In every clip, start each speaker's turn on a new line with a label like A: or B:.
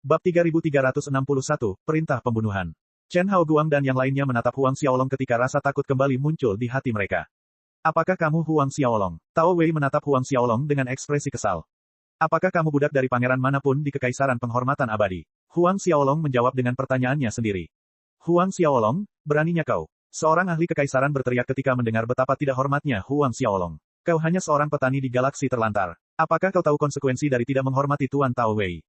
A: Bab 3361, Perintah Pembunuhan. Chen Haoguang dan yang lainnya menatap Huang Xiaolong ketika rasa takut kembali muncul di hati mereka. Apakah kamu Huang Xiaolong? Tao Wei menatap Huang Xiaolong dengan ekspresi kesal. Apakah kamu budak dari pangeran manapun di Kekaisaran Penghormatan Abadi? Huang Xiaolong menjawab dengan pertanyaannya sendiri. Huang Xiaolong, beraninya kau? Seorang ahli kekaisaran berteriak ketika mendengar betapa tidak hormatnya Huang Xiaolong. Kau hanya seorang petani di galaksi terlantar. Apakah kau tahu konsekuensi dari tidak menghormati Tuan Tao Wei?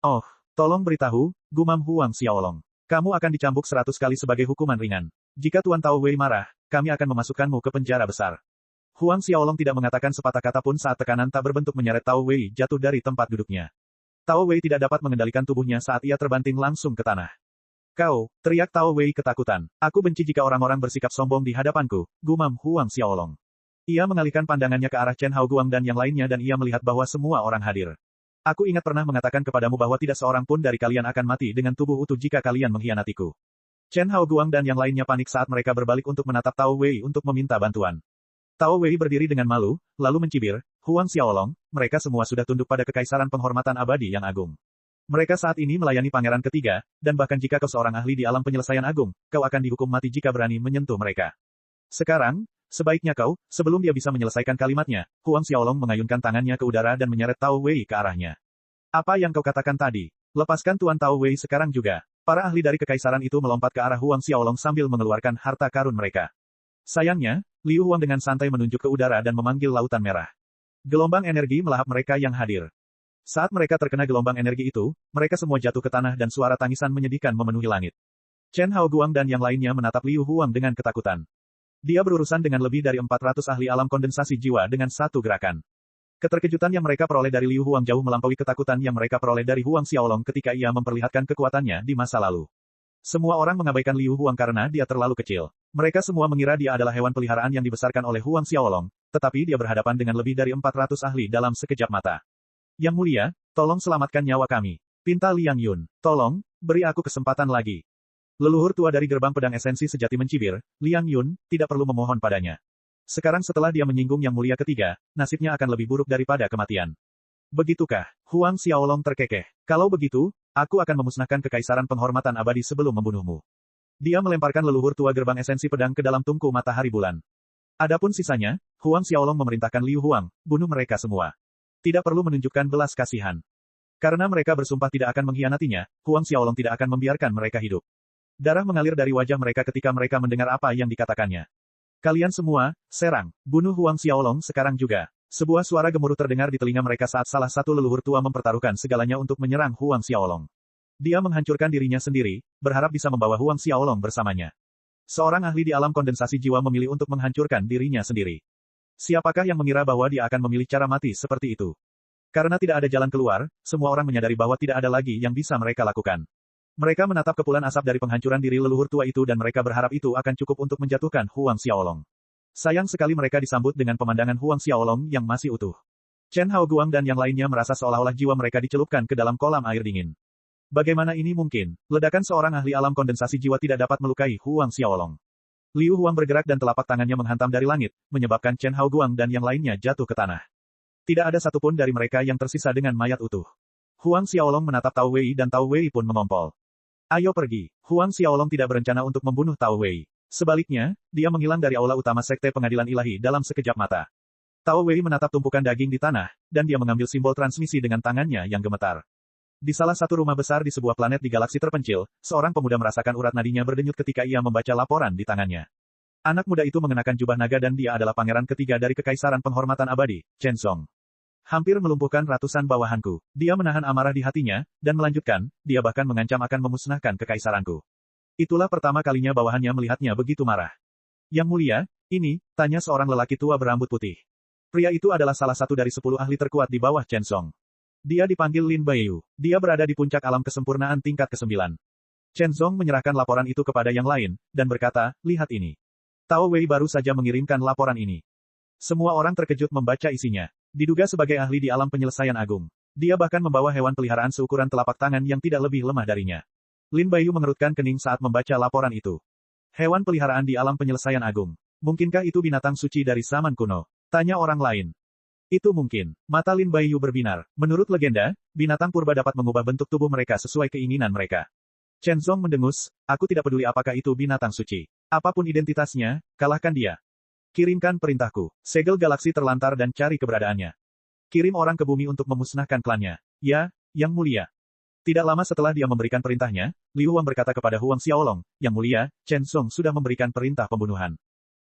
A: Oh, tolong beritahu, gumam Huang Xiaolong. Kamu akan dicambuk 100 kali sebagai hukuman ringan. Jika Tuan Tao Wei marah, kami akan memasukkanmu ke penjara besar. Huang Xiaolong tidak mengatakan sepatah kata pun saat tekanan tak berbentuk menyeret Tao Wei jatuh dari tempat duduknya. Tao Wei tidak dapat mengendalikan tubuhnya saat ia terbanting langsung ke tanah. Kau, teriak Tao Wei ketakutan. Aku benci jika orang-orang bersikap sombong di hadapanku, gumam Huang Xiaolong. Ia mengalihkan pandangannya ke arah Chen Haoguang dan yang lainnya dan ia melihat bahwa semua orang hadir. Aku ingat pernah mengatakan kepadamu bahwa tidak seorang pun dari kalian akan mati dengan tubuh utuh jika kalian mengkhianatiku. Chen Haoguang dan yang lainnya panik saat mereka berbalik untuk menatap Tao Wei untuk meminta bantuan. Tao Wei berdiri dengan malu, lalu mencibir, Huang Xiaolong, mereka semua sudah tunduk pada Kekaisaran Penghormatan Abadi yang agung. Mereka saat ini melayani Pangeran Ketiga, dan bahkan jika kau seorang ahli di alam penyelesaian agung, kau akan dihukum mati jika berani menyentuh mereka. Sekarang, sebaiknya kau, sebelum dia bisa menyelesaikan kalimatnya, Huang Xiaolong mengayunkan tangannya ke udara dan menyeret Tao Wei ke arahnya. Apa yang kau katakan tadi? Lepaskan Tuan Tao Wei sekarang juga. Para ahli dari kekaisaran itu melompat ke arah Huang Xiaolong sambil mengeluarkan harta karun mereka. Sayangnya, Liu Huang dengan santai menunjuk ke udara dan memanggil lautan merah. Gelombang energi melahap mereka yang hadir. Saat mereka terkena gelombang energi itu, mereka semua jatuh ke tanah dan suara tangisan menyedihkan memenuhi langit. Chen Haoguang dan yang lainnya menatap Liu Huang dengan ketakutan. Dia berurusan dengan lebih dari 400 ahli alam kondensasi jiwa dengan satu gerakan. Keterkejutan yang mereka peroleh dari Liu Huang jauh melampaui ketakutan yang mereka peroleh dari Huang Xiaolong ketika ia memperlihatkan kekuatannya di masa lalu. Semua orang mengabaikan Liu Huang karena dia terlalu kecil. Mereka semua mengira dia adalah hewan peliharaan yang dibesarkan oleh Huang Xiaolong, tetapi dia berhadapan dengan lebih dari 400 ahli dalam sekejap mata. Yang mulia, tolong selamatkan nyawa kami. Pinta Liang Yun. Tolong, beri aku kesempatan lagi. Leluhur tua dari gerbang pedang esensi sejati mencibir, Liang Yun, tidak perlu memohon padanya. Sekarang setelah dia menyinggung Yang Mulia Ketiga, nasibnya akan lebih buruk daripada kematian. Begitukah? Huang Xiaolong terkekeh. Kalau begitu, aku akan memusnahkan Kekaisaran Penghormatan Abadi sebelum membunuhmu. Dia melemparkan leluhur tua gerbang esensi pedang ke dalam tungku matahari bulan. Adapun sisanya, Huang Xiaolong memerintahkan Liu Huang, bunuh mereka semua. Tidak perlu menunjukkan belas kasihan. Karena mereka bersumpah tidak akan mengkhianatinya, Huang Xiaolong tidak akan membiarkan mereka hidup. Darah mengalir dari wajah mereka ketika mereka mendengar apa yang dikatakannya. Kalian semua, serang, bunuh Huang Xiaolong sekarang juga. Sebuah suara gemuruh terdengar di telinga mereka saat salah satu leluhur tua mempertaruhkan segalanya untuk menyerang Huang Xiaolong. Dia menghancurkan dirinya sendiri, berharap bisa membawa Huang Xiaolong bersamanya. Seorang ahli di alam kondensasi jiwa memilih untuk menghancurkan dirinya sendiri. Siapakah yang mengira bahwa dia akan memilih cara mati seperti itu? Karena tidak ada jalan keluar, semua orang menyadari bahwa tidak ada lagi yang bisa mereka lakukan. Mereka menatap kepulan asap dari penghancuran diri leluhur tua itu dan mereka berharap itu akan cukup untuk menjatuhkan Huang Xiaolong. Sayang sekali mereka disambut dengan pemandangan Huang Xiaolong yang masih utuh. Chen Haoguang dan yang lainnya merasa seolah-olah jiwa mereka dicelupkan ke dalam kolam air dingin. Bagaimana ini mungkin? Ledakan seorang ahli alam kondensasi jiwa tidak dapat melukai Huang Xiaolong. Liu Huang bergerak dan telapak tangannya menghantam dari langit, menyebabkan Chen Haoguang dan yang lainnya jatuh ke tanah. Tidak ada satupun dari mereka yang tersisa dengan mayat utuh. Huang Xiaolong menatap Tao Wei dan Tao Wei pun mengompol. Ayo pergi. Huang Xiaolong tidak berencana untuk membunuh Tao Wei. Sebaliknya, dia menghilang dari aula utama Sekte Pengadilan Ilahi dalam sekejap mata. Tao Wei menatap tumpukan daging di tanah, dan dia mengambil simbol transmisi dengan tangannya yang gemetar. Di salah satu rumah besar di sebuah planet di galaksi terpencil, seorang pemuda merasakan urat nadinya berdenyut ketika ia membaca laporan di tangannya. Anak muda itu mengenakan jubah naga dan dia adalah pangeran ketiga dari Kekaisaran Penghormatan Abadi, Chen Zong. Hampir melumpuhkan ratusan bawahanku. Dia menahan amarah di hatinya, dan melanjutkan, dia bahkan mengancam akan memusnahkan kekaisaranku. Itulah pertama kalinya bawahannya melihatnya begitu marah. Yang mulia, ini, tanya seorang lelaki tua berambut putih. Pria itu adalah salah satu dari 10 ahli terkuat di bawah Chen Zong. Dia dipanggil Lin Baiyu. Dia berada di puncak alam kesempurnaan tingkat ke-9. Chen Zong menyerahkan laporan itu kepada yang lain, dan berkata, lihat ini. Tao Wei baru saja mengirimkan laporan ini. Semua orang terkejut membaca isinya. Diduga sebagai ahli di alam penyelesaian agung. Dia bahkan membawa hewan peliharaan seukuran telapak tangan yang tidak lebih lemah darinya. Lin Baiyu mengerutkan kening saat membaca laporan itu. Hewan peliharaan di alam penyelesaian agung. Mungkinkah itu binatang suci dari zaman kuno? Tanya orang lain. Itu mungkin. Mata Lin Baiyu berbinar. Menurut legenda, binatang purba dapat mengubah bentuk tubuh mereka sesuai keinginan mereka. Chen Zong mendengus, aku tidak peduli apakah itu binatang suci. Apapun identitasnya, kalahkan dia. Kirimkan perintahku. Segel galaksi terlantar dan cari keberadaannya. Kirim orang ke bumi untuk memusnahkan klannya. Ya, Yang Mulia. Tidak lama setelah dia memberikan perintahnya, Liu Huang berkata kepada Huang Xiaolong, Yang Mulia, Chen Zong sudah memberikan perintah pembunuhan.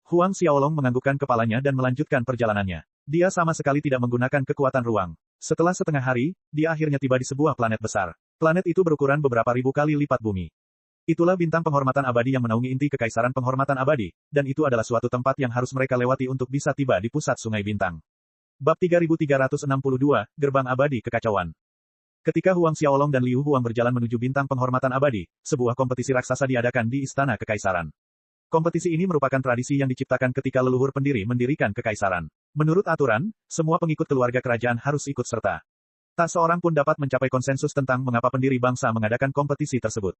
A: Huang Xiaolong menganggukkan kepalanya dan melanjutkan perjalanannya. Dia sama sekali tidak menggunakan kekuatan ruang. Setelah setengah hari, dia akhirnya tiba di sebuah planet besar. Planet itu berukuran beberapa ribu kali lipat bumi. Itulah bintang penghormatan abadi yang menaungi inti kekaisaran penghormatan abadi, dan itu adalah suatu tempat yang harus mereka lewati untuk bisa tiba di pusat Sungai Bintang. Bab 3362, Gerbang Abadi Kekacauan. Ketika Huang Xiaolong dan Liu Huang berjalan menuju bintang penghormatan abadi, sebuah kompetisi raksasa diadakan di Istana Kekaisaran. Kompetisi ini merupakan tradisi yang diciptakan ketika leluhur pendiri mendirikan kekaisaran. Menurut aturan, semua pengikut keluarga kerajaan harus ikut serta. Tak seorang pun dapat mencapai konsensus tentang mengapa pendiri bangsa mengadakan kompetisi tersebut.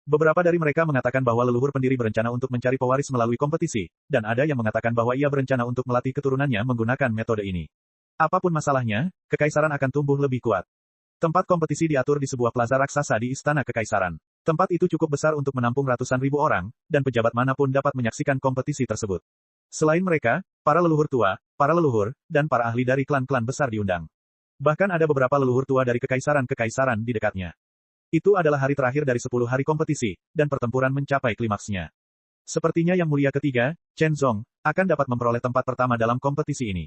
A: Beberapa dari mereka mengatakan bahwa leluhur pendiri berencana untuk mencari pewaris melalui kompetisi, dan ada yang mengatakan bahwa ia berencana untuk melatih keturunannya menggunakan metode ini. Apapun masalahnya, kekaisaran akan tumbuh lebih kuat. Tempat kompetisi diatur di sebuah plaza raksasa di Istana Kekaisaran. Tempat itu cukup besar untuk menampung ratusan ribu orang, dan pejabat manapun dapat menyaksikan kompetisi tersebut. Selain mereka, para leluhur tua, para leluhur, dan para ahli dari klan-klan besar diundang. Bahkan ada beberapa leluhur tua dari kekaisaran-kekaisaran di dekatnya. Itu adalah hari terakhir dari 10 hari kompetisi, dan pertempuran mencapai klimaksnya. Sepertinya Yang Mulia ketiga, Chen Zong, akan dapat memperoleh tempat pertama dalam kompetisi ini.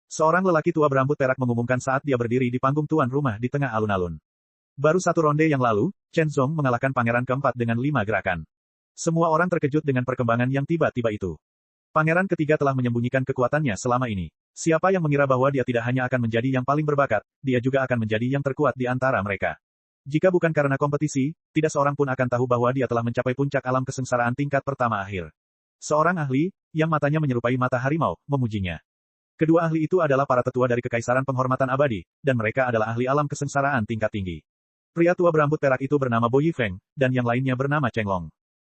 A: Seorang lelaki tua berambut perak mengumumkan saat dia berdiri di panggung tuan rumah di tengah alun-alun. Baru satu ronde yang lalu, Chen Zong mengalahkan pangeran keempat dengan 5 gerakan. Semua orang terkejut dengan perkembangan yang tiba-tiba itu. Pangeran ketiga telah menyembunyikan kekuatannya selama ini. Siapa yang mengira bahwa dia tidak hanya akan menjadi yang paling berbakat, dia juga akan menjadi yang terkuat di antara mereka. Jika bukan karena kompetisi, tidak seorang pun akan tahu bahwa dia telah mencapai puncak alam kesengsaraan tingkat pertama akhir. Seorang ahli, yang matanya menyerupai mata harimau, memujinya. Kedua ahli itu adalah para tetua dari Kekaisaran Penghormatan Abadi, dan mereka adalah ahli alam kesengsaraan tingkat tinggi. Pria tua berambut perak itu bernama Bo Yifeng, dan yang lainnya bernama Cheng Long.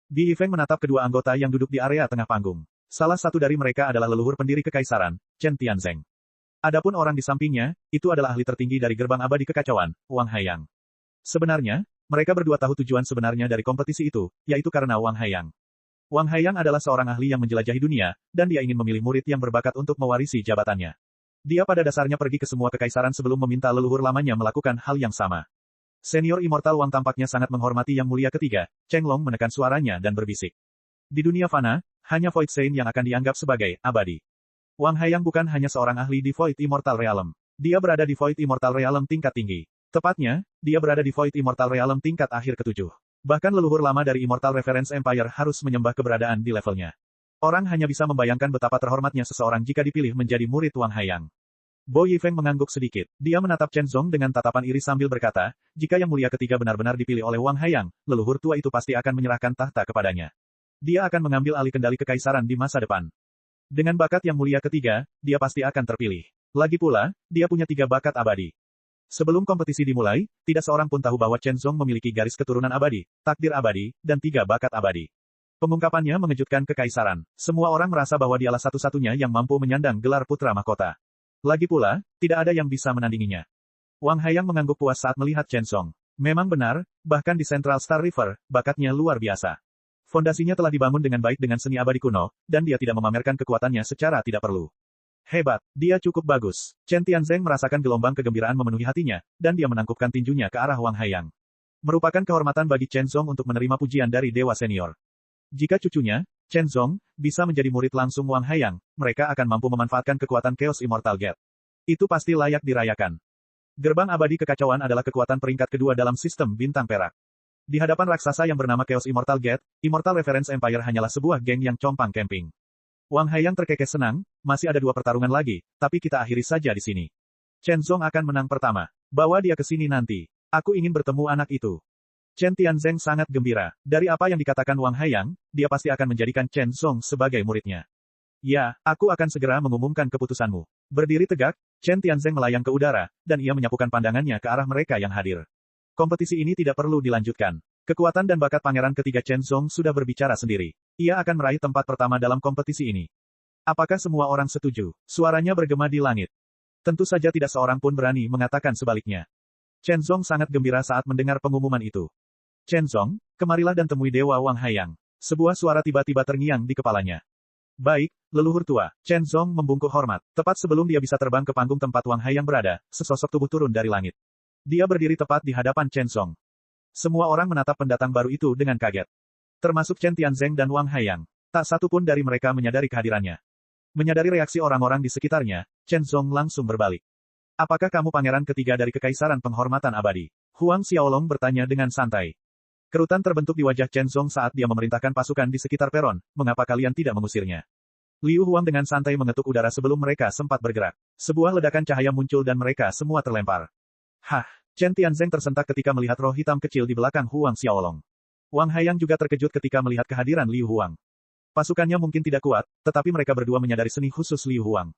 A: Bo Yifeng menatap kedua anggota yang duduk di area tengah panggung. Salah satu dari mereka adalah leluhur pendiri Kekaisaran, Chen Tianzeng. Adapun orang di sampingnya, itu adalah ahli tertinggi dari Gerbang Abadi Kekacauan, Wang Haiyang. Sebenarnya, mereka berdua tahu tujuan sebenarnya dari kompetisi itu, yaitu karena Wang Haiyang. Wang Haiyang adalah seorang ahli yang menjelajahi dunia, dan dia ingin memilih murid yang berbakat untuk mewarisi jabatannya. Dia pada dasarnya pergi ke semua kekaisaran sebelum meminta leluhur lamanya melakukan hal yang sama. Senior Immortal Wang tampaknya sangat menghormati Yang Mulia ketiga, Cheng Long menekan suaranya dan berbisik. Di dunia fana, hanya Void Saint yang akan dianggap sebagai abadi. Wang Haiyang bukan hanya seorang ahli di Void Immortal Realm. Dia berada di Void Immortal Realm tingkat tinggi. Tepatnya, dia berada di Void Immortal Realm tingkat akhir ketujuh. Bahkan leluhur lama dari Immortal Reference Empire harus menyembah keberadaan di levelnya. Orang hanya bisa membayangkan betapa terhormatnya seseorang jika dipilih menjadi murid Wang Haiyang. Bo Yifeng mengangguk sedikit. Dia menatap Chen Zong dengan tatapan iri sambil berkata, jika Yang Mulia ketiga benar-benar dipilih oleh Wang Haiyang, leluhur tua itu pasti akan menyerahkan tahta kepadanya. Dia akan mengambil alih kendali kekaisaran di masa depan. Dengan bakat Yang Mulia ketiga, dia pasti akan terpilih. Lagi pula, dia punya 3 bakat abadi. Sebelum kompetisi dimulai, tidak seorang pun tahu bahwa Chen Zong memiliki garis keturunan abadi, takdir abadi, dan 3 bakat abadi. Pengungkapannya mengejutkan kekaisaran. Semua orang merasa bahwa dialah satu-satunya yang mampu menyandang gelar putra mahkota. Lagi pula, tidak ada yang bisa menandinginya. Wang Haiyang mengangguk puas saat melihat Chen Zong. Memang benar, bahkan di Central Star River, bakatnya luar biasa. Fondasinya telah dibangun dengan baik dengan seni abadi kuno, dan dia tidak memamerkan kekuatannya secara tidak perlu. Hebat, dia cukup bagus. Chen Tianzeng merasakan gelombang kegembiraan memenuhi hatinya, dan dia menangkupkan tinjunya ke arah Wang Haiyang. Merupakan kehormatan bagi Chen Zong untuk menerima pujian dari Dewa Senior. Jika cucunya, Chen Zong, bisa menjadi murid langsung Wang Haiyang, mereka akan mampu memanfaatkan kekuatan Chaos Immortal Gate. Itu pasti layak dirayakan. Gerbang Abadi Kekacauan adalah kekuatan peringkat kedua dalam sistem bintang perak. Di hadapan raksasa yang bernama Chaos Immortal Gate, Immortal Reference Empire hanyalah sebuah geng yang compang camping. Wang Haiyang terkekeh senang, masih ada 2 pertarungan lagi, tapi kita akhiri saja di sini. Chen Zong akan menang pertama. Bawa dia ke sini nanti. Aku ingin bertemu anak itu. Chen Tianzeng sangat gembira. Dari apa yang dikatakan Wang Haiyang, dia pasti akan menjadikan Chen Zong sebagai muridnya. Ya, aku akan segera mengumumkan keputusanmu. Berdiri tegak, Chen Tianzeng melayang ke udara, dan ia menyapukan pandangannya ke arah mereka yang hadir. Kompetisi ini tidak perlu dilanjutkan. Kekuatan dan bakat pangeran ketiga Chen Zong sudah berbicara sendiri. Ia akan meraih tempat pertama dalam kompetisi ini. Apakah semua orang setuju? Suaranya bergema di langit. Tentu saja tidak seorang pun berani mengatakan sebaliknya. Chen Zong sangat gembira saat mendengar pengumuman itu. Chen Zong, kemarilah dan temui Dewa Wang Haiyang. Sebuah suara tiba-tiba terngiang di kepalanya. Baik, leluhur tua. Chen Zong membungkuk hormat. Tepat sebelum dia bisa terbang ke panggung tempat Wang Haiyang berada, sesosok tubuh turun dari langit. Dia berdiri tepat di hadapan Chen Zong. Semua orang menatap pendatang baru itu dengan kaget. Termasuk Chen Tianzeng dan Wang Haiyang. Tak satu pun dari mereka menyadari kehadirannya. Menyadari reaksi orang-orang di sekitarnya, Chen Zong langsung berbalik. Apakah kamu pangeran ketiga dari Kekaisaran Penghormatan Abadi? Huang Xiaolong bertanya dengan santai. Kerutan terbentuk di wajah Chen Zong saat dia memerintahkan pasukan di sekitar peron, mengapa kalian tidak mengusirnya? Liu Huang dengan santai mengetuk udara sebelum mereka sempat bergerak. Sebuah ledakan cahaya muncul dan mereka semua terlempar. Hah, Chen Tianzeng tersentak ketika melihat roh hitam kecil di belakang Huang Xiaolong. Wang Haiyang juga terkejut ketika melihat kehadiran Liu Huang. Pasukannya mungkin tidak kuat, tetapi mereka berdua menyadari seni khusus Liu Huang.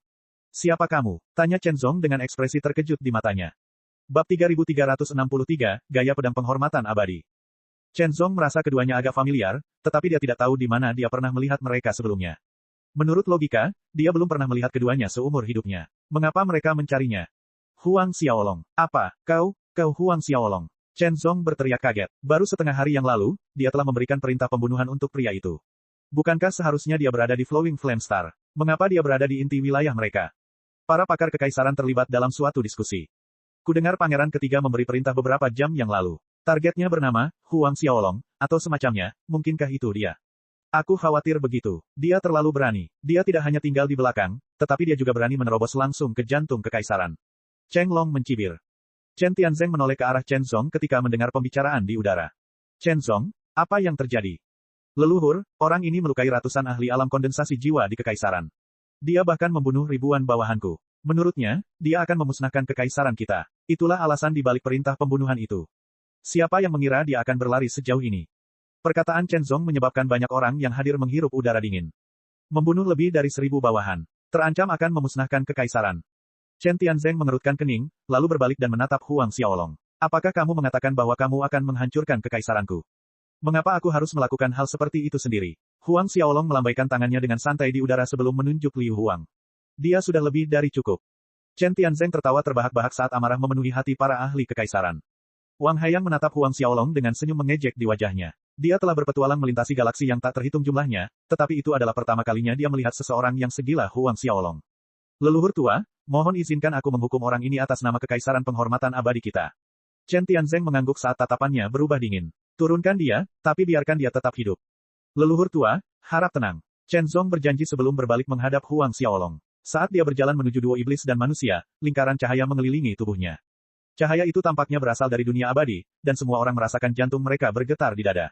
A: Siapa kamu? Tanya Chen Zong dengan ekspresi terkejut di matanya. Bab 3363, Gaya Pedang Penghormatan Abadi. Chen Zong merasa keduanya agak familiar, tetapi dia tidak tahu di mana dia pernah melihat mereka sebelumnya. Menurut logika, dia belum pernah melihat keduanya seumur hidupnya. Mengapa mereka mencarinya? Huang Xiaolong. Apa? Kau Huang Xiaolong. Chen Zong berteriak kaget. Baru setengah hari yang lalu, dia telah memberikan perintah pembunuhan untuk pria itu. Bukankah seharusnya dia berada di Flowing Flame Star? Mengapa dia berada di inti wilayah mereka? Para pakar kekaisaran terlibat dalam suatu diskusi. Kudengar pangeran ketiga memberi perintah beberapa jam yang lalu. Targetnya bernama Huang Xiaolong, atau semacamnya, mungkinkah itu dia? Aku khawatir begitu. Dia terlalu berani. Dia tidak hanya tinggal di belakang, tetapi dia juga berani menerobos langsung ke jantung kekaisaran. Cheng Long mencibir. Chen Tianzeng menoleh ke arah Chen Zong ketika mendengar pembicaraan di udara. Chen Zong, apa yang terjadi? Leluhur, orang ini melukai ratusan ahli alam kondensasi jiwa di kekaisaran. Dia bahkan membunuh ribuan bawahanku. Menurutnya, dia akan memusnahkan kekaisaran kita. Itulah alasan di balik perintah pembunuhan itu. Siapa yang mengira dia akan berlari sejauh ini? Perkataan Chen Zong menyebabkan banyak orang yang hadir menghirup udara dingin. Membunuh lebih dari 1000 bawahan. Terancam akan memusnahkan kekaisaran. Chen Tianzeng mengerutkan kening, lalu berbalik dan menatap Huang Xiaolong. Apakah kamu mengatakan bahwa kamu akan menghancurkan kekaisaranku? Mengapa aku harus melakukan hal seperti itu sendiri? Huang Xiaolong melambaikan tangannya dengan santai di udara sebelum menunjuk Liu Huang. Dia sudah lebih dari cukup. Chen Tianzeng tertawa terbahak-bahak saat amarah memenuhi hati para ahli kekaisaran. Wang Haiyang menatap Huang Xiaolong dengan senyum mengejek di wajahnya. Dia telah berpetualang melintasi galaksi yang tak terhitung jumlahnya, tetapi itu adalah pertama kalinya dia melihat seseorang yang segila Huang Xiaolong. Leluhur tua, mohon izinkan aku menghukum orang ini atas nama Kekaisaran Penghormatan Abadi kita. Chen Tianzeng mengangguk saat tatapannya berubah dingin. Turunkan dia, tapi biarkan dia tetap hidup. Leluhur tua, harap tenang. Chen Zong berjanji sebelum berbalik menghadap Huang Xiaolong. Saat dia berjalan menuju duo iblis dan manusia, lingkaran cahaya mengelilingi tubuhnya. Cahaya itu tampaknya berasal dari dunia abadi, dan semua orang merasakan jantung mereka bergetar di dada.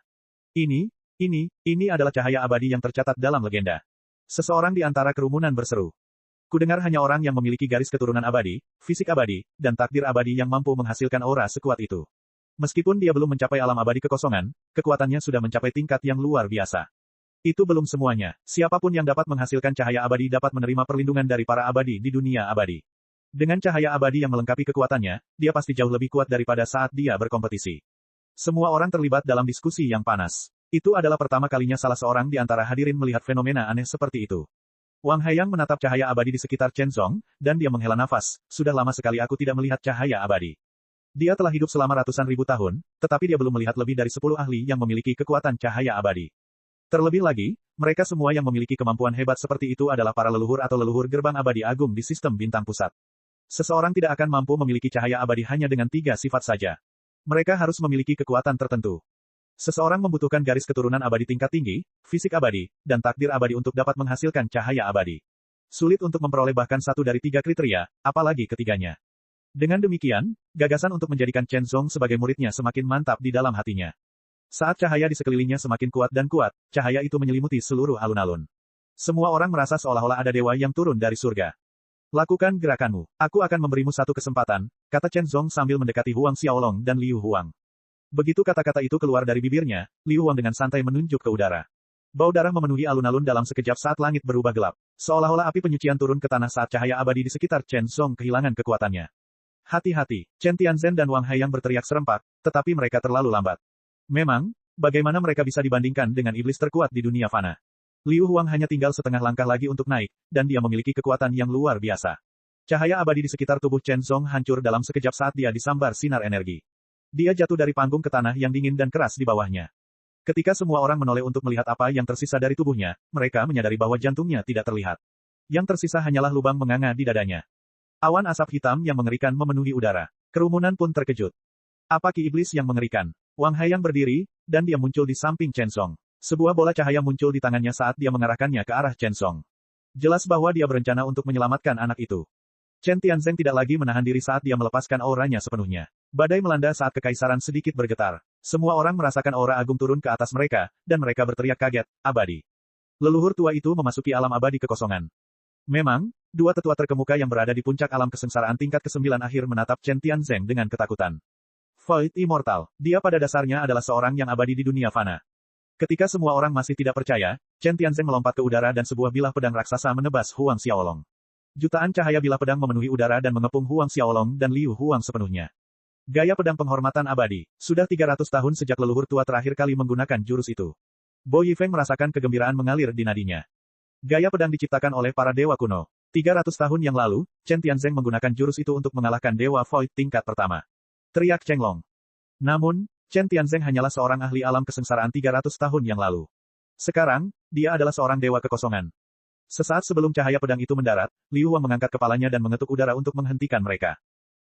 A: Ini adalah cahaya abadi yang tercatat dalam legenda. Seseorang di antara kerumunan berseru. Kudengar hanya orang yang memiliki garis keturunan abadi, fisik abadi, dan takdir abadi yang mampu menghasilkan aura sekuat itu. Meskipun dia belum mencapai alam abadi kekosongan, kekuatannya sudah mencapai tingkat yang luar biasa. Itu belum semuanya. Siapapun yang dapat menghasilkan cahaya abadi dapat menerima perlindungan dari para abadi di dunia abadi. Dengan cahaya abadi yang melengkapi kekuatannya, dia pasti jauh lebih kuat daripada saat dia berkompetisi. Semua orang terlibat dalam diskusi yang panas. Itu adalah pertama kalinya salah seorang di antara hadirin melihat fenomena aneh seperti itu. Wang Haiyang menatap cahaya abadi di sekitar Chen Zong, dan dia menghela nafas. Sudah lama sekali aku tidak melihat cahaya abadi. Dia telah hidup selama ratusan ribu tahun, tetapi dia belum melihat lebih dari 10 ahli yang memiliki kekuatan cahaya abadi. Terlebih lagi, mereka semua yang memiliki kemampuan hebat seperti itu adalah para leluhur atau leluhur gerbang abadi agung di sistem bintang pusat. Seseorang tidak akan mampu memiliki cahaya abadi hanya dengan 3 sifat saja. Mereka harus memiliki kekuatan tertentu. Seseorang membutuhkan garis keturunan abadi tingkat tinggi, fisik abadi, dan takdir abadi untuk dapat menghasilkan cahaya abadi. Sulit untuk memperoleh bahkan 1 dari 3 kriteria, apalagi ketiganya. Dengan demikian, gagasan untuk menjadikan Chen Zong sebagai muridnya semakin mantap di dalam hatinya. Saat cahaya di sekelilingnya semakin kuat dan kuat, cahaya itu menyelimuti seluruh alun-alun. Semua orang merasa seolah-olah ada dewa yang turun dari surga. Lakukan gerakanmu. Aku akan memberimu satu kesempatan, kata Chen Zong sambil mendekati Huang Xiaolong dan Liu Huang. Begitu kata-kata itu keluar dari bibirnya, Liu Huang dengan santai menunjuk ke udara. Bau darah memenuhi alun-alun dalam sekejap saat langit berubah gelap. Seolah-olah api penyucian turun ke tanah saat cahaya abadi di sekitar Chen Zong kehilangan kekuatannya. Hati-hati, Chen Tianzeng dan Wang Haiyang berteriak serempak, tetapi mereka terlalu lambat. Memang, bagaimana mereka bisa dibandingkan dengan iblis terkuat di dunia fana? Liu Huang hanya tinggal setengah langkah lagi untuk naik, dan dia memiliki kekuatan yang luar biasa. Cahaya abadi di sekitar tubuh Chen Zong hancur dalam sekejap saat dia disambar sinar energi. Dia jatuh dari panggung ke tanah yang dingin dan keras di bawahnya. Ketika semua orang menoleh untuk melihat apa yang tersisa dari tubuhnya, mereka menyadari bahwa jantungnya tidak terlihat. Yang tersisa hanyalah lubang menganga di dadanya. Awan asap hitam yang mengerikan memenuhi udara. Kerumunan pun terkejut. Apa ki iblis yang mengerikan? Wang Haiyang berdiri, dan dia muncul di samping Chen Zong. Sebuah bola cahaya muncul di tangannya saat dia mengarahkannya ke arah Chen Zong. Jelas bahwa dia berencana untuk menyelamatkan anak itu. Chen Tianzeng tidak lagi menahan diri saat dia melepaskan auranya sepenuhnya. Badai melanda saat kekaisaran sedikit bergetar. Semua orang merasakan aura agung turun ke atas mereka, dan mereka berteriak kaget, abadi. Leluhur tua itu memasuki alam abadi kekosongan. Memang, dua tetua terkemuka yang berada di puncak alam kesengsaraan tingkat ke-9 akhir menatap Chen Tianzeng dengan ketakutan. Void Immortal, dia pada dasarnya adalah seorang yang abadi di dunia fana. Ketika semua orang masih tidak percaya, Chen Tianzeng melompat ke udara dan sebuah bilah pedang raksasa menebas Huang Xiaolong. Jutaan cahaya bilah pedang memenuhi udara dan mengepung Huang Xiaolong dan Liu Huang sepenuhnya. Gaya pedang penghormatan abadi. Sudah 300 tahun sejak leluhur tua terakhir kali menggunakan jurus itu. Bo Yifeng merasakan kegembiraan mengalir di nadinya. Gaya pedang diciptakan oleh para dewa kuno. 300 tahun yang lalu, Chen Tianzeng menggunakan jurus itu untuk mengalahkan dewa Void tingkat pertama. Teriak Cheng Long. Namun, Chen Tianzeng hanyalah seorang ahli alam kesengsaraan 300 tahun yang lalu. Sekarang, dia adalah seorang dewa kekosongan. Sesaat sebelum cahaya pedang itu mendarat, Liu Huang mengangkat kepalanya dan mengetuk udara untuk menghentikan mereka.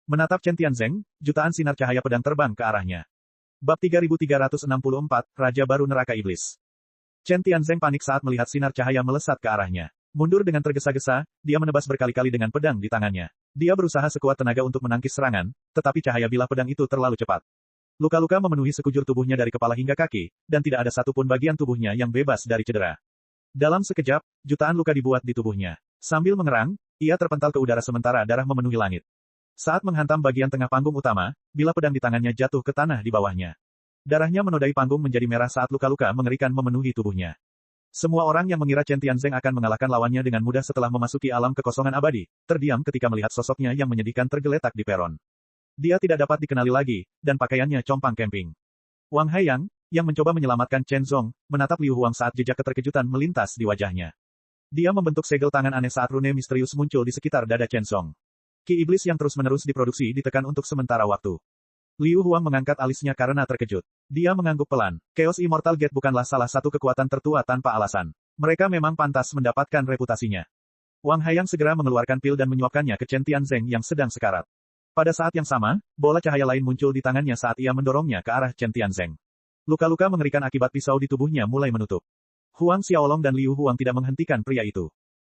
A: Menatap Chen Tianzeng, jutaan sinar cahaya pedang terbang ke arahnya. Bab 3364, Raja Baru Neraka Iblis. Chen Tianzeng panik saat melihat sinar cahaya melesat ke arahnya. Mundur dengan tergesa-gesa, dia menebas berkali-kali dengan pedang di tangannya. Dia berusaha sekuat tenaga untuk menangkis serangan, tetapi cahaya bilah pedang itu terlalu cepat. Luka-luka memenuhi sekujur tubuhnya dari kepala hingga kaki, dan tidak ada satupun bagian tubuhnya yang bebas dari cedera. Dalam sekejap, jutaan luka dibuat di tubuhnya. Sambil mengerang, ia terpental ke udara sementara darah memenuhi langit. Saat menghantam bagian tengah panggung utama, bilah pedang di tangannya jatuh ke tanah di bawahnya. Darahnya menodai panggung menjadi merah saat luka-luka mengerikan memenuhi tubuhnya. Semua orang yang mengira Chen Tianzeng akan mengalahkan lawannya dengan mudah setelah memasuki alam kekosongan abadi, terdiam ketika melihat sosoknya yang menyedihkan tergeletak di peron. Dia tidak dapat dikenali lagi, dan pakaiannya compang camping. Wang Haiyang, yang mencoba menyelamatkan Chen Zong, menatap Liu Huang saat jejak keterkejutan melintas di wajahnya. Dia membentuk segel tangan aneh saat rune misterius muncul di sekitar dada Chen Zong. Ki iblis yang terus-menerus diproduksi ditekan untuk sementara waktu. Liu Huang mengangkat alisnya karena terkejut. Dia mengangguk pelan. Chaos Immortal Gate bukanlah salah satu kekuatan tertua tanpa alasan. Mereka memang pantas mendapatkan reputasinya. Wang Haiyang segera mengeluarkan pil dan menyuapkannya ke Chen Tianzeng yang sedang sekarat. Pada saat yang sama, bola cahaya lain muncul di tangannya saat ia mendorongnya ke arah Chen Tianzeng. Luka-luka mengerikan akibat pisau di tubuhnya mulai menutup. Huang Xiaolong dan Liu Huang tidak menghentikan pria itu.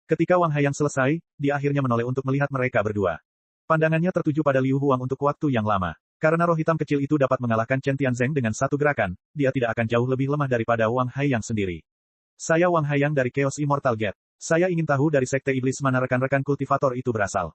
A: Ketika Wang Haiyang selesai, dia akhirnya menoleh untuk melihat mereka berdua. Pandangannya tertuju pada Liu Huang untuk waktu yang lama. Karena roh hitam kecil itu dapat mengalahkan Chen Tianzeng dengan satu gerakan, dia tidak akan jauh lebih lemah daripada Wang Haiyang sendiri. Saya Wang Haiyang dari Chaos Immortal Gate. Saya ingin tahu dari Sekte Iblis mana rekan-rekan kultivator itu berasal.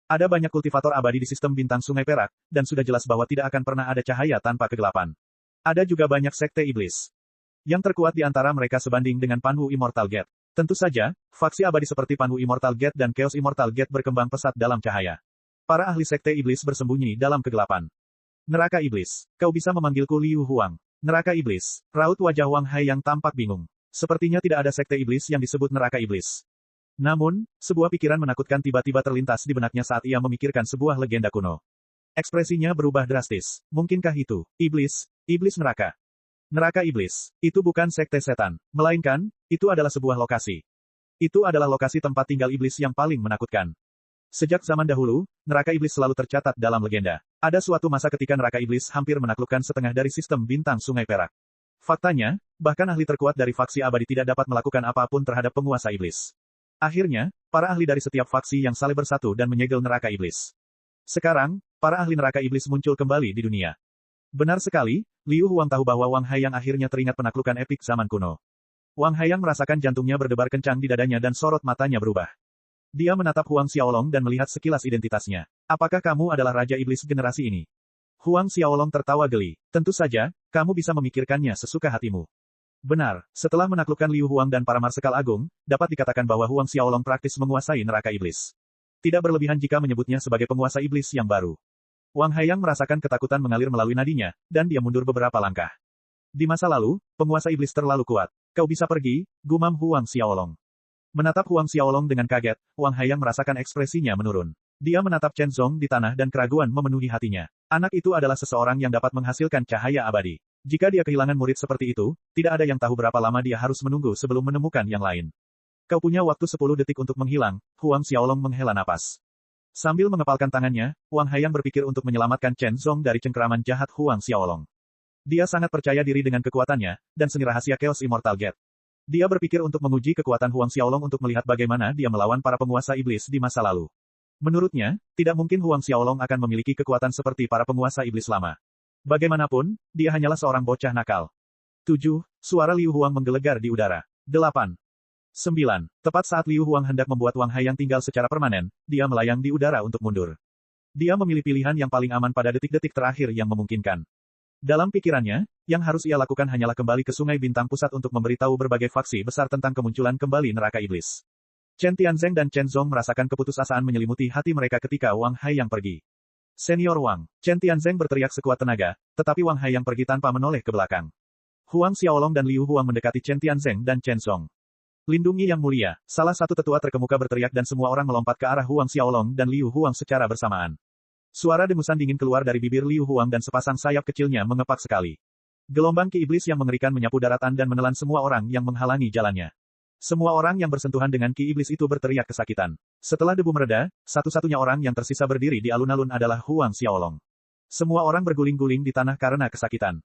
A: Ada banyak kultivator abadi di sistem bintang Sungai Perak, dan sudah jelas bahwa tidak akan pernah ada cahaya tanpa kegelapan. Ada juga banyak sekte iblis. Yang terkuat di antara mereka sebanding dengan Panwu Immortal Gate. Tentu saja, faksi abadi seperti Panwu Immortal Gate dan Chaos Immortal Gate berkembang pesat dalam cahaya. Para ahli sekte iblis bersembunyi dalam kegelapan. Neraka iblis. Kau bisa memanggilku Liu Huang. Neraka iblis. Raut wajah Wang Haiyang tampak bingung. Sepertinya tidak ada sekte iblis yang disebut neraka iblis. Namun, sebuah pikiran menakutkan tiba-tiba terlintas di benaknya saat ia memikirkan sebuah legenda kuno. Ekspresinya berubah drastis. Mungkinkah itu iblis? Iblis neraka. Neraka iblis. Itu bukan sekte setan. Melainkan, itu adalah sebuah lokasi. Itu adalah lokasi tempat tinggal iblis yang paling menakutkan. Sejak zaman dahulu, neraka iblis selalu tercatat dalam legenda. Ada suatu masa ketika neraka iblis hampir menaklukkan setengah dari sistem bintang Sungai Perak. Faktanya, bahkan ahli terkuat dari faksi abadi tidak dapat melakukan apapun terhadap penguasa iblis. Akhirnya, para ahli dari setiap faksi yang saling bersatu dan menyegel neraka iblis. Sekarang, para ahli neraka iblis muncul kembali di dunia. Benar sekali, Liu Huang tahu bahwa Wang Haiyang akhirnya teringat penaklukan epik zaman kuno. Wang Haiyang merasakan jantungnya berdebar kencang di dadanya dan sorot matanya berubah. Dia menatap Huang Xiaolong dan melihat sekilas identitasnya. Apakah kamu adalah Raja Iblis generasi ini? Huang Xiaolong tertawa geli. Tentu saja, kamu bisa memikirkannya sesuka hatimu. Benar, setelah menaklukkan Liu Huang dan para Marsekal Agung, dapat dikatakan bahwa Huang Xiaolong praktis menguasai neraka iblis. Tidak berlebihan jika menyebutnya sebagai penguasa iblis yang baru. Wang Haiyang merasakan ketakutan mengalir melalui nadinya, dan dia mundur beberapa langkah. Di masa lalu, penguasa iblis terlalu kuat. Kau bisa pergi, gumam Huang Xiaolong. Menatap Huang Xiaolong dengan kaget, Wang Haiyang merasakan ekspresinya menurun. Dia menatap Chen Zong di tanah dan keraguan memenuhi hatinya. Anak itu adalah seseorang yang dapat menghasilkan cahaya abadi. Jika dia kehilangan murid seperti itu, tidak ada yang tahu berapa lama dia harus menunggu sebelum menemukan yang lain. Kau punya waktu 10 detik untuk menghilang, Huang Xiaolong menghela napas. Sambil mengepalkan tangannya, Wang Haiyang berpikir untuk menyelamatkan Chen Zong dari cengkeraman jahat Huang Xiaolong. Dia sangat percaya diri dengan kekuatannya, dan seni rahasia Chaos Immortal Gate. Dia berpikir untuk menguji kekuatan Huang Xiaolong untuk melihat bagaimana dia melawan para penguasa iblis di masa lalu. Menurutnya, tidak mungkin Huang Xiaolong akan memiliki kekuatan seperti para penguasa iblis lama. Bagaimanapun, dia hanyalah seorang bocah nakal. 7. Suara Liu Huang menggelegar di udara. 8. 9. Tepat saat Liu Huang hendak membuat Wang Haiyang tinggal secara permanen, dia melayang di udara untuk mundur. Dia memilih pilihan yang paling aman pada detik-detik terakhir yang memungkinkan. Dalam pikirannya, yang harus ia lakukan hanyalah kembali ke Sungai Bintang Pusat untuk memberitahu berbagai faksi besar tentang kemunculan kembali neraka iblis. Chen Tianzeng dan Chen Zong merasakan keputusasaan menyelimuti hati mereka ketika Wang Haiyang pergi. Senior Wang, Chen Tianzeng berteriak sekuat tenaga, tetapi Wang Haiyang pergi tanpa menoleh ke belakang. Huang Xiaolong dan Liu Huang mendekati Chen Tianzeng dan Chen Zong. Lindungi yang mulia, salah satu tetua terkemuka berteriak dan semua orang melompat ke arah Huang Xiaolong dan Liu Huang secara bersamaan. Suara dengusan dingin keluar dari bibir Liu Huang dan sepasang sayap kecilnya mengepak sekali. Gelombang ki iblis yang mengerikan menyapu daratan dan menelan semua orang yang menghalangi jalannya. Semua orang yang bersentuhan dengan ki iblis itu berteriak kesakitan. Setelah debu mereda, satu-satunya orang yang tersisa berdiri di alun-alun adalah Huang Xiaolong. Semua orang berguling-guling di tanah karena kesakitan.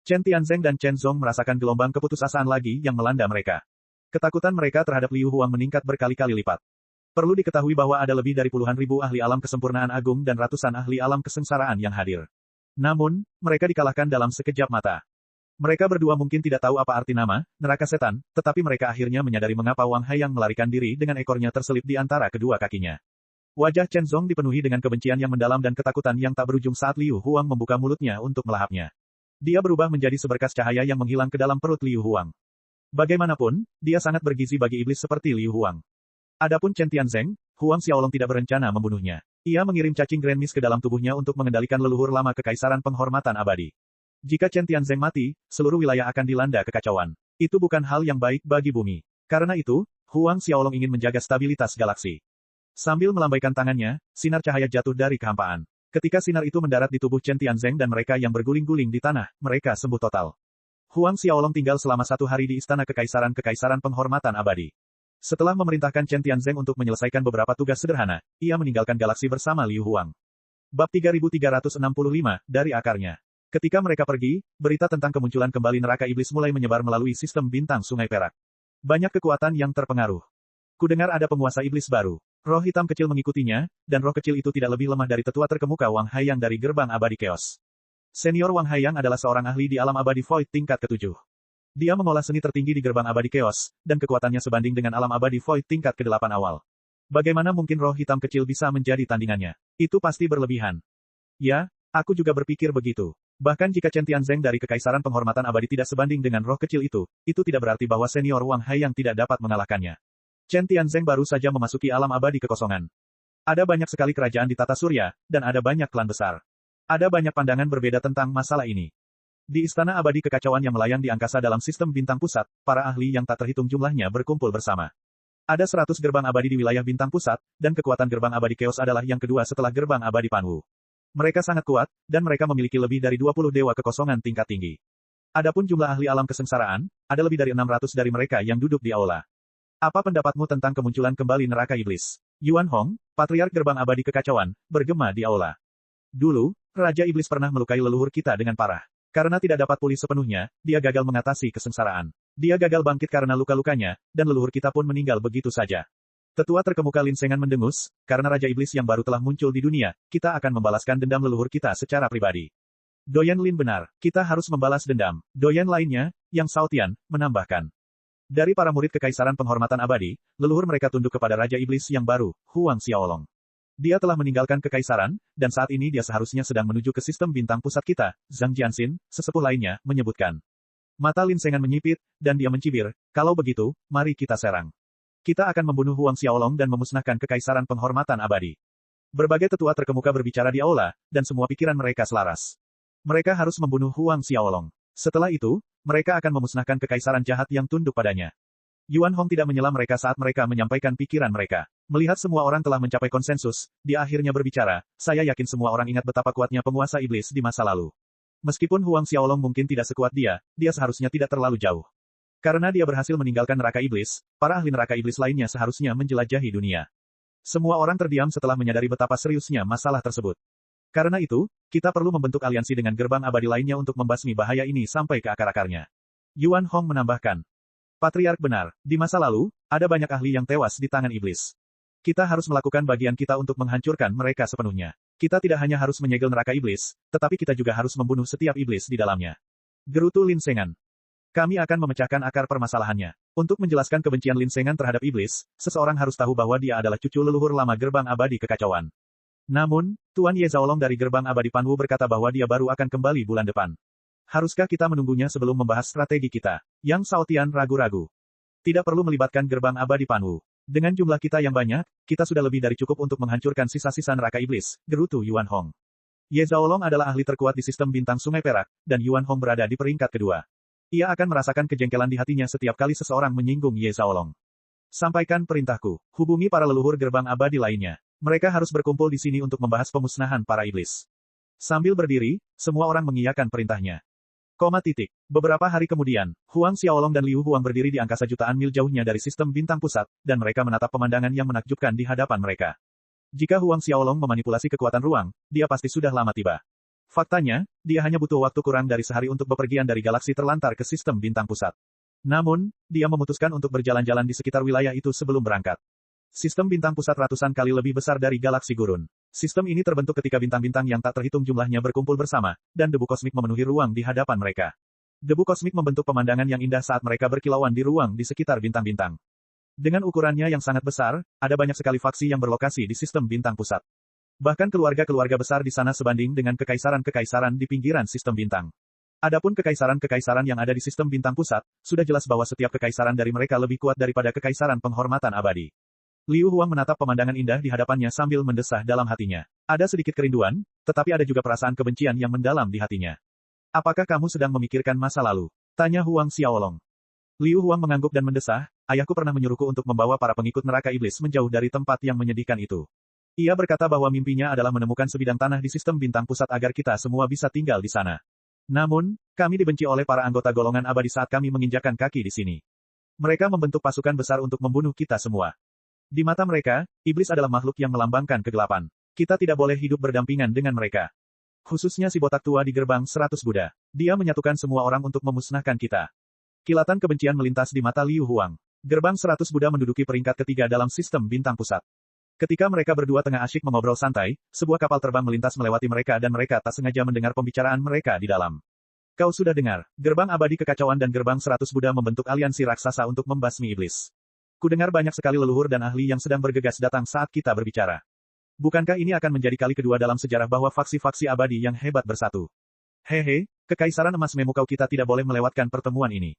A: Chen Tianzeng dan Chen Zong merasakan gelombang keputusasaan lagi yang melanda mereka. Ketakutan mereka terhadap Liu Huang meningkat berkali-kali lipat. Perlu diketahui bahwa ada lebih dari puluhan ribu ahli alam kesempurnaan agung dan ratusan ahli alam kesengsaraan yang hadir. Namun, mereka dikalahkan dalam sekejap mata. Mereka berdua mungkin tidak tahu apa arti nama, neraka setan, tetapi mereka akhirnya menyadari mengapa Wang Haiyang melarikan diri dengan ekornya terselip di antara kedua kakinya. Wajah Chen Zong dipenuhi dengan kebencian yang mendalam dan ketakutan yang tak berujung saat Liu Huang membuka mulutnya untuk melahapnya. Dia berubah menjadi seberkas cahaya yang menghilang ke dalam perut Liu Huang. Bagaimanapun, dia sangat bergizi bagi iblis seperti Liu Huang. Adapun Chen Tianzeng, Huang Xiaolong tidak berencana membunuhnya. Ia mengirim cacing Grand Mist ke dalam tubuhnya untuk mengendalikan leluhur lama kekaisaran penghormatan abadi. Jika Chen Tianzeng mati, seluruh wilayah akan dilanda kekacauan. Itu bukan hal yang baik bagi bumi. Karena itu, Huang Xiaolong ingin menjaga stabilitas galaksi. Sambil melambaikan tangannya, sinar cahaya jatuh dari kehampaan. Ketika sinar itu mendarat di tubuh Chen Tianzeng dan mereka yang berguling-guling di tanah, mereka sembuh total. Huang Xiaolong tinggal selama 1 hari di Istana Kekaisaran penghormatan abadi. Setelah memerintahkan Chen Tianzeng untuk menyelesaikan beberapa tugas sederhana, ia meninggalkan galaksi bersama Liu Huang. Bab 3365, dari akarnya. Ketika mereka pergi, berita tentang kemunculan kembali neraka iblis mulai menyebar melalui sistem bintang Sungai Perak. Banyak kekuatan yang terpengaruh. Kudengar ada penguasa iblis baru. Roh hitam kecil mengikutinya, dan roh kecil itu tidak lebih lemah dari tetua terkemuka Wang Haiyang dari gerbang abadi Chaos. Senior Wang Haiyang adalah seorang ahli di alam abadi Void tingkat ke-7. Dia mengolah seni tertinggi di gerbang abadi Chaos, dan kekuatannya sebanding dengan alam abadi Void tingkat ke-8 awal. Bagaimana mungkin roh hitam kecil bisa menjadi tandingannya? Itu pasti berlebihan. Ya, aku juga berpikir begitu. Bahkan jika Chen Tianzeng dari Kekaisaran Penghormatan Abadi tidak sebanding dengan roh kecil itu tidak berarti bahwa senior Wang Haiyang tidak dapat mengalahkannya. Chen Tianzeng baru saja memasuki alam abadi kekosongan. Ada banyak sekali kerajaan di tata surya, dan ada banyak klan besar. Ada banyak pandangan berbeda tentang masalah ini. Di Istana Abadi Kekacauan yang melayang di angkasa dalam sistem bintang pusat, para ahli yang tak terhitung jumlahnya berkumpul bersama. Ada 100 gerbang abadi di wilayah bintang pusat, dan kekuatan gerbang abadi Chaos adalah yang kedua setelah gerbang abadi Panwu. Mereka sangat kuat, dan mereka memiliki lebih dari 20 dewa kekosongan tingkat tinggi. Adapun jumlah ahli alam kesengsaraan, ada lebih dari 600 dari mereka yang duduk di aula. Apa pendapatmu tentang kemunculan kembali neraka iblis? Yuan Hong, Patriark Gerbang Abadi Kekacauan, bergema di aula. Dulu, Raja Iblis pernah melukai leluhur kita dengan parah. Karena tidak dapat pulih sepenuhnya, dia gagal mengatasi kesengsaraan. Dia gagal bangkit karena luka-lukanya, dan leluhur kita pun meninggal begitu saja. Tetua terkemuka Lin Sengan mendengus, karena Raja Iblis yang baru telah muncul di dunia, kita akan membalaskan dendam leluhur kita secara pribadi. Doyan Lin benar, kita harus membalas dendam. Doyan lainnya, Yang Shaotian, menambahkan. Dari para murid Kekaisaran Penghormatan Abadi, leluhur mereka tunduk kepada Raja Iblis yang baru, Huang Xiaolong. Dia telah meninggalkan kekaisaran, dan saat ini dia seharusnya sedang menuju ke sistem bintang pusat kita, Zhang Jianxin, sesepuh lainnya, menyebutkan. Mata Lin Sengan menyipit, dan dia mencibir, kalau begitu, mari kita serang. Kita akan membunuh Huang Xiaolong dan memusnahkan Kekaisaran Penghormatan Abadi. Berbagai tetua terkemuka berbicara di aula, dan semua pikiran mereka selaras. Mereka harus membunuh Huang Xiaolong. Setelah itu, mereka akan memusnahkan kekaisaran jahat yang tunduk padanya. Yuan Hong tidak menyela mereka saat mereka menyampaikan pikiran mereka. Melihat semua orang telah mencapai konsensus, dia akhirnya berbicara, saya yakin semua orang ingat betapa kuatnya penguasa iblis di masa lalu. Meskipun Huang Xiaolong mungkin tidak sekuat dia seharusnya tidak terlalu jauh. Karena dia berhasil meninggalkan neraka iblis, para ahli neraka iblis lainnya seharusnya menjelajahi dunia. Semua orang terdiam setelah menyadari betapa seriusnya masalah tersebut. Karena itu, kita perlu membentuk aliansi dengan gerbang abadi lainnya untuk membasmi bahaya ini sampai ke akar-akarnya. Yuan Hong menambahkan. Patriark benar, di masa lalu, ada banyak ahli yang tewas di tangan iblis. Kita harus melakukan bagian kita untuk menghancurkan mereka sepenuhnya. Kita tidak hanya harus menyegel neraka iblis, tetapi kita juga harus membunuh setiap iblis di dalamnya. Gerutu Lin Sengan. Kami akan memecahkan akar permasalahannya. Untuk menjelaskan kebencian Lin Sengan terhadap iblis, seseorang harus tahu bahwa dia adalah cucu leluhur lama gerbang abadi kekacauan. Namun, Tuan Ye Zhaolong dari gerbang abadi Panwu berkata bahwa dia baru akan kembali bulan depan. Haruskah kita menunggunya sebelum membahas strategi kita? Yang Shaotian ragu-ragu. Tidak perlu melibatkan gerbang abadi Panwu. Dengan jumlah kita yang banyak, kita sudah lebih dari cukup untuk menghancurkan sisa-sisa neraka iblis, gerutu Yuan Hong. Ye Zhaolong adalah ahli terkuat di sistem bintang Sungai Perak, dan Yuan Hong berada di peringkat kedua. Ia akan merasakan kejengkelan di hatinya setiap kali seseorang menyinggung Ye Zhaolong. Sampaikan perintahku. Hubungi para leluhur gerbang abadi lainnya. Mereka harus berkumpul di sini untuk membahas pemusnahan para iblis. Sambil berdiri, semua orang mengiyakan perintahnya. Beberapa hari kemudian, Huang Xiaolong dan Liu Huang berdiri di angkasa jutaan mil jauhnya dari sistem bintang pusat, dan mereka menatap pemandangan yang menakjubkan di hadapan mereka. Jika Huang Xiaolong memanipulasi kekuatan ruang, dia pasti sudah lama tiba. Faktanya, dia hanya butuh waktu kurang dari sehari untuk bepergian dari galaksi terlantar ke sistem bintang pusat. Namun, dia memutuskan untuk berjalan-jalan di sekitar wilayah itu sebelum berangkat. Sistem bintang pusat ratusan kali lebih besar dari galaksi gurun. Sistem ini terbentuk ketika bintang-bintang yang tak terhitung jumlahnya berkumpul bersama, dan debu kosmik memenuhi ruang di hadapan mereka. Debu kosmik membentuk pemandangan yang indah saat mereka berkilauan di ruang di sekitar bintang-bintang. Dengan ukurannya yang sangat besar, ada banyak sekali faksi yang berlokasi di sistem bintang pusat. Bahkan keluarga-keluarga besar di sana sebanding dengan kekaisaran-kekaisaran di pinggiran sistem bintang. Adapun kekaisaran-kekaisaran yang ada di sistem bintang pusat, sudah jelas bahwa setiap kekaisaran dari mereka lebih kuat daripada kekaisaran penghormatan abadi. Liu Huang menatap pemandangan indah di hadapannya sambil mendesah dalam hatinya. Ada sedikit kerinduan, tetapi ada juga perasaan kebencian yang mendalam di hatinya. Apakah kamu sedang memikirkan masa lalu? Tanya Huang Xiaolong. Liu Huang mengangguk dan mendesah, ayahku pernah menyuruhku untuk membawa para pengikut neraka iblis menjauh dari tempat yang menyedihkan itu. Ia berkata bahwa mimpinya adalah menemukan sebidang tanah di sistem bintang pusat agar kita semua bisa tinggal di sana. Namun, kami dibenci oleh para anggota golongan abadi saat kami menginjakkan kaki di sini. Mereka membentuk pasukan besar untuk membunuh kita semua. Di mata mereka, iblis adalah makhluk yang melambangkan kegelapan. Kita tidak boleh hidup berdampingan dengan mereka. Khususnya si botak tua di gerbang 100 Buddha. Dia menyatukan semua orang untuk memusnahkan kita. Kilatan kebencian melintas di mata Liu Huang. Gerbang 100 Buddha menduduki peringkat ketiga dalam sistem bintang pusat. Ketika mereka berdua tengah asyik mengobrol santai, sebuah kapal terbang melintas melewati mereka dan mereka tak sengaja mendengar pembicaraan mereka di dalam. Kau sudah dengar, gerbang abadi kekacauan dan gerbang 100 Buddha membentuk aliansi raksasa untuk membasmi iblis. Kudengar banyak sekali leluhur dan ahli yang sedang bergegas datang saat kita berbicara. Bukankah ini akan menjadi kali kedua dalam sejarah bahwa faksi-faksi abadi yang hebat bersatu? Hehe, kekaisaran emas memukau kita tidak boleh melewatkan pertemuan ini.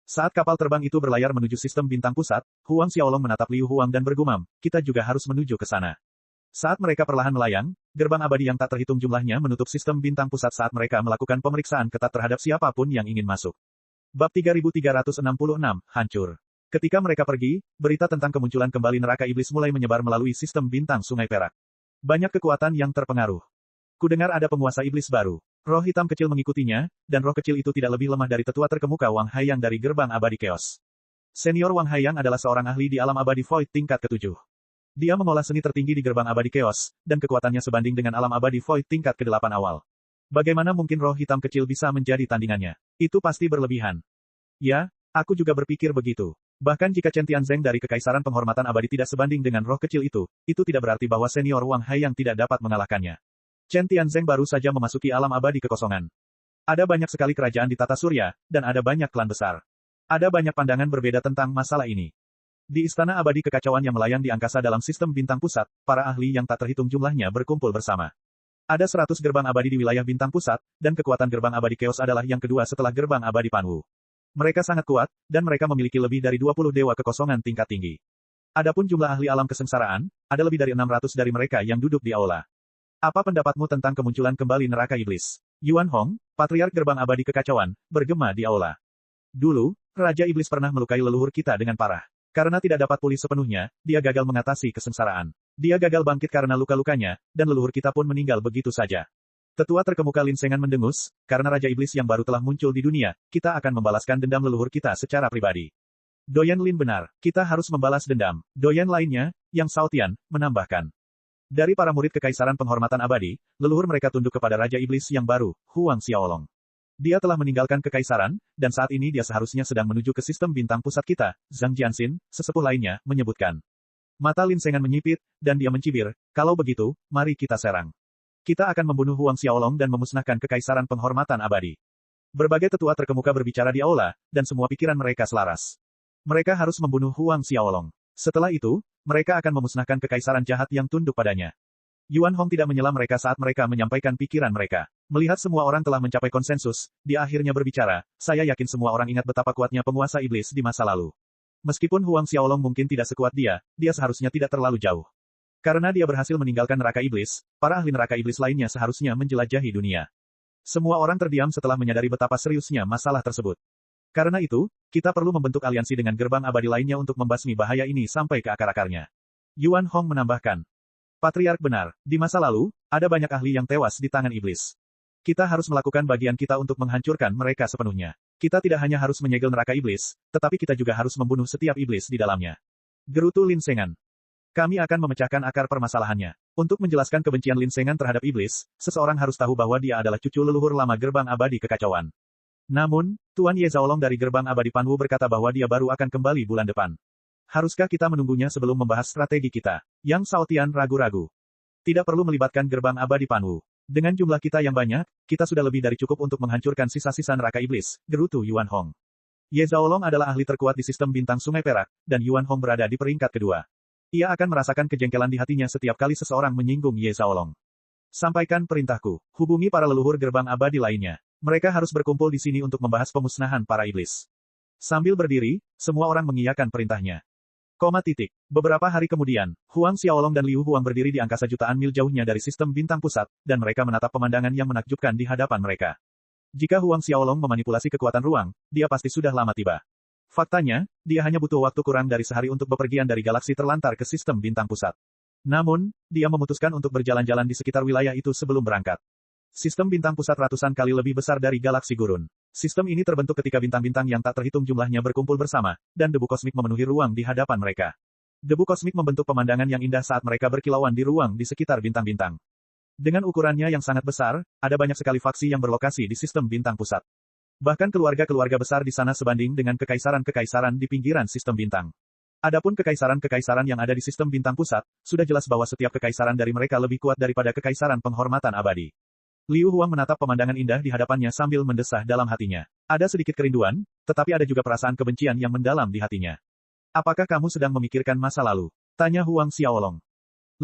A: Saat kapal terbang itu berlayar menuju sistem bintang pusat, Huang Xiaolong menatap Liu Huang dan bergumam, kita juga harus menuju ke sana. Saat mereka perlahan melayang, gerbang abadi yang tak terhitung jumlahnya menutup sistem bintang pusat saat mereka melakukan pemeriksaan ketat terhadap siapapun yang ingin masuk. Bab 3366, Hancur. Ketika mereka pergi, berita tentang kemunculan kembali neraka iblis mulai menyebar melalui sistem bintang Sungai Perak. Banyak kekuatan yang terpengaruh. Kudengar ada penguasa iblis baru. Roh hitam kecil mengikutinya, dan roh kecil itu tidak lebih lemah dari tetua terkemuka Wang Haiyang dari gerbang abadi Chaos. Senior Wang Haiyang adalah seorang ahli di alam abadi Void tingkat ke-7. Dia mengolah seni tertinggi di gerbang abadi Chaos, dan kekuatannya sebanding dengan alam abadi Void tingkat ke-8 awal. Bagaimana mungkin roh hitam kecil bisa menjadi tandingannya? Itu pasti berlebihan. Ya, aku juga berpikir begitu. Bahkan jika Chen Tianzeng dari Kekaisaran Penghormatan Abadi tidak sebanding dengan roh kecil itu tidak berarti bahwa senior Wang Haiyang tidak dapat mengalahkannya. Chen Tianzeng baru saja memasuki alam abadi kekosongan. Ada banyak sekali kerajaan di tata surya, dan ada banyak klan besar. Ada banyak pandangan berbeda tentang masalah ini. Di Istana Abadi Kekacauan yang melayang di angkasa dalam sistem bintang pusat, para ahli yang tak terhitung jumlahnya berkumpul bersama. Ada 100 gerbang abadi di wilayah bintang pusat, dan kekuatan gerbang abadi Chaos adalah yang kedua setelah gerbang abadi Panwu. Mereka sangat kuat, dan mereka memiliki lebih dari 20 dewa kekosongan tingkat tinggi. Adapun jumlah ahli alam kesengsaraan, ada lebih dari 600 dari mereka yang duduk di aula. Apa pendapatmu tentang kemunculan kembali neraka iblis? Yuan Hong, Patriark Gerbang Abadi Kekacauan, bergema di aula. Dulu, Raja Iblis pernah melukai leluhur kita dengan parah. Karena tidak dapat pulih sepenuhnya, dia gagal mengatasi kesengsaraan. Dia gagal bangkit karena luka-lukanya, dan leluhur kita pun meninggal begitu saja. Tetua terkemuka Lin Sengan mendengus, karena Raja Iblis yang baru telah muncul di dunia, kita akan membalaskan dendam leluhur kita secara pribadi. Doyan Lin benar, kita harus membalas dendam. Doyan lainnya, Yang Shaotian, menambahkan. Dari para murid Kekaisaran Penghormatan Abadi, leluhur mereka tunduk kepada Raja Iblis yang baru, Huang Xiaolong. Dia telah meninggalkan kekaisaran, dan saat ini dia seharusnya sedang menuju ke sistem bintang pusat kita, Zhang Jianxin, sesepuh lainnya, menyebutkan. Mata Lin Sengan menyipit, dan dia mencibir, kalau begitu, mari kita serang. Kita akan membunuh Huang Xiaolong dan memusnahkan Kekaisaran Penghormatan Abadi. Berbagai tetua terkemuka berbicara di aula, dan semua pikiran mereka selaras. Mereka harus membunuh Huang Xiaolong. Setelah itu, mereka akan memusnahkan kekaisaran jahat yang tunduk padanya. Yuan Hong tidak menyela mereka saat mereka menyampaikan pikiran mereka. Melihat semua orang telah mencapai konsensus, dia akhirnya berbicara, saya yakin semua orang ingat betapa kuatnya penguasa iblis di masa lalu. Meskipun Huang Xiaolong mungkin tidak sekuat dia seharusnya tidak terlalu jauh. Karena dia berhasil meninggalkan neraka iblis, para ahli neraka iblis lainnya seharusnya menjelajahi dunia. Semua orang terdiam setelah menyadari betapa seriusnya masalah tersebut. Karena itu, kita perlu membentuk aliansi dengan gerbang abadi lainnya untuk membasmi bahaya ini sampai ke akar-akarnya. Yuan Hong menambahkan. Patriark benar, di masa lalu, ada banyak ahli yang tewas di tangan iblis. Kita harus melakukan bagian kita untuk menghancurkan mereka sepenuhnya. Kita tidak hanya harus menyegel neraka iblis, tetapi kita juga harus membunuh setiap iblis di dalamnya. Gerutu Lin Sengan. Kami akan memecahkan akar permasalahannya. Untuk menjelaskan kebencian Lin Sengan terhadap iblis, seseorang harus tahu bahwa dia adalah cucu leluhur lama gerbang abadi kekacauan. Namun, Tuan Ye Zhaolong dari gerbang abadi Panwu berkata bahwa dia baru akan kembali bulan depan. Haruskah kita menunggunya sebelum membahas strategi kita? Yang Shaotian ragu-ragu. Tidak perlu melibatkan gerbang abadi Panwu. Dengan jumlah kita yang banyak, kita sudah lebih dari cukup untuk menghancurkan sisa-sisa neraka iblis, gerutu Yuan Hong. Ye Zhaolong adalah ahli terkuat di sistem bintang Sungai Perak, dan Yuan Hong berada di peringkat kedua. Ia akan merasakan kejengkelan di hatinya setiap kali seseorang menyinggung Ye Zhaolong. Sampaikan perintahku. Hubungi para leluhur gerbang abadi lainnya. Mereka harus berkumpul di sini untuk membahas pemusnahan para iblis. Sambil berdiri, semua orang mengiyakan perintahnya. Beberapa hari kemudian, Huang Xiaolong dan Liu Huang berdiri di angkasa jutaan mil jauhnya dari sistem bintang pusat, dan mereka menatap pemandangan yang menakjubkan di hadapan mereka. Jika Huang Xiaolong memanipulasi kekuatan ruang, dia pasti sudah lama tiba. Faktanya, dia hanya butuh waktu kurang dari sehari untuk bepergian dari galaksi terlantar ke sistem bintang pusat. Namun, dia memutuskan untuk berjalan-jalan di sekitar wilayah itu sebelum berangkat. Sistem bintang pusat ratusan kali lebih besar dari galaksi gurun. Sistem ini terbentuk ketika bintang-bintang yang tak terhitung jumlahnya berkumpul bersama, dan debu kosmik memenuhi ruang di hadapan mereka. Debu kosmik membentuk pemandangan yang indah saat mereka berkilauan di ruang di sekitar bintang-bintang. Dengan ukurannya yang sangat besar, ada banyak sekali faksi yang berlokasi di sistem bintang pusat. Bahkan keluarga-keluarga besar di sana sebanding dengan kekaisaran-kekaisaran di pinggiran sistem bintang. Adapun kekaisaran-kekaisaran yang ada di sistem bintang pusat, sudah jelas bahwa setiap kekaisaran dari mereka lebih kuat daripada kekaisaran penghormatan abadi. Liu Huang menatap pemandangan indah di hadapannya sambil mendesah dalam hatinya. Ada sedikit kerinduan, tetapi ada juga perasaan kebencian yang mendalam di hatinya. Apakah kamu sedang memikirkan masa lalu? Tanya Huang Xiaolong.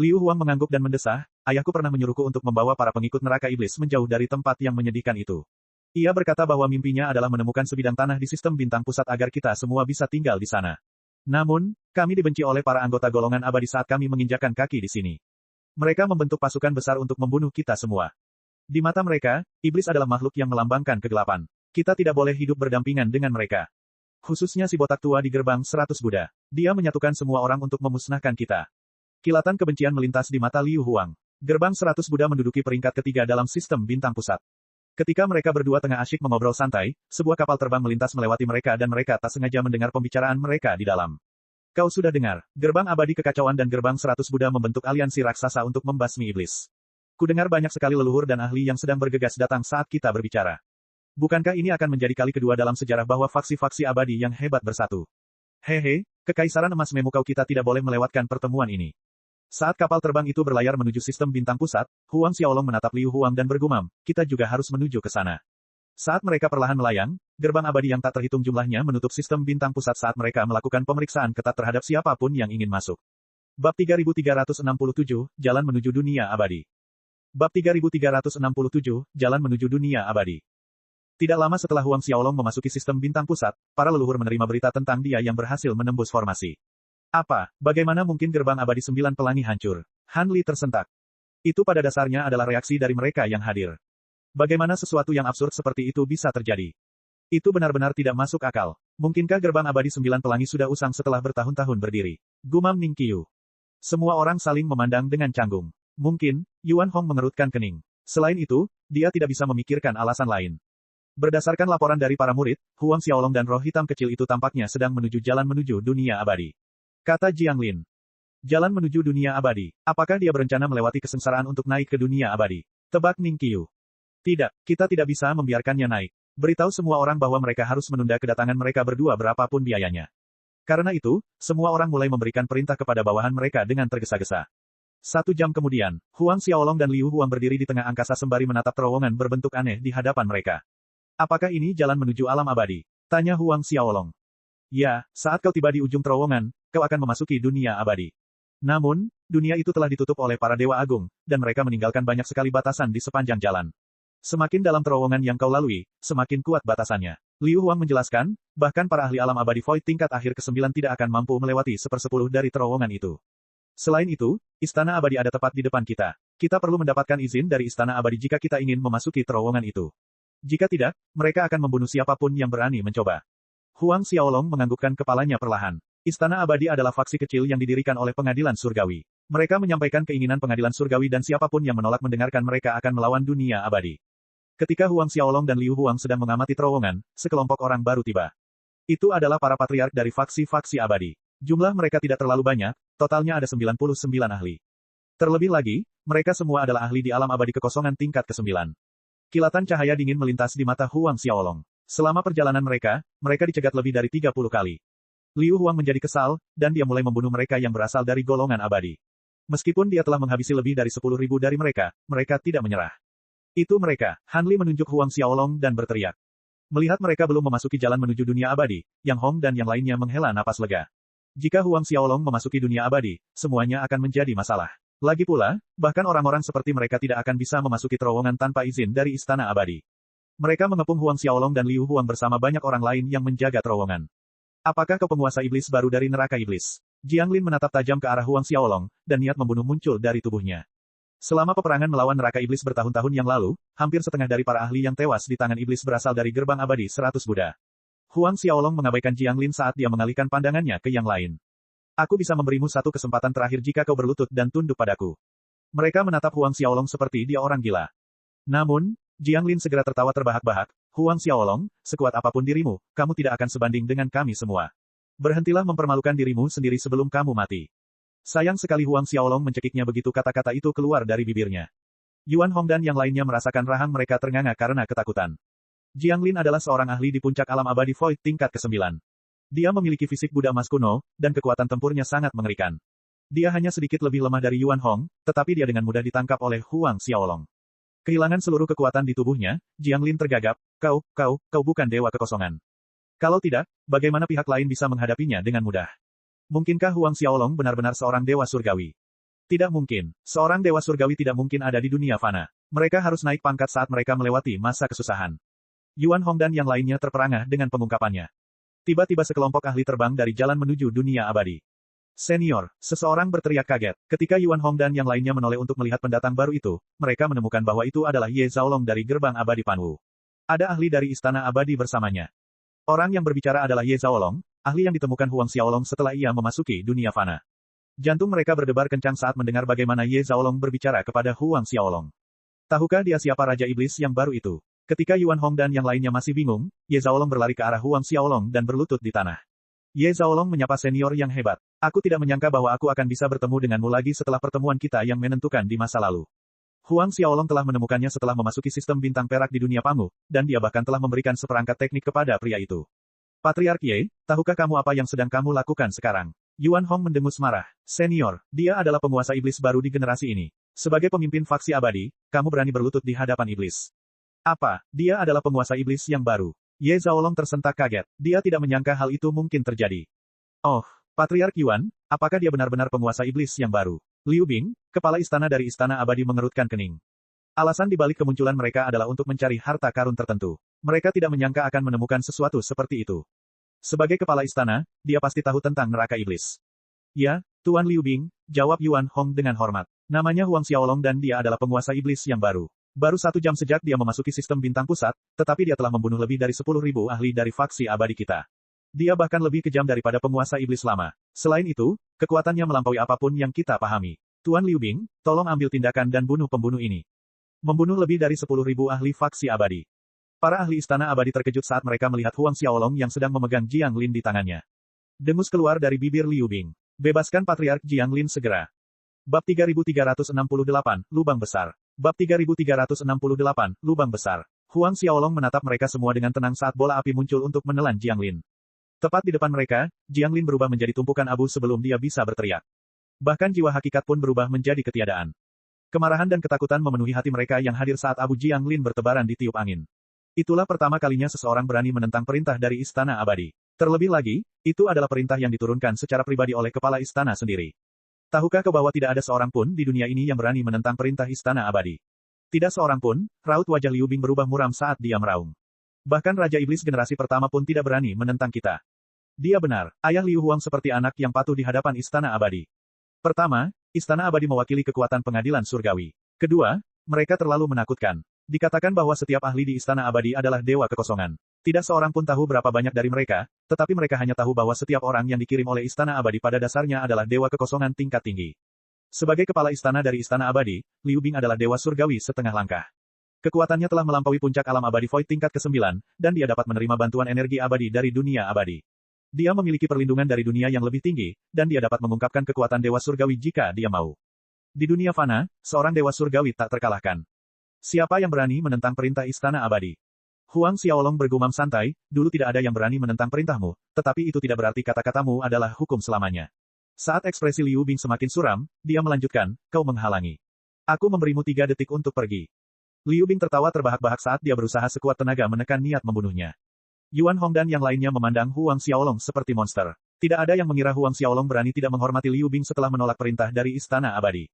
A: Liu Huang mengangguk dan mendesah, ayahku pernah menyuruhku untuk membawa para pengikut neraka iblis menjauh dari tempat yang menyedihkan itu. Ia berkata bahwa mimpinya adalah menemukan sebidang tanah di sistem bintang pusat agar kita semua bisa tinggal di sana. Namun, kami dibenci oleh para anggota golongan abadi saat kami menginjakan kaki di sini. Mereka membentuk pasukan besar untuk membunuh kita semua. Di mata mereka, iblis adalah makhluk yang melambangkan kegelapan. Kita tidak boleh hidup berdampingan dengan mereka. Khususnya si botak tua di gerbang 100 Buddha. Dia menyatukan semua orang untuk memusnahkan kita. Kilatan kebencian melintas di mata Liu Huang. Gerbang 100 Buddha menduduki peringkat ketiga dalam sistem bintang pusat. Ketika mereka berdua tengah asyik mengobrol santai, sebuah kapal terbang melintas melewati mereka dan mereka tak sengaja mendengar pembicaraan mereka di dalam. Kau sudah dengar, gerbang abadi kekacauan dan gerbang 100 Buddha membentuk aliansi raksasa untuk membasmi iblis. Kudengar banyak sekali leluhur dan ahli yang sedang bergegas datang saat kita berbicara. Bukankah ini akan menjadi kali kedua dalam sejarah bahwa faksi-faksi abadi yang hebat bersatu? Hehe, kekaisaran emas memukau kita tidak boleh melewatkan pertemuan ini. Saat kapal terbang itu berlayar menuju sistem bintang pusat, Huang Xiaolong menatap Liu Huang dan bergumam, kita juga harus menuju ke sana. Saat mereka perlahan melayang, gerbang abadi yang tak terhitung jumlahnya menutup sistem bintang pusat saat mereka melakukan pemeriksaan ketat terhadap siapapun yang ingin masuk. Bab 3367, Jalan Menuju Dunia Abadi. Bab 3367, Jalan Menuju Dunia Abadi. Tidak lama setelah Huang Xiaolong memasuki sistem bintang pusat, para leluhur menerima berita tentang dia yang berhasil menembus formasi. Apa, bagaimana mungkin gerbang abadi 9 pelangi hancur? Han Li tersentak. Itu pada dasarnya adalah reaksi dari mereka yang hadir. Bagaimana sesuatu yang absurd seperti itu bisa terjadi? Itu benar-benar tidak masuk akal. Mungkinkah gerbang abadi 9 pelangi sudah usang setelah bertahun-tahun berdiri? Gumam Ning Qiu. Semua orang saling memandang dengan canggung. Mungkin, Yuan Hong mengerutkan kening. Selain itu, dia tidak bisa memikirkan alasan lain. Berdasarkan laporan dari para murid, Huang Xiaolong dan roh hitam kecil itu tampaknya sedang menuju jalan menuju dunia abadi. Kata Jiang Lin. Jalan menuju dunia abadi. Apakah dia berencana melewati kesengsaraan untuk naik ke dunia abadi? Tebak Ning Qiu. Tidak, kita tidak bisa membiarkannya naik. Beritahu semua orang bahwa mereka harus menunda kedatangan mereka berdua berapapun biayanya. Karena itu, semua orang mulai memberikan perintah kepada bawahan mereka dengan tergesa-gesa. 1 jam kemudian, Huang Xiaolong dan Liu Huang berdiri di tengah angkasa sembari menatap terowongan berbentuk aneh di hadapan mereka. Apakah ini jalan menuju alam abadi? Tanya Huang Xiaolong. Ya, saat kau tiba di ujung terowongan, kau akan memasuki dunia abadi. Namun, dunia itu telah ditutup oleh para dewa agung, dan mereka meninggalkan banyak sekali batasan di sepanjang jalan. Semakin dalam terowongan yang kau lalui, semakin kuat batasannya. Liu Huang menjelaskan, bahkan para ahli alam abadi Void tingkat akhir ke-9 tidak akan mampu melewati 1/10 dari terowongan itu. Selain itu, istana abadi ada tepat di depan kita. Kita perlu mendapatkan izin dari istana abadi jika kita ingin memasuki terowongan itu. Jika tidak, mereka akan membunuh siapapun yang berani mencoba. Huang Xiaolong menganggukkan kepalanya perlahan. Istana abadi adalah faksi kecil yang didirikan oleh pengadilan surgawi. Mereka menyampaikan keinginan pengadilan surgawi dan siapapun yang menolak mendengarkan mereka akan melawan dunia abadi. Ketika Huang Xiaolong dan Liu Huang sedang mengamati terowongan, sekelompok orang baru tiba. Itu adalah para patriark dari faksi-faksi abadi. Jumlah mereka tidak terlalu banyak, totalnya ada 99 ahli. Terlebih lagi, mereka semua adalah ahli di alam abadi kekosongan tingkat ke-9. Kilatan cahaya dingin melintas di mata Huang Xiaolong. Selama perjalanan mereka dicegat lebih dari 30 kali. Liu Huang menjadi kesal, dan dia mulai membunuh mereka yang berasal dari golongan abadi. Meskipun dia telah menghabisi lebih dari 10.000 dari mereka tidak menyerah. Itu mereka. Han Li menunjuk Huang Xiaolong dan berteriak. Melihat mereka belum memasuki jalan menuju dunia abadi, Yang Hong dan yang lainnya menghela napas lega. Jika Huang Xiaolong memasuki dunia abadi, semuanya akan menjadi masalah. Lagi pula, bahkan orang-orang seperti mereka tidak akan bisa memasuki terowongan tanpa izin dari istana abadi. Mereka mengepung Huang Xiaolong dan Liu Huang bersama banyak orang lain yang menjaga terowongan. Apakah kau penguasa iblis baru dari neraka iblis? Jiang Lin menatap tajam ke arah Huang Xiaolong, dan niat membunuh muncul dari tubuhnya. Selama peperangan melawan neraka iblis bertahun-tahun yang lalu, hampir setengah dari para ahli yang tewas di tangan iblis berasal dari gerbang abadi 100 Buddha. Huang Xiaolong mengabaikan Jiang Lin saat dia mengalihkan pandangannya ke yang lain. Aku bisa memberimu satu kesempatan terakhir jika kau berlutut dan tunduk padaku. Mereka menatap Huang Xiaolong seperti dia orang gila. Namun, Jiang Lin segera tertawa terbahak-bahak. Huang Xiaolong, sekuat apapun dirimu, kamu tidak akan sebanding dengan kami semua. Berhentilah mempermalukan dirimu sendiri sebelum kamu mati. Sayang sekali Huang Xiaolong mencekiknya begitu kata-kata itu keluar dari bibirnya. Yuan Hong dan yang lainnya merasakan rahang mereka ternganga karena ketakutan. Jiang Lin adalah seorang ahli di puncak alam abadi Void tingkat ke-9. Dia memiliki fisik Buddha emas kuno, dan kekuatan tempurnya sangat mengerikan. Dia hanya sedikit lebih lemah dari Yuan Hong, tetapi dia dengan mudah ditangkap oleh Huang Xiaolong. Kehilangan seluruh kekuatan di tubuhnya, Jiang Lin tergagap, kau bukan dewa kekosongan. Kalau tidak, bagaimana pihak lain bisa menghadapinya dengan mudah? Mungkinkah Huang Xiaolong benar-benar seorang dewa surgawi? Tidak mungkin. Seorang dewa surgawi tidak mungkin ada di dunia fana. Mereka harus naik pangkat saat mereka melewati masa kesusahan. Yuan Hong dan yang lainnya terperangah dengan pengungkapannya. Tiba-tiba sekelompok ahli terbang dari jalan menuju dunia abadi. Senior, seseorang berteriak kaget. Ketika Yuan Hong dan yang lainnya menoleh untuk melihat pendatang baru itu, mereka menemukan bahwa itu adalah Ye Zhaolong dari gerbang abadi Panwu. Ada ahli dari istana abadi bersamanya. Orang yang berbicara adalah Ye Zhaolong, ahli yang ditemukan Huang Xiaolong setelah ia memasuki dunia fana. Jantung mereka berdebar kencang saat mendengar bagaimana Ye Zhaolong berbicara kepada Huang Xiaolong. Tahukah dia siapa Raja Iblis yang baru itu? Ketika Yuan Hong dan yang lainnya masih bingung, Ye Zhaolong berlari ke arah Huang Xiaolong dan berlutut di tanah. Ye Zhaolong menyapa senior yang hebat. Aku tidak menyangka bahwa aku akan bisa bertemu denganmu lagi setelah pertemuan kita yang menentukan di masa lalu. Huang Xiaolong telah menemukannya setelah memasuki sistem bintang perak di dunia Pangu, dan dia bahkan telah memberikan seperangkat teknik kepada pria itu. Patriark Ye, tahukah kamu apa yang sedang kamu lakukan sekarang? Yuan Hong mendengus marah. Senior, dia adalah penguasa iblis baru di generasi ini. Sebagai pemimpin faksi abadi, kamu berani berlutut di hadapan iblis. Apa? Dia adalah penguasa iblis yang baru. Ye Zhaolong tersentak kaget. Dia tidak menyangka hal itu mungkin terjadi. Oh, Patriark Yuan, apakah dia benar-benar penguasa iblis yang baru? Liu Bing, kepala istana dari istana abadi mengerutkan kening. Alasan dibalik kemunculan mereka adalah untuk mencari harta karun tertentu. Mereka tidak menyangka akan menemukan sesuatu seperti itu. Sebagai kepala istana, dia pasti tahu tentang neraka iblis. Ya, Tuan Liu Bing, jawab Yuan Hong dengan hormat. Namanya Huang Xiaolong dan dia adalah penguasa iblis yang baru. Baru 1 jam sejak dia memasuki sistem bintang pusat, tetapi dia telah membunuh lebih dari 10.000 ahli dari faksi abadi kita. Dia bahkan lebih kejam daripada penguasa iblis lama. Selain itu, kekuatannya melampaui apapun yang kita pahami. Tuan Liu Bing, tolong ambil tindakan dan bunuh pembunuh ini. Membunuh lebih dari 10.000 ahli faksi abadi. Para ahli istana abadi terkejut saat mereka melihat Huang Xiaolong yang sedang memegang Jiang Lin di tangannya. Dengus keluar dari bibir Liu Bing. Bebaskan Patriark Jiang Lin segera. Bab 3368, Lubang Besar. Bab 3368, Lubang Besar. Huang Xiaolong menatap mereka semua dengan tenang saat bola api muncul untuk menelan Jiang Lin. Tepat di depan mereka, Jiang Lin berubah menjadi tumpukan abu sebelum dia bisa berteriak. Bahkan jiwa hakikat pun berubah menjadi ketiadaan. Kemarahan dan ketakutan memenuhi hati mereka yang hadir saat abu Jiang Lin bertebaran di tiup angin. Itulah pertama kalinya seseorang berani menentang perintah dari Istana Abadi. Terlebih lagi, itu adalah perintah yang diturunkan secara pribadi oleh kepala istana sendiri. Tahukah kau bahwa tidak ada seorang pun di dunia ini yang berani menentang perintah Istana Abadi? Tidak seorang pun, raut wajah Liu Bing berubah muram saat dia meraung. Bahkan Raja Iblis generasi pertama pun tidak berani menentang kita. Dia benar, ayah Liu Huang seperti anak yang patuh di hadapan Istana Abadi. Pertama, Istana Abadi mewakili kekuatan pengadilan surgawi. Kedua, mereka terlalu menakutkan. Dikatakan bahwa setiap ahli di Istana Abadi adalah dewa kekosongan. Tidak seorang pun tahu berapa banyak dari mereka, tetapi mereka hanya tahu bahwa setiap orang yang dikirim oleh Istana Abadi pada dasarnya adalah dewa kekosongan tingkat tinggi. Sebagai kepala istana dari Istana Abadi, Liu Bing adalah dewa surgawi setengah langkah. Kekuatannya telah melampaui puncak alam abadi Void tingkat ke-9, dan dia dapat menerima bantuan energi abadi dari dunia abadi. Dia memiliki perlindungan dari dunia yang lebih tinggi, dan dia dapat mengungkapkan kekuatan dewa surgawi jika dia mau. Di dunia fana, seorang dewa surgawi tak terkalahkan. Siapa yang berani menentang perintah Istana Abadi? Huang Xiaolong bergumam santai, dulu tidak ada yang berani menentang perintahmu, tetapi itu tidak berarti kata-katamu adalah hukum selamanya. Saat ekspresi Liu Bing semakin suram, dia melanjutkan, kau menghalangi. Aku memberimu 3 detik untuk pergi. Liu Bing tertawa terbahak-bahak saat dia berusaha sekuat tenaga menekan niat membunuhnya. Yuan Hong dan yang lainnya memandang Huang Xiaolong seperti monster. Tidak ada yang mengira Huang Xiaolong berani tidak menghormati Liu Bing setelah menolak perintah dari Istana Abadi.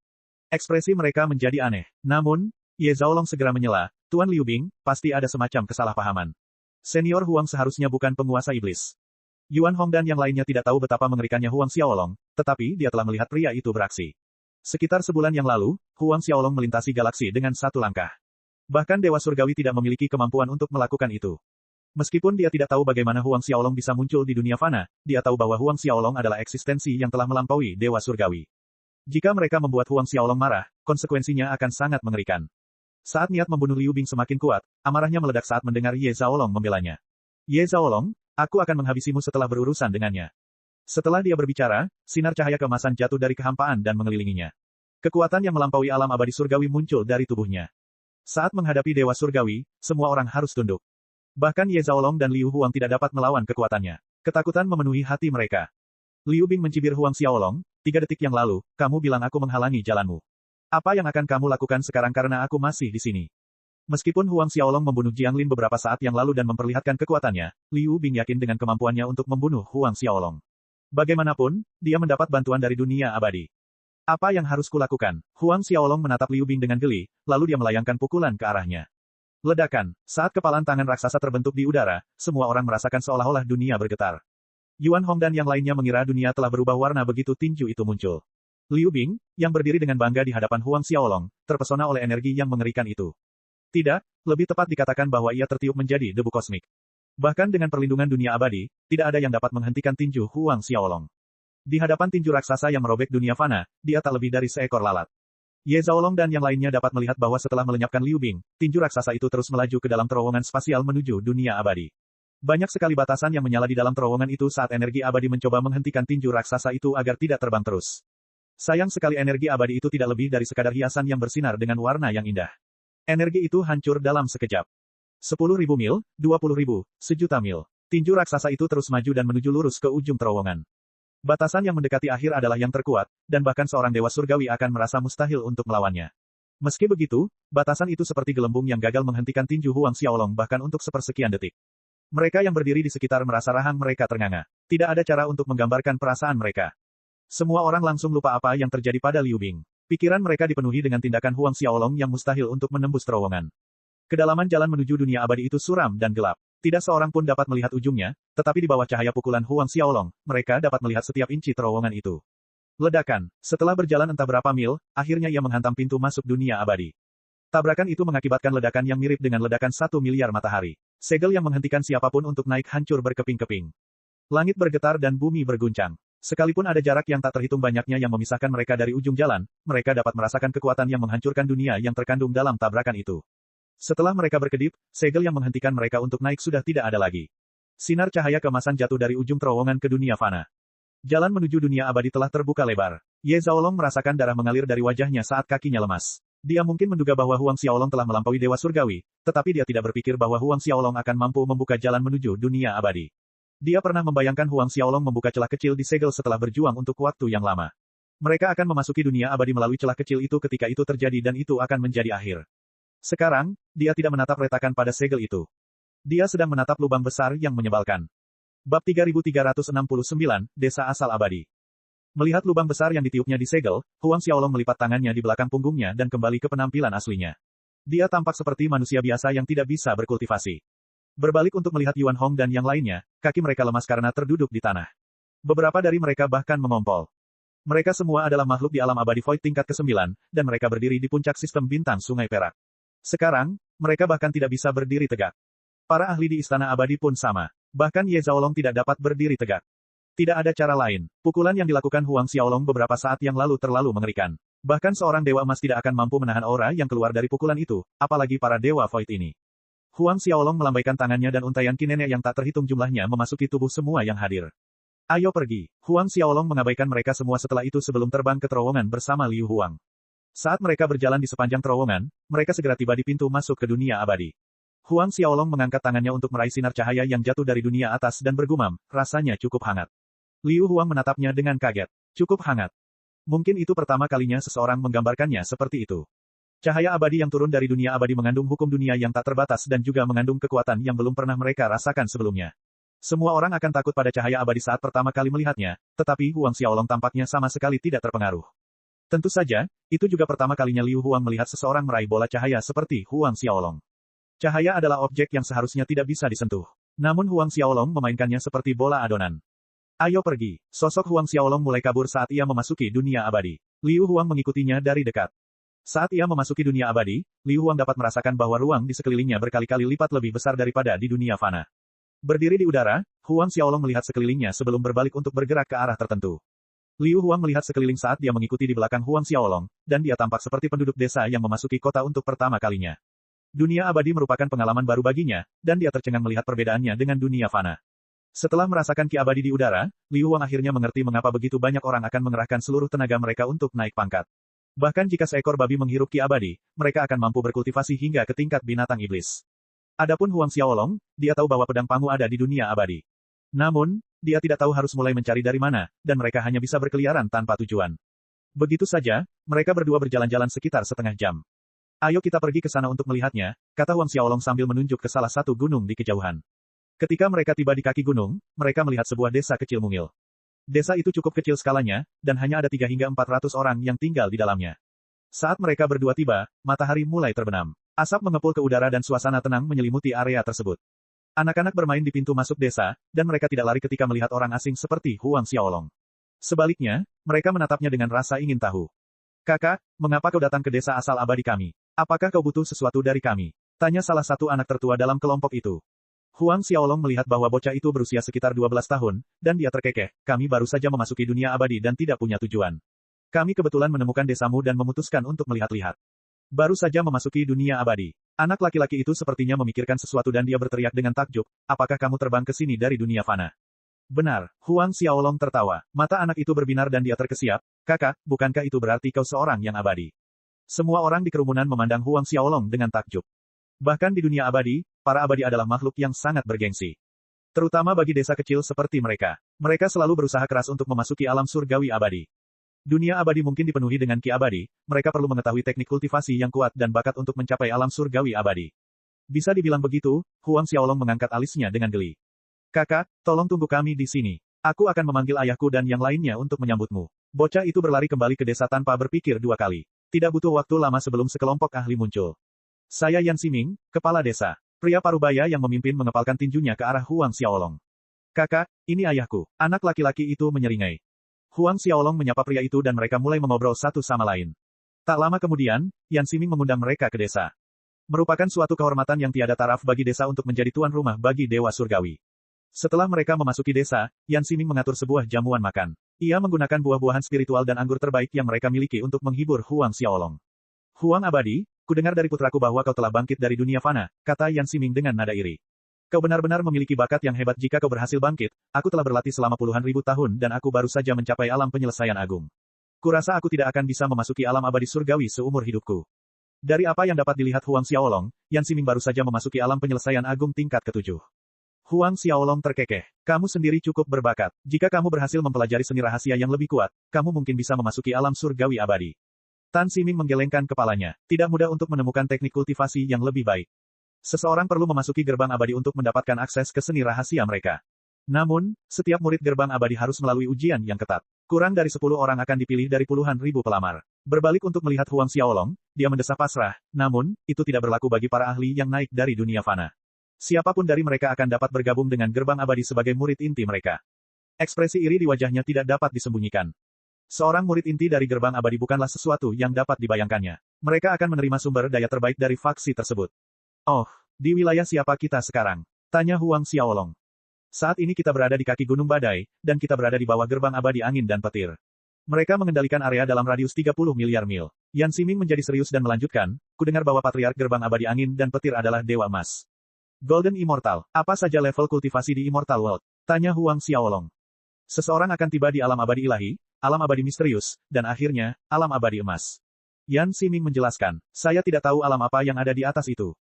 A: Ekspresi mereka menjadi aneh. Namun, Ye Zhaolong segera menyela, Tuan Liu Bing, pasti ada semacam kesalahpahaman. Senior Huang seharusnya bukan penguasa iblis. Yuan Hong dan yang lainnya tidak tahu betapa mengerikannya Huang Xiaolong, tetapi dia telah melihat pria itu beraksi. Sekitar sebulan yang lalu, Huang Xiaolong melintasi galaksi dengan 1 langkah. Bahkan Dewa Surgawi tidak memiliki kemampuan untuk melakukan itu. Meskipun dia tidak tahu bagaimana Huang Xiaolong bisa muncul di dunia fana, dia tahu bahwa Huang Xiaolong adalah eksistensi yang telah melampaui Dewa Surgawi. Jika mereka membuat Huang Xiaolong marah, konsekuensinya akan sangat mengerikan. Saat niat membunuh Liu Bing semakin kuat, amarahnya meledak saat mendengar Ye Zhaolong membelanya. Ye Zhaolong, aku akan menghabisimu setelah berurusan dengannya. Setelah dia berbicara, sinar cahaya keemasan jatuh dari kehampaan dan mengelilinginya. Kekuatan yang melampaui alam abadi surgawi muncul dari tubuhnya. Saat menghadapi Dewa Surgawi, semua orang harus tunduk. Bahkan Ye Zhaolong dan Liu Huang tidak dapat melawan kekuatannya. Ketakutan memenuhi hati mereka. Liu Bing mencibir Huang Xiaolong, 3 detik yang lalu, kamu bilang aku menghalangi jalanmu. Apa yang akan kamu lakukan sekarang karena aku masih di sini? Meskipun Huang Xiaolong membunuh Jiang Lin beberapa saat yang lalu dan memperlihatkan kekuatannya, Liu Bing yakin dengan kemampuannya untuk membunuh Huang Xiaolong. Bagaimanapun, dia mendapat bantuan dari dunia abadi. Apa yang harus kulakukan? Huang Xiaolong menatap Liu Bing dengan geli, lalu dia melayangkan pukulan ke arahnya. Ledakan. Saat kepalan tangan raksasa terbentuk di udara, semua orang merasakan seolah-olah dunia bergetar. Yuan Hong dan yang lainnya mengira dunia telah berubah warna begitu tinju itu muncul. Liu Bing, yang berdiri dengan bangga di hadapan Huang Xiaolong, terpesona oleh energi yang mengerikan itu. Tidak, lebih tepat dikatakan bahwa ia tertiup menjadi debu kosmik. Bahkan dengan perlindungan dunia abadi, tidak ada yang dapat menghentikan tinju Huang Xiaolong. Di hadapan tinju raksasa yang merobek dunia fana, dia tak lebih dari seekor lalat. Ye Zhaolong dan yang lainnya dapat melihat bahwa setelah melenyapkan Liu Bing, tinju raksasa itu terus melaju ke dalam terowongan spasial menuju dunia abadi. Banyak sekali batasan yang menyala di dalam terowongan itu saat energi abadi mencoba menghentikan tinju raksasa itu agar tidak terbang terus. Sayang sekali energi abadi itu tidak lebih dari sekadar hiasan yang bersinar dengan warna yang indah. Energi itu hancur dalam sekejap. 10.000 mil, 20.000, 1.000.000 mil. Tinju raksasa itu terus maju dan menuju lurus ke ujung terowongan. Batasan yang mendekati akhir adalah yang terkuat, dan bahkan seorang dewa surgawi akan merasa mustahil untuk melawannya. Meski begitu, batasan itu seperti gelembung yang gagal menghentikan tinju Huang Xiaolong bahkan untuk sepersekian detik. Mereka yang berdiri di sekitar merasa rahang mereka ternganga. Tidak ada cara untuk menggambarkan perasaan mereka. Semua orang langsung lupa apa yang terjadi pada Liu Bing. Pikiran mereka dipenuhi dengan tindakan Huang Xiaolong yang mustahil untuk menembus terowongan. Kedalaman jalan menuju dunia abadi itu suram dan gelap. Tidak seorang pun dapat melihat ujungnya, tetapi di bawah cahaya pukulan Huang Xiaolong, mereka dapat melihat setiap inci terowongan itu. Ledakan. Setelah berjalan entah berapa mil, akhirnya ia menghantam pintu masuk dunia abadi. Tabrakan itu mengakibatkan ledakan yang mirip dengan ledakan 1 miliar matahari. Segel yang menghentikan siapapun untuk naik hancur berkeping-keping. Langit bergetar dan bumi berguncang. Sekalipun ada jarak yang tak terhitung banyaknya yang memisahkan mereka dari ujung jalan, mereka dapat merasakan kekuatan yang menghancurkan dunia yang terkandung dalam tabrakan itu. Setelah mereka berkedip, segel yang menghentikan mereka untuk naik sudah tidak ada lagi. Sinar cahaya keemasan jatuh dari ujung terowongan ke dunia fana. Jalan menuju dunia abadi telah terbuka lebar. Ye Zhaolong merasakan darah mengalir dari wajahnya saat kakinya lemas. Dia mungkin menduga bahwa Huang Xiaolong telah melampaui Dewa Surgawi, tetapi dia tidak berpikir bahwa Huang Xiaolong akan mampu membuka jalan menuju dunia abadi. Dia pernah membayangkan Huang Xiaolong membuka celah kecil di segel setelah berjuang untuk waktu yang lama. Mereka akan memasuki dunia abadi melalui celah kecil itu ketika itu terjadi dan itu akan menjadi akhir. Sekarang, dia tidak menatap retakan pada segel itu. Dia sedang menatap lubang besar yang menyebalkan. Bab 3369, Desa Asal Abadi. Melihat lubang besar yang ditiupnya di segel, Huang Xiaolong melipat tangannya di belakang punggungnya dan kembali ke penampilan aslinya. Dia tampak seperti manusia biasa yang tidak bisa berkultivasi. Berbalik untuk melihat Yuan Hong dan yang lainnya, kaki mereka lemas karena terduduk di tanah. Beberapa dari mereka bahkan mengompol. Mereka semua adalah makhluk di alam abadi Void tingkat ke-9, dan mereka berdiri di puncak sistem bintang Sungai Perak. Sekarang, mereka bahkan tidak bisa berdiri tegak. Para ahli di Istana Abadi pun sama. Bahkan Ye Zhaolong tidak dapat berdiri tegak. Tidak ada cara lain. Pukulan yang dilakukan Huang Xiaolong beberapa saat yang lalu terlalu mengerikan. Bahkan seorang dewa emas tidak akan mampu menahan aura yang keluar dari pukulan itu, apalagi para dewa Void ini. Huang Xiaolong melambaikan tangannya dan untaian ki nenek yang tak terhitung jumlahnya memasuki tubuh semua yang hadir. Ayo pergi. Huang Xiaolong mengabaikan mereka semua setelah itu sebelum terbang ke terowongan bersama Liu Huang. Saat mereka berjalan di sepanjang terowongan, mereka segera tiba di pintu masuk ke dunia abadi. Huang Xiaolong mengangkat tangannya untuk meraih sinar cahaya yang jatuh dari dunia atas dan bergumam, rasanya cukup hangat. Liu Huang menatapnya dengan kaget. Cukup hangat. Mungkin itu pertama kalinya seseorang menggambarkannya seperti itu. Cahaya abadi yang turun dari dunia abadi mengandung hukum dunia yang tak terbatas dan juga mengandung kekuatan yang belum pernah mereka rasakan sebelumnya. Semua orang akan takut pada cahaya abadi saat pertama kali melihatnya, tetapi Huang Xiaolong tampaknya sama sekali tidak terpengaruh. Tentu saja, itu juga pertama kalinya Liu Huang melihat seseorang meraih bola cahaya seperti Huang Xiaolong. Cahaya adalah objek yang seharusnya tidak bisa disentuh. Namun Huang Xiaolong memainkannya seperti bola adonan. Ayo pergi. Sosok Huang Xiaolong mulai kabur saat ia memasuki dunia abadi. Liu Huang mengikutinya dari dekat. Saat ia memasuki dunia abadi, Liu Huang dapat merasakan bahwa ruang di sekelilingnya berkali-kali lipat lebih besar daripada di dunia fana. Berdiri di udara, Huang Xiaolong melihat sekelilingnya sebelum berbalik untuk bergerak ke arah tertentu. Liu Huang melihat sekeliling saat dia mengikuti di belakang Huang Xiaolong, dan dia tampak seperti penduduk desa yang memasuki kota untuk pertama kalinya. Dunia abadi merupakan pengalaman baru baginya, dan dia tercengang melihat perbedaannya dengan dunia fana. Setelah merasakan ki abadi di udara, Liu Huang akhirnya mengerti mengapa begitu banyak orang akan mengerahkan seluruh tenaga mereka untuk naik pangkat. Bahkan jika seekor babi menghirup ki abadi, mereka akan mampu berkultivasi hingga ke tingkat binatang iblis. Adapun Huang Xiaolong, dia tahu bahwa pedang pangu ada di dunia abadi. Namun, dia tidak tahu harus mulai mencari dari mana, dan mereka hanya bisa berkeliaran tanpa tujuan. Begitu saja, mereka berdua berjalan-jalan sekitar setengah jam. Ayo kita pergi ke sana untuk melihatnya, kata Huang Xiaolong sambil menunjuk ke salah satu gunung di kejauhan. Ketika mereka tiba di kaki gunung, mereka melihat sebuah desa kecil mungil. Desa itu cukup kecil skalanya, dan hanya ada 3 hingga 400 orang yang tinggal di dalamnya. Saat mereka berdua tiba, matahari mulai terbenam. Asap mengepul ke udara dan suasana tenang menyelimuti area tersebut. Anak-anak bermain di pintu masuk desa, dan mereka tidak lari ketika melihat orang asing seperti Huang Xiaolong. Sebaliknya, mereka menatapnya dengan rasa ingin tahu. Kakak, mengapa kau datang ke desa asal abadi kami? Apakah kau butuh sesuatu dari kami? Tanya salah satu anak tertua dalam kelompok itu. Huang Xiaolong melihat bahwa bocah itu berusia sekitar 12 tahun, dan dia terkekeh, kami baru saja memasuki dunia abadi dan tidak punya tujuan. Kami kebetulan menemukan desamu dan memutuskan untuk melihat-lihat. Baru saja memasuki dunia abadi. Anak laki-laki itu sepertinya memikirkan sesuatu dan dia berteriak dengan takjub, apakah kamu terbang ke sini dari dunia fana? Benar, Huang Xiaolong tertawa. Mata anak itu berbinar dan dia terkesiap, kakak, bukankah itu berarti kau seorang yang abadi? Semua orang di kerumunan memandang Huang Xiaolong dengan takjub. Bahkan di dunia abadi, para abadi adalah makhluk yang sangat bergengsi. Terutama bagi desa kecil seperti mereka. Mereka selalu berusaha keras untuk memasuki alam surgawi abadi. Dunia abadi mungkin dipenuhi dengan ki abadi, mereka perlu mengetahui teknik kultivasi yang kuat dan bakat untuk mencapai alam surgawi abadi. Bisa dibilang begitu, Huang Xiaolong mengangkat alisnya dengan geli. Kakak, tolong tunggu kami di sini. Aku akan memanggil ayahku dan yang lainnya untuk menyambutmu. Bocah itu berlari kembali ke desa tanpa berpikir 2 kali. Tidak butuh waktu lama sebelum sekelompok ahli muncul. Saya Yan Ximing, kepala desa. Pria parubaya yang memimpin mengepalkan tinjunya ke arah Huang Xiaolong. Kakak, ini ayahku. Anak laki-laki itu menyeringai. Huang Xiaolong menyapa pria itu dan mereka mulai mengobrol satu sama lain. Tak lama kemudian, Yan Ximing mengundang mereka ke desa. Merupakan suatu kehormatan yang tiada taraf bagi desa untuk menjadi tuan rumah bagi Dewa Surgawi. Setelah mereka memasuki desa, Yan Ximing mengatur sebuah jamuan makan. Ia menggunakan buah-buahan spiritual dan anggur terbaik yang mereka miliki untuk menghibur Huang Xiaolong. Huang Abadi, kudengar dari putraku bahwa kau telah bangkit dari dunia fana, kata Yan Ximing dengan nada iri. Kau benar-benar memiliki bakat yang hebat jika kau berhasil bangkit, aku telah berlatih selama puluhan ribu tahun dan aku baru saja mencapai alam penyelesaian agung. Kurasa aku tidak akan bisa memasuki alam abadi surgawi seumur hidupku. Dari apa yang dapat dilihat Huang Xiaolong, Yan Ximing baru saja memasuki alam penyelesaian agung tingkat ke-7. Huang Xiaolong terkekeh. Kamu sendiri cukup berbakat. Jika kamu berhasil mempelajari seni rahasia yang lebih kuat, kamu mungkin bisa memasuki alam surgawi abadi. Tan Ximing menggelengkan kepalanya. Tidak mudah untuk menemukan teknik kultivasi yang lebih baik. Seseorang perlu memasuki gerbang abadi untuk mendapatkan akses ke seni rahasia mereka. Namun, setiap murid gerbang abadi harus melalui ujian yang ketat. Kurang dari 10 orang akan dipilih dari puluhan ribu pelamar. Berbalik untuk melihat Huang Xiaolong, dia mendesah pasrah, namun, itu tidak berlaku bagi para ahli yang naik dari dunia fana. Siapapun dari mereka akan dapat bergabung dengan gerbang abadi sebagai murid inti mereka. Ekspresi iri di wajahnya tidak dapat disembunyikan. Seorang murid inti dari gerbang abadi bukanlah sesuatu yang dapat dibayangkannya. Mereka akan menerima sumber daya terbaik dari faksi tersebut. Oh, di wilayah siapa kita sekarang? Tanya Huang Xiaolong. Saat ini kita berada di kaki Gunung Badai, dan kita berada di bawah gerbang abadi angin dan petir. Mereka mengendalikan area dalam radius 30 miliar mil. Yan Ximing menjadi serius dan melanjutkan, kudengar bahwa patriark gerbang abadi angin dan petir adalah Dewa Emas. Golden Immortal, apa saja level kultivasi di Immortal World? Tanya Huang Xiaolong. Seseorang akan tiba di alam abadi ilahi, alam abadi misterius, dan akhirnya, alam abadi emas. Yan Ximing menjelaskan, saya tidak tahu alam apa yang ada di atas itu.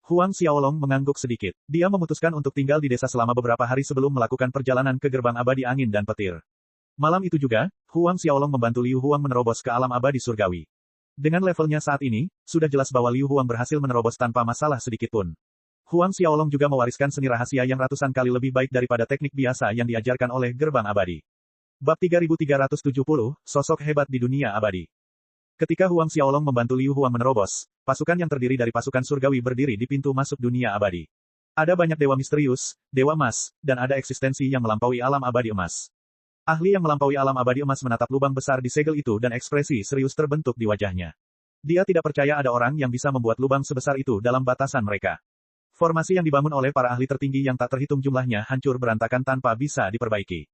A: Huang Xiaolong mengangguk sedikit. Dia memutuskan untuk tinggal di desa selama beberapa hari sebelum melakukan perjalanan ke gerbang abadi angin dan petir. Malam itu juga, Huang Xiaolong membantu Liu Huang menerobos ke alam abadi surgawi. Dengan levelnya saat ini, sudah jelas bahwa Liu Huang berhasil menerobos tanpa masalah sedikitpun. Huang Xiaolong juga mewariskan seni rahasia yang ratusan kali lebih baik daripada teknik biasa yang diajarkan oleh gerbang abadi. Bab 3370, Sosok Hebat di Dunia Abadi. Ketika Huang Xiaolong membantu Liu Huang menerobos, pasukan yang terdiri dari pasukan surgawi berdiri di pintu masuk dunia abadi. Ada banyak dewa misterius, dewa emas, dan ada eksistensi yang melampaui alam abadi emas. Ahli yang melampaui alam abadi emas menatap lubang besar di segel itu dan ekspresi serius terbentuk di wajahnya. Dia tidak percaya ada orang yang bisa membuat lubang sebesar itu dalam batasan mereka. Formasi yang dibangun oleh para ahli tertinggi yang tak terhitung jumlahnya hancur berantakan tanpa bisa diperbaiki.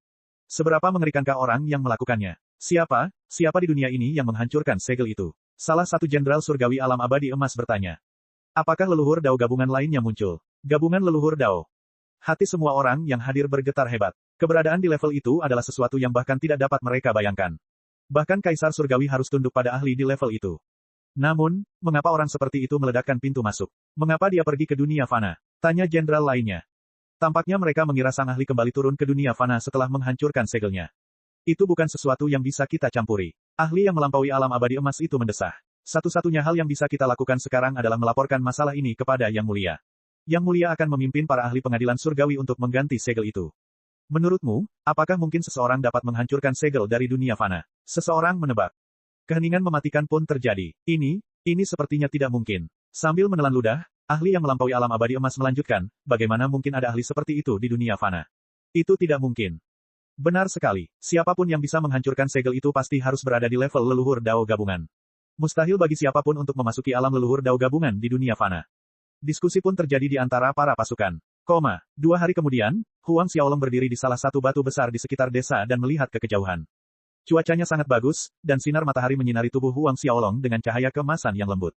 A: Seberapa mengerikankah orang yang melakukannya? Siapa di dunia ini yang menghancurkan segel itu? Salah satu jenderal surgawi alam abadi emas bertanya. Apakah leluhur Dao gabungan lainnya muncul? Gabungan leluhur Dao. Hati semua orang yang hadir bergetar hebat. Keberadaan di level itu adalah sesuatu yang bahkan tidak dapat mereka bayangkan. Bahkan Kaisar Surgawi harus tunduk pada ahli di level itu. Namun, mengapa orang seperti itu meledakkan pintu masuk? Mengapa dia pergi ke dunia fana? Tanya jenderal lainnya. Tampaknya mereka mengira sang ahli kembali turun ke dunia fana setelah menghancurkan segelnya. Itu bukan sesuatu yang bisa kita campuri. Ahli yang melampaui alam abadi emas itu mendesah. Satu-satunya hal yang bisa kita lakukan sekarang adalah melaporkan masalah ini kepada Yang Mulia. Yang Mulia akan memimpin para ahli pengadilan surgawi untuk mengganti segel itu. Menurutmu, apakah mungkin seseorang dapat menghancurkan segel dari dunia fana? Seseorang menebak. Keheningan mematikan pun terjadi. Ini sepertinya tidak mungkin. Sambil menelan ludah, ahli yang melampaui alam abadi emas melanjutkan, bagaimana mungkin ada ahli seperti itu di dunia fana? Itu tidak mungkin. Benar sekali, siapapun yang bisa menghancurkan segel itu pasti harus berada di level leluhur Dao gabungan. Mustahil bagi siapapun untuk memasuki alam leluhur Dao gabungan di dunia fana. Diskusi pun terjadi di antara para pasukan. 2 hari kemudian, Huang Xiaolong berdiri di salah satu batu besar di sekitar desa dan melihat ke kejauhan. Cuacanya sangat bagus, dan sinar matahari menyinari tubuh Huang Xiaolong dengan cahaya keemasan yang lembut.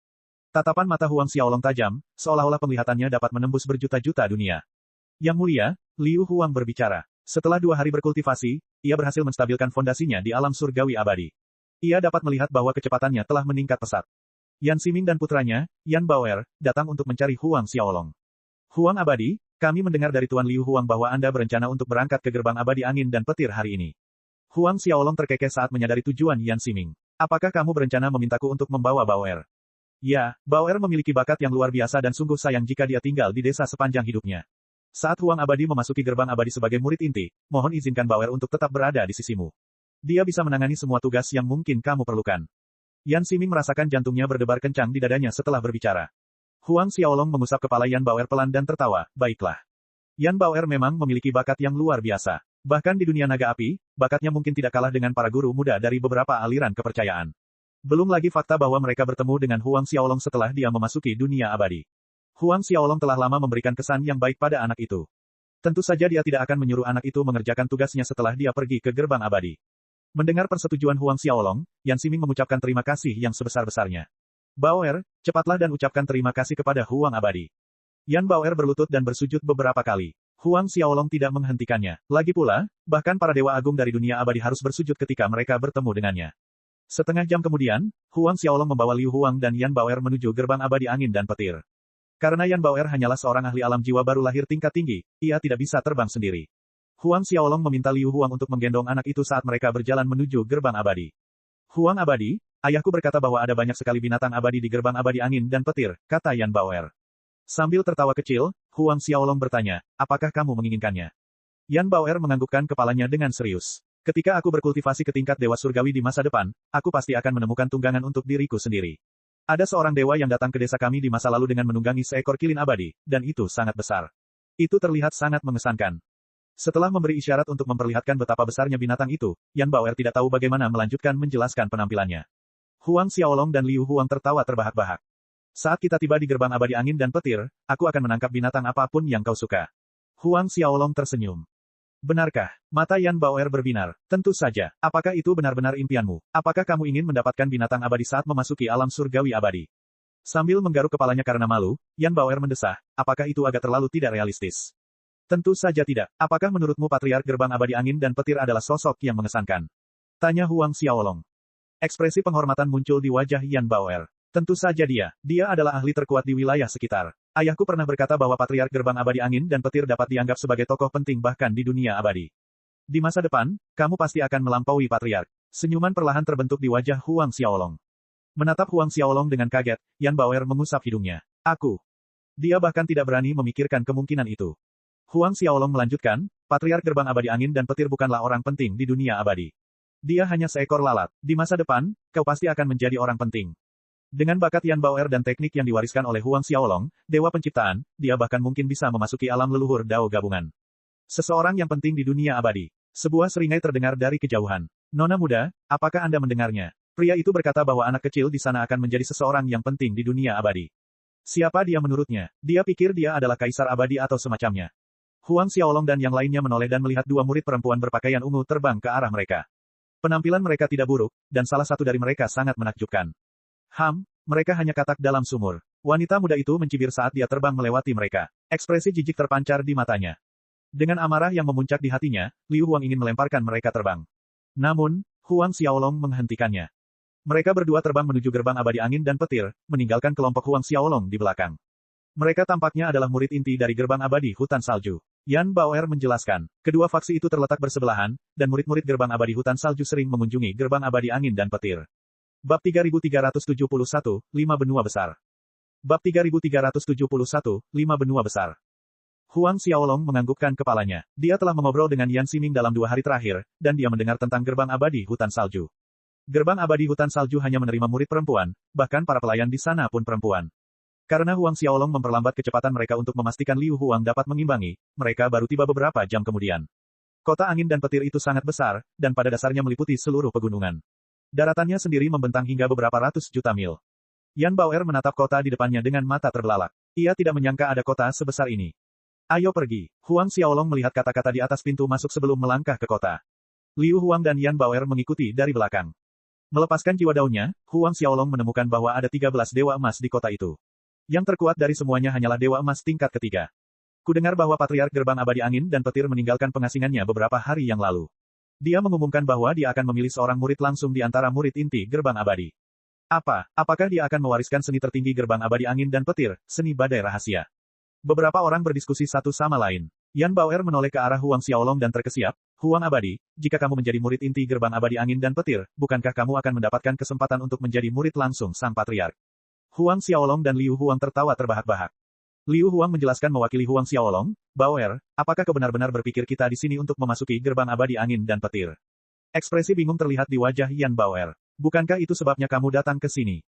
A: Tatapan mata Huang Xiaolong tajam, seolah-olah penglihatannya dapat menembus berjuta-juta dunia. Yang Mulia, Liu Huang berbicara. Setelah 2 hari berkultivasi, ia berhasil menstabilkan fondasinya di alam surgawi abadi. Ia dapat melihat bahwa kecepatannya telah meningkat pesat. Yan Ximing dan putranya, Yan Baoer, datang untuk mencari Huang Xiaolong. Huang Abadi, kami mendengar dari Tuan Liu Huang bahwa Anda berencana untuk berangkat ke gerbang abadi angin dan petir hari ini. Huang Xiaolong terkekeh saat menyadari tujuan Yan Ximing. Apakah kamu berencana memintaku untuk membawa Baoer? Ya, Baoer memiliki bakat yang luar biasa dan sungguh sayang jika dia tinggal di desa sepanjang hidupnya. Saat Huang Abadi memasuki gerbang abadi sebagai murid inti, mohon izinkan Baoer untuk tetap berada di sisimu. Dia bisa menangani semua tugas yang mungkin kamu perlukan. Yan Ximing merasakan jantungnya berdebar kencang di dadanya setelah berbicara. Huang Xiaolong mengusap kepala Yan Baoer pelan dan tertawa, baiklah. Yan Baoer memang memiliki bakat yang luar biasa. Bahkan di dunia naga api, bakatnya mungkin tidak kalah dengan para guru muda dari beberapa aliran kepercayaan. Belum lagi fakta bahwa mereka bertemu dengan Huang Xiaolong setelah dia memasuki dunia abadi. Huang Xiaolong telah lama memberikan kesan yang baik pada anak itu. Tentu saja dia tidak akan menyuruh anak itu mengerjakan tugasnya setelah dia pergi ke gerbang abadi. Mendengar persetujuan Huang Xiaolong, Yan Ximing mengucapkan terima kasih yang sebesar-besarnya. Baoer, cepatlah dan ucapkan terima kasih kepada Huang abadi. Yan Baoer berlutut dan bersujud beberapa kali. Huang Xiaolong tidak menghentikannya. Lagi pula, bahkan para dewa agung dari dunia abadi harus bersujud ketika mereka bertemu dengannya. Setengah jam kemudian, Huang Xiaolong membawa Liu Huang dan Yan Baoer menuju gerbang abadi angin dan petir. Karena Yan Baoer hanyalah seorang ahli alam jiwa baru lahir tingkat tinggi, ia tidak bisa terbang sendiri. Huang Xiaolong meminta Liu Huang untuk menggendong anak itu saat mereka berjalan menuju gerbang abadi. Huang abadi, ayahku berkata bahwa ada banyak sekali binatang abadi di gerbang abadi angin dan petir, kata Yan Baoer. Sambil tertawa kecil, Huang Xiaolong bertanya, apakah kamu menginginkannya? Yan Baoer menganggukkan kepalanya dengan serius. Ketika aku berkultivasi ke tingkat dewa surgawi di masa depan, aku pasti akan menemukan tunggangan untuk diriku sendiri. Ada seorang dewa yang datang ke desa kami di masa lalu dengan menunggangi seekor kilin abadi, dan itu sangat besar. Itu terlihat sangat mengesankan. Setelah memberi isyarat untuk memperlihatkan betapa besarnya binatang itu, Yan Baoer tidak tahu bagaimana melanjutkan menjelaskan penampilannya. Huang Xiaolong dan Liu Huang tertawa terbahak-bahak. Saat kita tiba di gerbang abadi angin dan petir, aku akan menangkap binatang apapun yang kau suka. Huang Xiaolong tersenyum. Benarkah? Mata Yan Baoer berbinar. Tentu saja. Apakah itu benar-benar impianmu? Apakah kamu ingin mendapatkan binatang abadi saat memasuki alam surgawi abadi? Sambil menggaruk kepalanya karena malu, Yan Baoer mendesah, apakah itu agak terlalu tidak realistis? Tentu saja tidak. Apakah menurutmu Patriark Gerbang Abadi Angin dan Petir adalah sosok yang mengesankan? Tanya Huang Xiaolong. Ekspresi penghormatan muncul di wajah Yan Baoer. Tentu saja dia. Dia adalah ahli terkuat di wilayah sekitar. Ayahku pernah berkata bahwa Patriark Gerbang Abadi Angin dan Petir dapat dianggap sebagai tokoh penting bahkan di dunia abadi. Di masa depan, kamu pasti akan melampaui Patriark. Senyuman perlahan terbentuk di wajah Huang Xiaolong. Menatap Huang Xiaolong dengan kaget, Yan Baoer mengusap hidungnya. Aku. Dia bahkan tidak berani memikirkan kemungkinan itu. Huang Xiaolong melanjutkan, Patriark Gerbang Abadi Angin dan Petir bukanlah orang penting di dunia abadi. Dia hanya seekor lalat. Di masa depan, kau pasti akan menjadi orang penting. Dengan bakat Yan Baoer dan teknik yang diwariskan oleh Huang Xiaolong, Dewa Penciptaan, dia bahkan mungkin bisa memasuki alam leluhur Dao Gabungan. Seseorang yang penting di dunia abadi. Sebuah seringai terdengar dari kejauhan. Nona muda, apakah Anda mendengarnya? Pria itu berkata bahwa anak kecil di sana akan menjadi seseorang yang penting di dunia abadi. Siapa dia menurutnya? Dia pikir dia adalah kaisar abadi atau semacamnya. Huang Xiaolong dan yang lainnya menoleh dan melihat dua murid perempuan berpakaian ungu terbang ke arah mereka. Penampilan mereka tidak buruk, dan salah satu dari mereka sangat menakjubkan. Mereka hanya katak dalam sumur. Wanita muda itu mencibir saat dia terbang melewati mereka. Ekspresi jijik terpancar di matanya. Dengan amarah yang memuncak di hatinya, Liu Huang ingin melemparkan mereka terbang. Namun, Huang Xiaolong menghentikannya. Mereka berdua terbang menuju gerbang abadi angin dan petir, meninggalkan kelompok Huang Xiaolong di belakang. Mereka tampaknya adalah murid inti dari gerbang abadi hutan salju. Yan Baoer menjelaskan, kedua faksi itu terletak bersebelahan, dan murid-murid gerbang abadi hutan salju sering mengunjungi gerbang abadi angin dan petir. Bab 3371, 5 benua besar. Bab 3371, 5 benua besar. Huang Xiaolong menganggukkan kepalanya. Dia telah mengobrol dengan Yan Ximing dalam 2 hari terakhir, dan dia mendengar tentang gerbang abadi hutan salju. Gerbang abadi hutan salju hanya menerima murid perempuan, bahkan para pelayan di sana pun perempuan. Karena Huang Xiaolong memperlambat kecepatan mereka untuk memastikan Liu Huang dapat mengimbangi, mereka baru tiba beberapa jam kemudian. Kota angin dan petir itu sangat besar, dan pada dasarnya meliputi seluruh pegunungan. Daratannya sendiri membentang hingga beberapa ratus juta mil. Yan Baoer menatap kota di depannya dengan mata terbelalak. Ia tidak menyangka ada kota sebesar ini. Ayo pergi. Huang Xiaolong melihat kata-kata di atas pintu masuk sebelum melangkah ke kota. Liu Huang dan Yan Baoer mengikuti dari belakang. Melepaskan jiwa daunnya, Huang Xiaolong menemukan bahwa ada 13 dewa emas di kota itu. Yang terkuat dari semuanya hanyalah dewa emas tingkat ketiga. Kudengar bahwa Patriark Gerbang Abadi Angin dan Petir meninggalkan pengasingannya beberapa hari yang lalu. Dia mengumumkan bahwa dia akan memilih seorang murid langsung di antara murid inti Gerbang Abadi. Apakah dia akan mewariskan seni tertinggi Gerbang Abadi Angin dan Petir, seni badai rahasia? Beberapa orang berdiskusi satu sama lain. Yan Baoer menoleh ke arah Huang Xiaolong dan terkesiap, Huang Abadi, jika kamu menjadi murid inti Gerbang Abadi Angin dan Petir, bukankah kamu akan mendapatkan kesempatan untuk menjadi murid langsung Sang Patriark? Huang Xiaolong dan Liu Huang tertawa terbahak-bahak. Liu Huang menjelaskan mewakili Huang Xiaolong, Baoer, apakah kau benar-benar berpikir kita di sini untuk memasuki gerbang abadi angin dan petir? Ekspresi bingung terlihat di wajah Yan Baoer. Bukankah itu sebabnya kamu datang ke sini?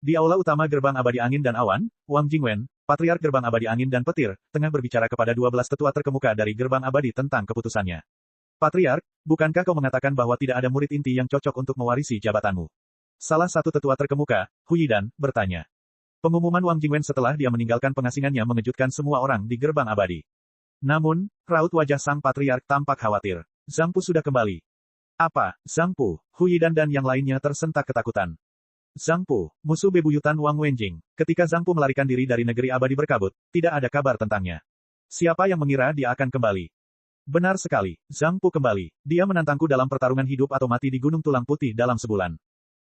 A: Di aula utama gerbang abadi angin dan awan, Wang Jingwen, Patriark Gerbang Abadi Angin dan Petir, tengah berbicara kepada 12 tetua terkemuka dari gerbang abadi tentang keputusannya. Patriark, bukankah kau mengatakan bahwa tidak ada murid inti yang cocok untuk mewarisi jabatanmu? Salah satu tetua terkemuka, Hu Yidan, bertanya. Pengumuman Wang Jingwen setelah dia meninggalkan pengasingannya mengejutkan semua orang di gerbang abadi. Namun, raut wajah sang patriark tampak khawatir. Zhang Pu sudah kembali. Apa, Zhang Pu, Hu Yidan dan yang lainnya tersentak ketakutan. Zhang Pu, musuh bebuyutan Wang Wenjing. Ketika Zhang Pu melarikan diri dari negeri abadi berkabut, tidak ada kabar tentangnya. Siapa yang mengira dia akan kembali? Benar sekali, Zhang Pu kembali. Dia menantangku dalam pertarungan hidup atau mati di Gunung Tulang Putih dalam sebulan.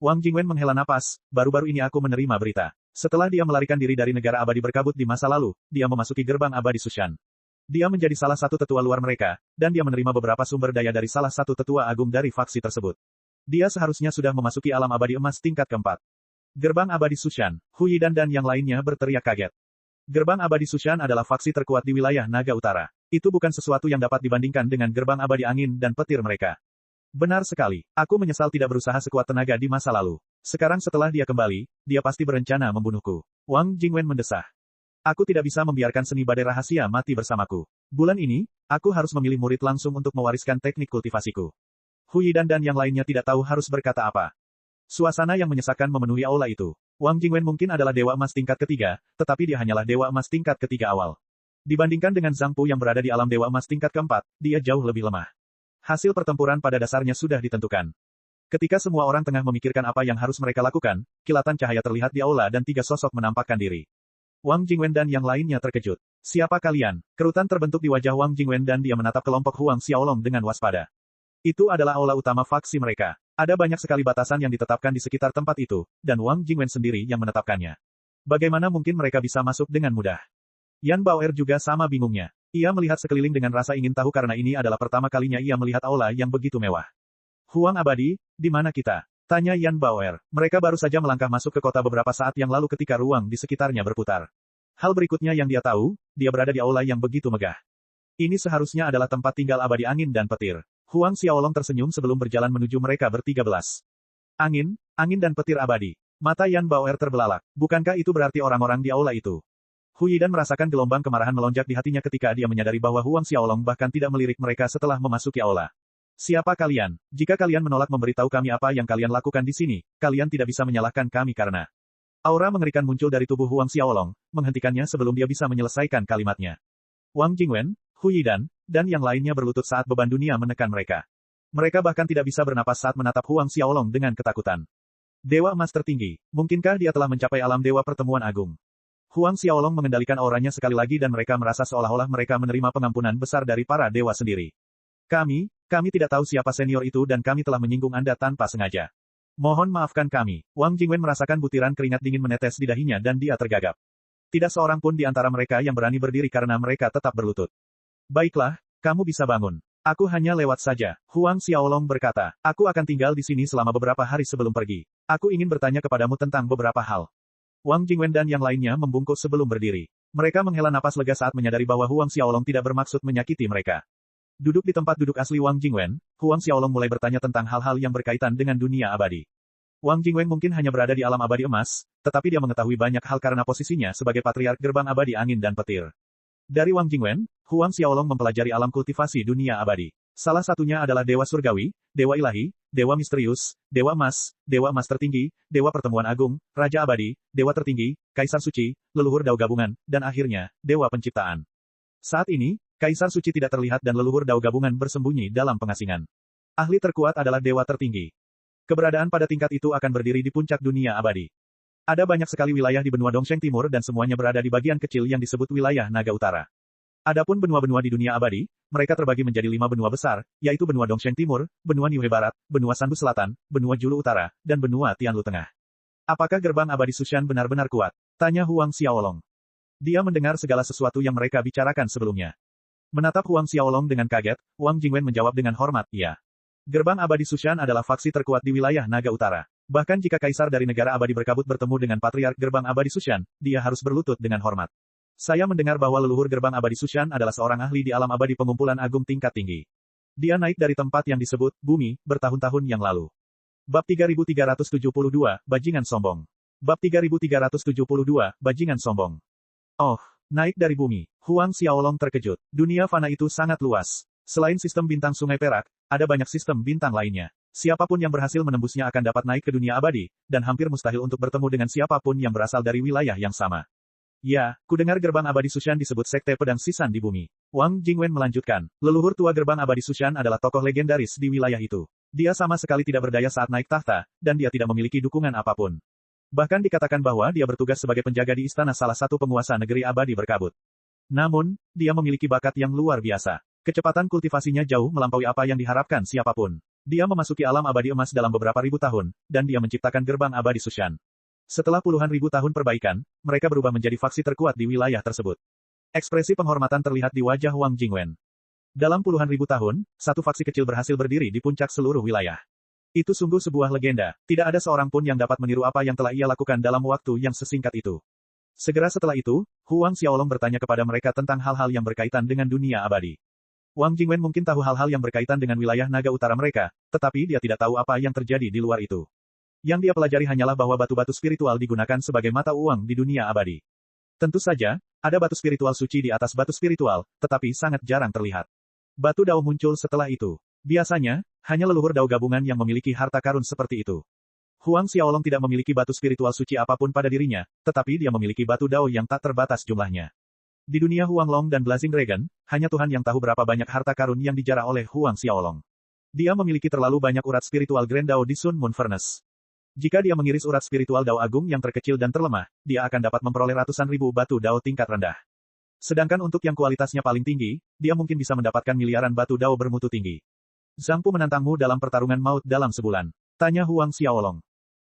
A: Wang Jingwen menghela napas, baru-baru ini aku menerima berita. Setelah dia melarikan diri dari negara abadi berkabut di masa lalu, dia memasuki gerbang abadi Sushan. Dia menjadi salah satu tetua luar mereka, dan dia menerima beberapa sumber daya dari salah satu tetua agung dari faksi tersebut. Dia seharusnya sudah memasuki alam abadi emas tingkat keempat. Gerbang abadi Sushan, Hu Yidan dan yang lainnya berteriak kaget. Gerbang abadi Sushan adalah faksi terkuat di wilayah Naga Utara. Itu bukan sesuatu yang dapat dibandingkan dengan gerbang abadi angin dan petir mereka. Benar sekali, aku menyesal tidak berusaha sekuat tenaga di masa lalu. Sekarang setelah dia kembali, dia pasti berencana membunuhku. Wang Jingwen mendesah. Aku tidak bisa membiarkan seni badai rahasia mati bersamaku. Bulan ini, aku harus memilih murid langsung untuk mewariskan teknik kultivasiku. Hu Yidan dan yang lainnya tidak tahu harus berkata apa. Suasana yang menyesakan memenuhi aula itu. Wang Jingwen mungkin adalah dewa emas tingkat ketiga, tetapi dia hanyalah dewa emas tingkat ketiga awal. Dibandingkan dengan Zhang Pu yang berada di alam dewa emas tingkat keempat, dia jauh lebih lemah. Hasil pertempuran pada dasarnya sudah ditentukan. Ketika semua orang tengah memikirkan apa yang harus mereka lakukan, kilatan cahaya terlihat di aula dan 3 sosok menampakkan diri. Wang Jingwen dan yang lainnya terkejut. Siapa kalian? Kerutan terbentuk di wajah Wang Jingwen dan dia menatap kelompok Huang Xiaolong dengan waspada. Itu adalah aula utama faksi mereka. Ada banyak sekali batasan yang ditetapkan di sekitar tempat itu, dan Wang Jingwen sendiri yang menetapkannya. Bagaimana mungkin mereka bisa masuk dengan mudah? Yan Baoer juga sama bingungnya. Ia melihat sekeliling dengan rasa ingin tahu karena ini adalah pertama kalinya ia melihat aula yang begitu mewah. Huang Abadi, di mana kita? Tanya Yan Baoer. Mereka baru saja melangkah masuk ke kota beberapa saat yang lalu ketika ruang di sekitarnya berputar. Hal berikutnya yang dia tahu, dia berada di aula yang begitu megah. Ini seharusnya adalah tempat tinggal abadi angin dan petir. Huang Xiaolong tersenyum sebelum berjalan menuju mereka ber-13. Angin dan petir abadi. Mata Yan Baoer terbelalak. Bukankah itu berarti orang-orang di aula itu? Hu Yidan merasakan gelombang kemarahan melonjak di hatinya ketika dia menyadari bahwa Huang Xiaolong bahkan tidak melirik mereka setelah memasuki aula. Siapa kalian? Jika kalian menolak memberitahu kami apa yang kalian lakukan di sini, kalian tidak bisa menyalahkan kami karena... Aura mengerikan muncul dari tubuh Huang Xiaolong, menghentikannya sebelum dia bisa menyelesaikan kalimatnya. Wang Jingwen, Hu Yidan, dan yang lainnya berlutut saat beban dunia menekan mereka. Mereka bahkan tidak bisa bernapas saat menatap Huang Xiaolong dengan ketakutan. Dewa emas tertinggi, mungkinkah dia telah mencapai alam dewa pertemuan agung? Huang Xiaolong mengendalikan auranya sekali lagi dan mereka merasa seolah-olah mereka menerima pengampunan besar dari para dewa sendiri. Kami tidak tahu siapa senior itu dan kami telah menyinggung Anda tanpa sengaja. Mohon maafkan kami. Wang Jingwen merasakan butiran keringat dingin menetes di dahinya dan dia tergagap. Tidak seorang pun di antara mereka yang berani berdiri karena mereka tetap berlutut. Baiklah, kamu bisa bangun. Aku hanya lewat saja. Huang Xiaolong berkata, aku akan tinggal di sini selama beberapa hari sebelum pergi. Aku ingin bertanya kepadamu tentang beberapa hal. Wang Jingwen dan yang lainnya membungkuk sebelum berdiri. Mereka menghela napas lega saat menyadari bahwa Huang Xiaolong tidak bermaksud menyakiti mereka. Duduk di tempat duduk asli Wang Jingwen, Huang Xiaolong mulai bertanya tentang hal-hal yang berkaitan dengan dunia abadi. Wang Jingwen mungkin hanya berada di alam abadi emas, tetapi dia mengetahui banyak hal karena posisinya sebagai patriark gerbang abadi angin dan petir. Dari Wang Jingwen, Huang Xiaolong mempelajari alam kultivasi dunia abadi. Salah satunya adalah Dewa Surgawi, Dewa Ilahi, Dewa Misterius, Dewa Emas tertinggi, Dewa Pertemuan Agung, Raja Abadi, Dewa Tertinggi, Kaisar Suci, Leluhur Dao Gabungan, dan akhirnya, Dewa Penciptaan. Saat ini, Kaisar Suci tidak terlihat dan leluhur Dao Gabungan bersembunyi dalam pengasingan. Ahli terkuat adalah Dewa Tertinggi. Keberadaan pada tingkat itu akan berdiri di puncak dunia abadi. Ada banyak sekali wilayah di benua Dongsheng Timur dan semuanya berada di bagian kecil yang disebut wilayah Naga Utara. Adapun benua-benua di dunia abadi, mereka terbagi menjadi 5 benua besar, yaitu benua Dongsheng Timur, benua Niue Barat, benua Sandu Selatan, benua Julu Utara, dan benua Tianlu Tengah. Apakah gerbang abadi Sushan benar-benar kuat? Tanya Huang Xiaolong. Dia mendengar segala sesuatu yang mereka bicarakan sebelumnya. Menatap Huang Xiaolong dengan kaget, Wang Jingwen menjawab dengan hormat, iya. Gerbang abadi Sushan adalah faksi terkuat di wilayah Naga Utara. Bahkan jika kaisar dari negara abadi berkabut bertemu dengan patriark gerbang abadi Sushan, dia harus berlutut dengan hormat. Saya mendengar bahwa leluhur gerbang abadi Sushan adalah seorang ahli di alam abadi pengumpulan agung tingkat tinggi. Dia naik dari tempat yang disebut bumi bertahun-tahun yang lalu. Bab 3372, Bajingan Sombong. Bab 3372, Bajingan Sombong. Oh, naik dari bumi. Huang Xiaolong terkejut. Dunia fana itu sangat luas. Selain sistem bintang Sungai Perak, ada banyak sistem bintang lainnya. Siapapun yang berhasil menembusnya akan dapat naik ke dunia abadi, dan hampir mustahil untuk bertemu dengan siapapun yang berasal dari wilayah yang sama. Ya, kudengar gerbang abadi Sushan disebut Sekte Pedang Sisan di bumi. Wang Jingwen melanjutkan, leluhur tua gerbang abadi Sushan adalah tokoh legendaris di wilayah itu. Dia sama sekali tidak berdaya saat naik tahta, dan dia tidak memiliki dukungan apapun. Bahkan dikatakan bahwa dia bertugas sebagai penjaga di istana salah satu penguasa negeri abadi berkabut. Namun, dia memiliki bakat yang luar biasa. Kecepatan kultivasinya jauh melampaui apa yang diharapkan siapapun. Dia memasuki alam abadi emas dalam beberapa ribu tahun, dan dia menciptakan gerbang abadi Sushan. Setelah puluhan ribu tahun perbaikan, mereka berubah menjadi faksi terkuat di wilayah tersebut. Ekspresi penghormatan terlihat di wajah Wang Jingwen. Dalam puluhan ribu tahun, satu faksi kecil berhasil berdiri di puncak seluruh wilayah. Itu sungguh sebuah legenda, tidak ada seorang pun yang dapat meniru apa yang telah ia lakukan dalam waktu yang sesingkat itu. Segera setelah itu, Huang Xiaolong bertanya kepada mereka tentang hal-hal yang berkaitan dengan dunia abadi. Wang Jingwen mungkin tahu hal-hal yang berkaitan dengan wilayah naga utara mereka, tetapi dia tidak tahu apa yang terjadi di luar itu. Yang dia pelajari hanyalah bahwa batu-batu spiritual digunakan sebagai mata uang di dunia abadi. Tentu saja, ada batu spiritual suci di atas batu spiritual, tetapi sangat jarang terlihat. Batu dao muncul setelah itu. Biasanya, hanya leluhur dao gabungan yang memiliki harta karun seperti itu. Huang Xiaolong tidak memiliki batu spiritual suci apapun pada dirinya, tetapi dia memiliki batu dao yang tak terbatas jumlahnya. Di dunia Huang Long dan Blazing Dragon, hanya Tuhan yang tahu berapa banyak harta karun yang dijarah oleh Huang Xiaolong. Dia memiliki terlalu banyak urat spiritual Grand Dao di Sun Moon Furnace. Jika dia mengiris urat spiritual Dao Agung yang terkecil dan terlemah, dia akan dapat memperoleh ratusan ribu batu Dao tingkat rendah. Sedangkan untuk yang kualitasnya paling tinggi, dia mungkin bisa mendapatkan miliaran batu Dao bermutu tinggi. Zhang Pu menantangmu dalam pertarungan maut dalam sebulan. Tanya Huang Xiaolong.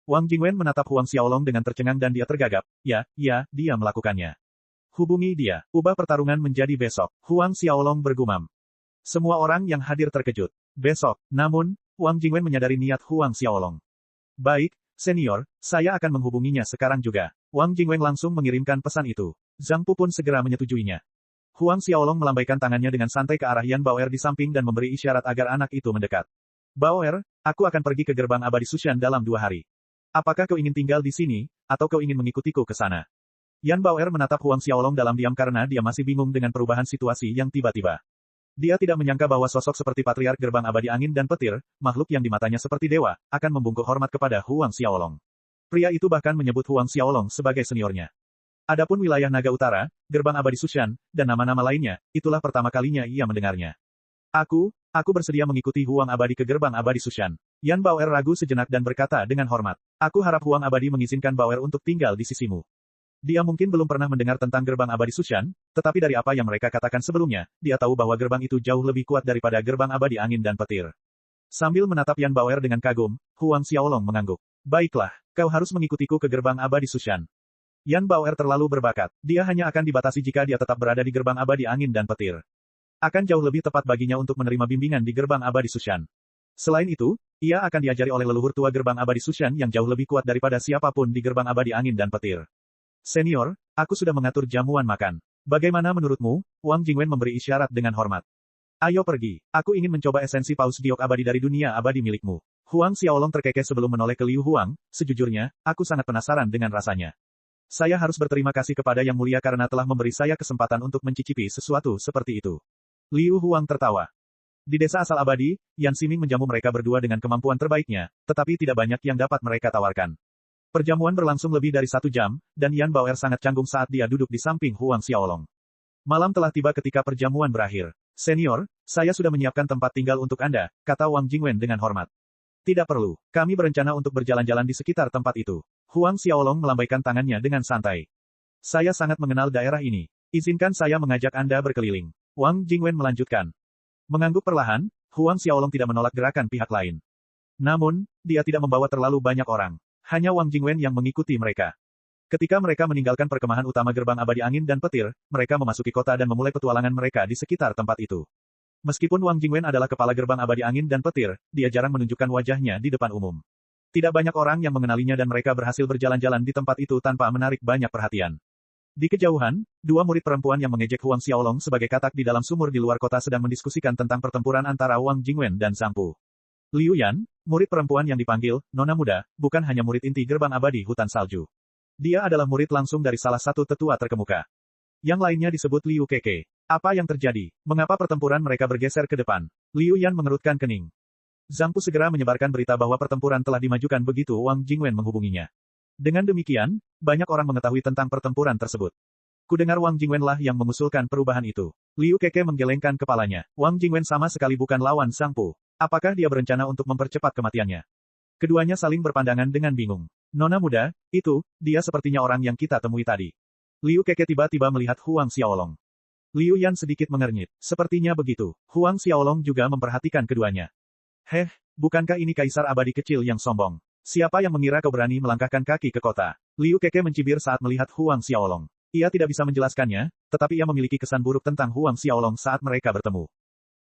A: Wang Jingwen menatap Huang Xiaolong dengan tercengang dan dia tergagap. Ya, dia melakukannya. Hubungi dia. Ubah pertarungan menjadi besok. Huang Xiaolong bergumam. Semua orang yang hadir terkejut. Besok, namun, Wang Jingwen menyadari niat Huang Xiaolong. Baik, senior, saya akan menghubunginya sekarang juga. Wang Jingwen langsung mengirimkan pesan itu. Zhang Pu pun segera menyetujuinya. Huang Xiaolong melambaikan tangannya dengan santai ke arah Yan Baoer di samping dan memberi isyarat agar anak itu mendekat. Baoer, aku akan pergi ke gerbang abadi Sushan dalam 2 hari. Apakah kau ingin tinggal di sini, atau kau ingin mengikutiku ke sana? Yan Baoer menatap Huang Xiaolong dalam diam karena dia masih bingung dengan perubahan situasi yang tiba-tiba. Dia tidak menyangka bahwa sosok seperti Patriark Gerbang Abadi Angin dan Petir, makhluk yang di matanya seperti dewa, akan membungkuk hormat kepada Huang Xiaolong. Pria itu bahkan menyebut Huang Xiaolong sebagai seniornya. Adapun wilayah Naga Utara, Gerbang Abadi Sushan, dan nama-nama lainnya, itulah pertama kalinya ia mendengarnya. Aku bersedia mengikuti Huang Abadi ke Gerbang Abadi Sushan. Yan Baoer ragu sejenak dan berkata dengan hormat. Aku harap Huang Abadi mengizinkan Baoer untuk tinggal di sisimu. Dia mungkin belum pernah mendengar tentang gerbang abadi Sushan, tetapi dari apa yang mereka katakan sebelumnya, dia tahu bahwa gerbang itu jauh lebih kuat daripada gerbang abadi angin dan petir. Sambil menatap Yan Baoer dengan kagum, Huang Xiaolong mengangguk. Baiklah, kau harus mengikutiku ke gerbang abadi Sushan. Yan Baoer terlalu berbakat. Dia hanya akan dibatasi jika dia tetap berada di gerbang abadi angin dan petir. Akan jauh lebih tepat baginya untuk menerima bimbingan di gerbang abadi Sushan. Selain itu, ia akan diajari oleh leluhur tua gerbang abadi Sushan yang jauh lebih kuat daripada siapapun di gerbang abadi angin dan petir. Senior, aku sudah mengatur jamuan makan. Bagaimana menurutmu? Wang Jingwen memberi isyarat dengan hormat. Ayo pergi. Aku ingin mencoba esensi paus giok abadi dari dunia abadi milikmu. Huang Xiaolong terkekeh sebelum menoleh ke Liu Huang. Sejujurnya, aku sangat penasaran dengan rasanya. Saya harus berterima kasih kepada Yang Mulia karena telah memberi saya kesempatan untuk mencicipi sesuatu seperti itu. Liu Huang tertawa. Di desa asal abadi, Yan Ximing menjamu mereka berdua dengan kemampuan terbaiknya, tetapi tidak banyak yang dapat mereka tawarkan. Perjamuan berlangsung lebih dari 1 jam, dan Yan Baoer sangat canggung saat dia duduk di samping Huang Xiaolong. Malam telah tiba ketika perjamuan berakhir. Senior, saya sudah menyiapkan tempat tinggal untuk Anda, kata Wang Jingwen dengan hormat. Tidak perlu, kami berencana untuk berjalan-jalan di sekitar tempat itu. Huang Xiaolong melambaikan tangannya dengan santai. Saya sangat mengenal daerah ini. Izinkan saya mengajak Anda berkeliling. Wang Jingwen melanjutkan. Mengangguk perlahan, Huang Xiaolong tidak menolak gerakan pihak lain. Namun, dia tidak membawa terlalu banyak orang. Hanya Wang Jingwen yang mengikuti mereka. Ketika mereka meninggalkan perkemahan utama gerbang abadi angin dan petir, mereka memasuki kota dan memulai petualangan mereka di sekitar tempat itu. Meskipun Wang Jingwen adalah kepala gerbang abadi angin dan petir, dia jarang menunjukkan wajahnya di depan umum. Tidak banyak orang yang mengenalinya dan mereka berhasil berjalan-jalan di tempat itu tanpa menarik banyak perhatian. Di kejauhan, 2 murid perempuan yang mengejek Huang Xiaolong sebagai katak di dalam sumur di luar kota sedang mendiskusikan tentang pertempuran antara Wang Jingwen dan Zhang Pu. Liu Yan, murid perempuan yang dipanggil Nona Muda, bukan hanya murid inti gerbang abadi hutan salju. Dia adalah murid langsung dari salah satu tetua terkemuka. Yang lainnya disebut Liu Keke. Apa yang terjadi? Mengapa pertempuran mereka bergeser ke depan? Liu Yan mengerutkan kening. Zhang Pu segera menyebarkan berita bahwa pertempuran telah dimajukan begitu Wang Jingwen menghubunginya. Dengan demikian, banyak orang mengetahui tentang pertempuran tersebut. Kudengar Wang Jingwen lah yang mengusulkan perubahan itu. Liu Keke menggelengkan kepalanya. Wang Jingwen sama sekali bukan lawan Zhang Pu. Apakah dia berencana untuk mempercepat kematiannya? Keduanya saling berpandangan dengan bingung. Nona muda, itu, dia sepertinya orang yang kita temui tadi. Liu Keke tiba-tiba melihat Huang Xiaolong. Liu Yan sedikit mengernyit. Sepertinya begitu. Huang Xiaolong juga memperhatikan keduanya. Bukankah ini kaisar abadi kecil yang sombong? Siapa yang mengira kau berani melangkahkan kaki ke kota? Liu Keke mencibir saat melihat Huang Xiaolong. Ia tidak bisa menjelaskannya, tetapi ia memiliki kesan buruk tentang Huang Xiaolong saat mereka bertemu.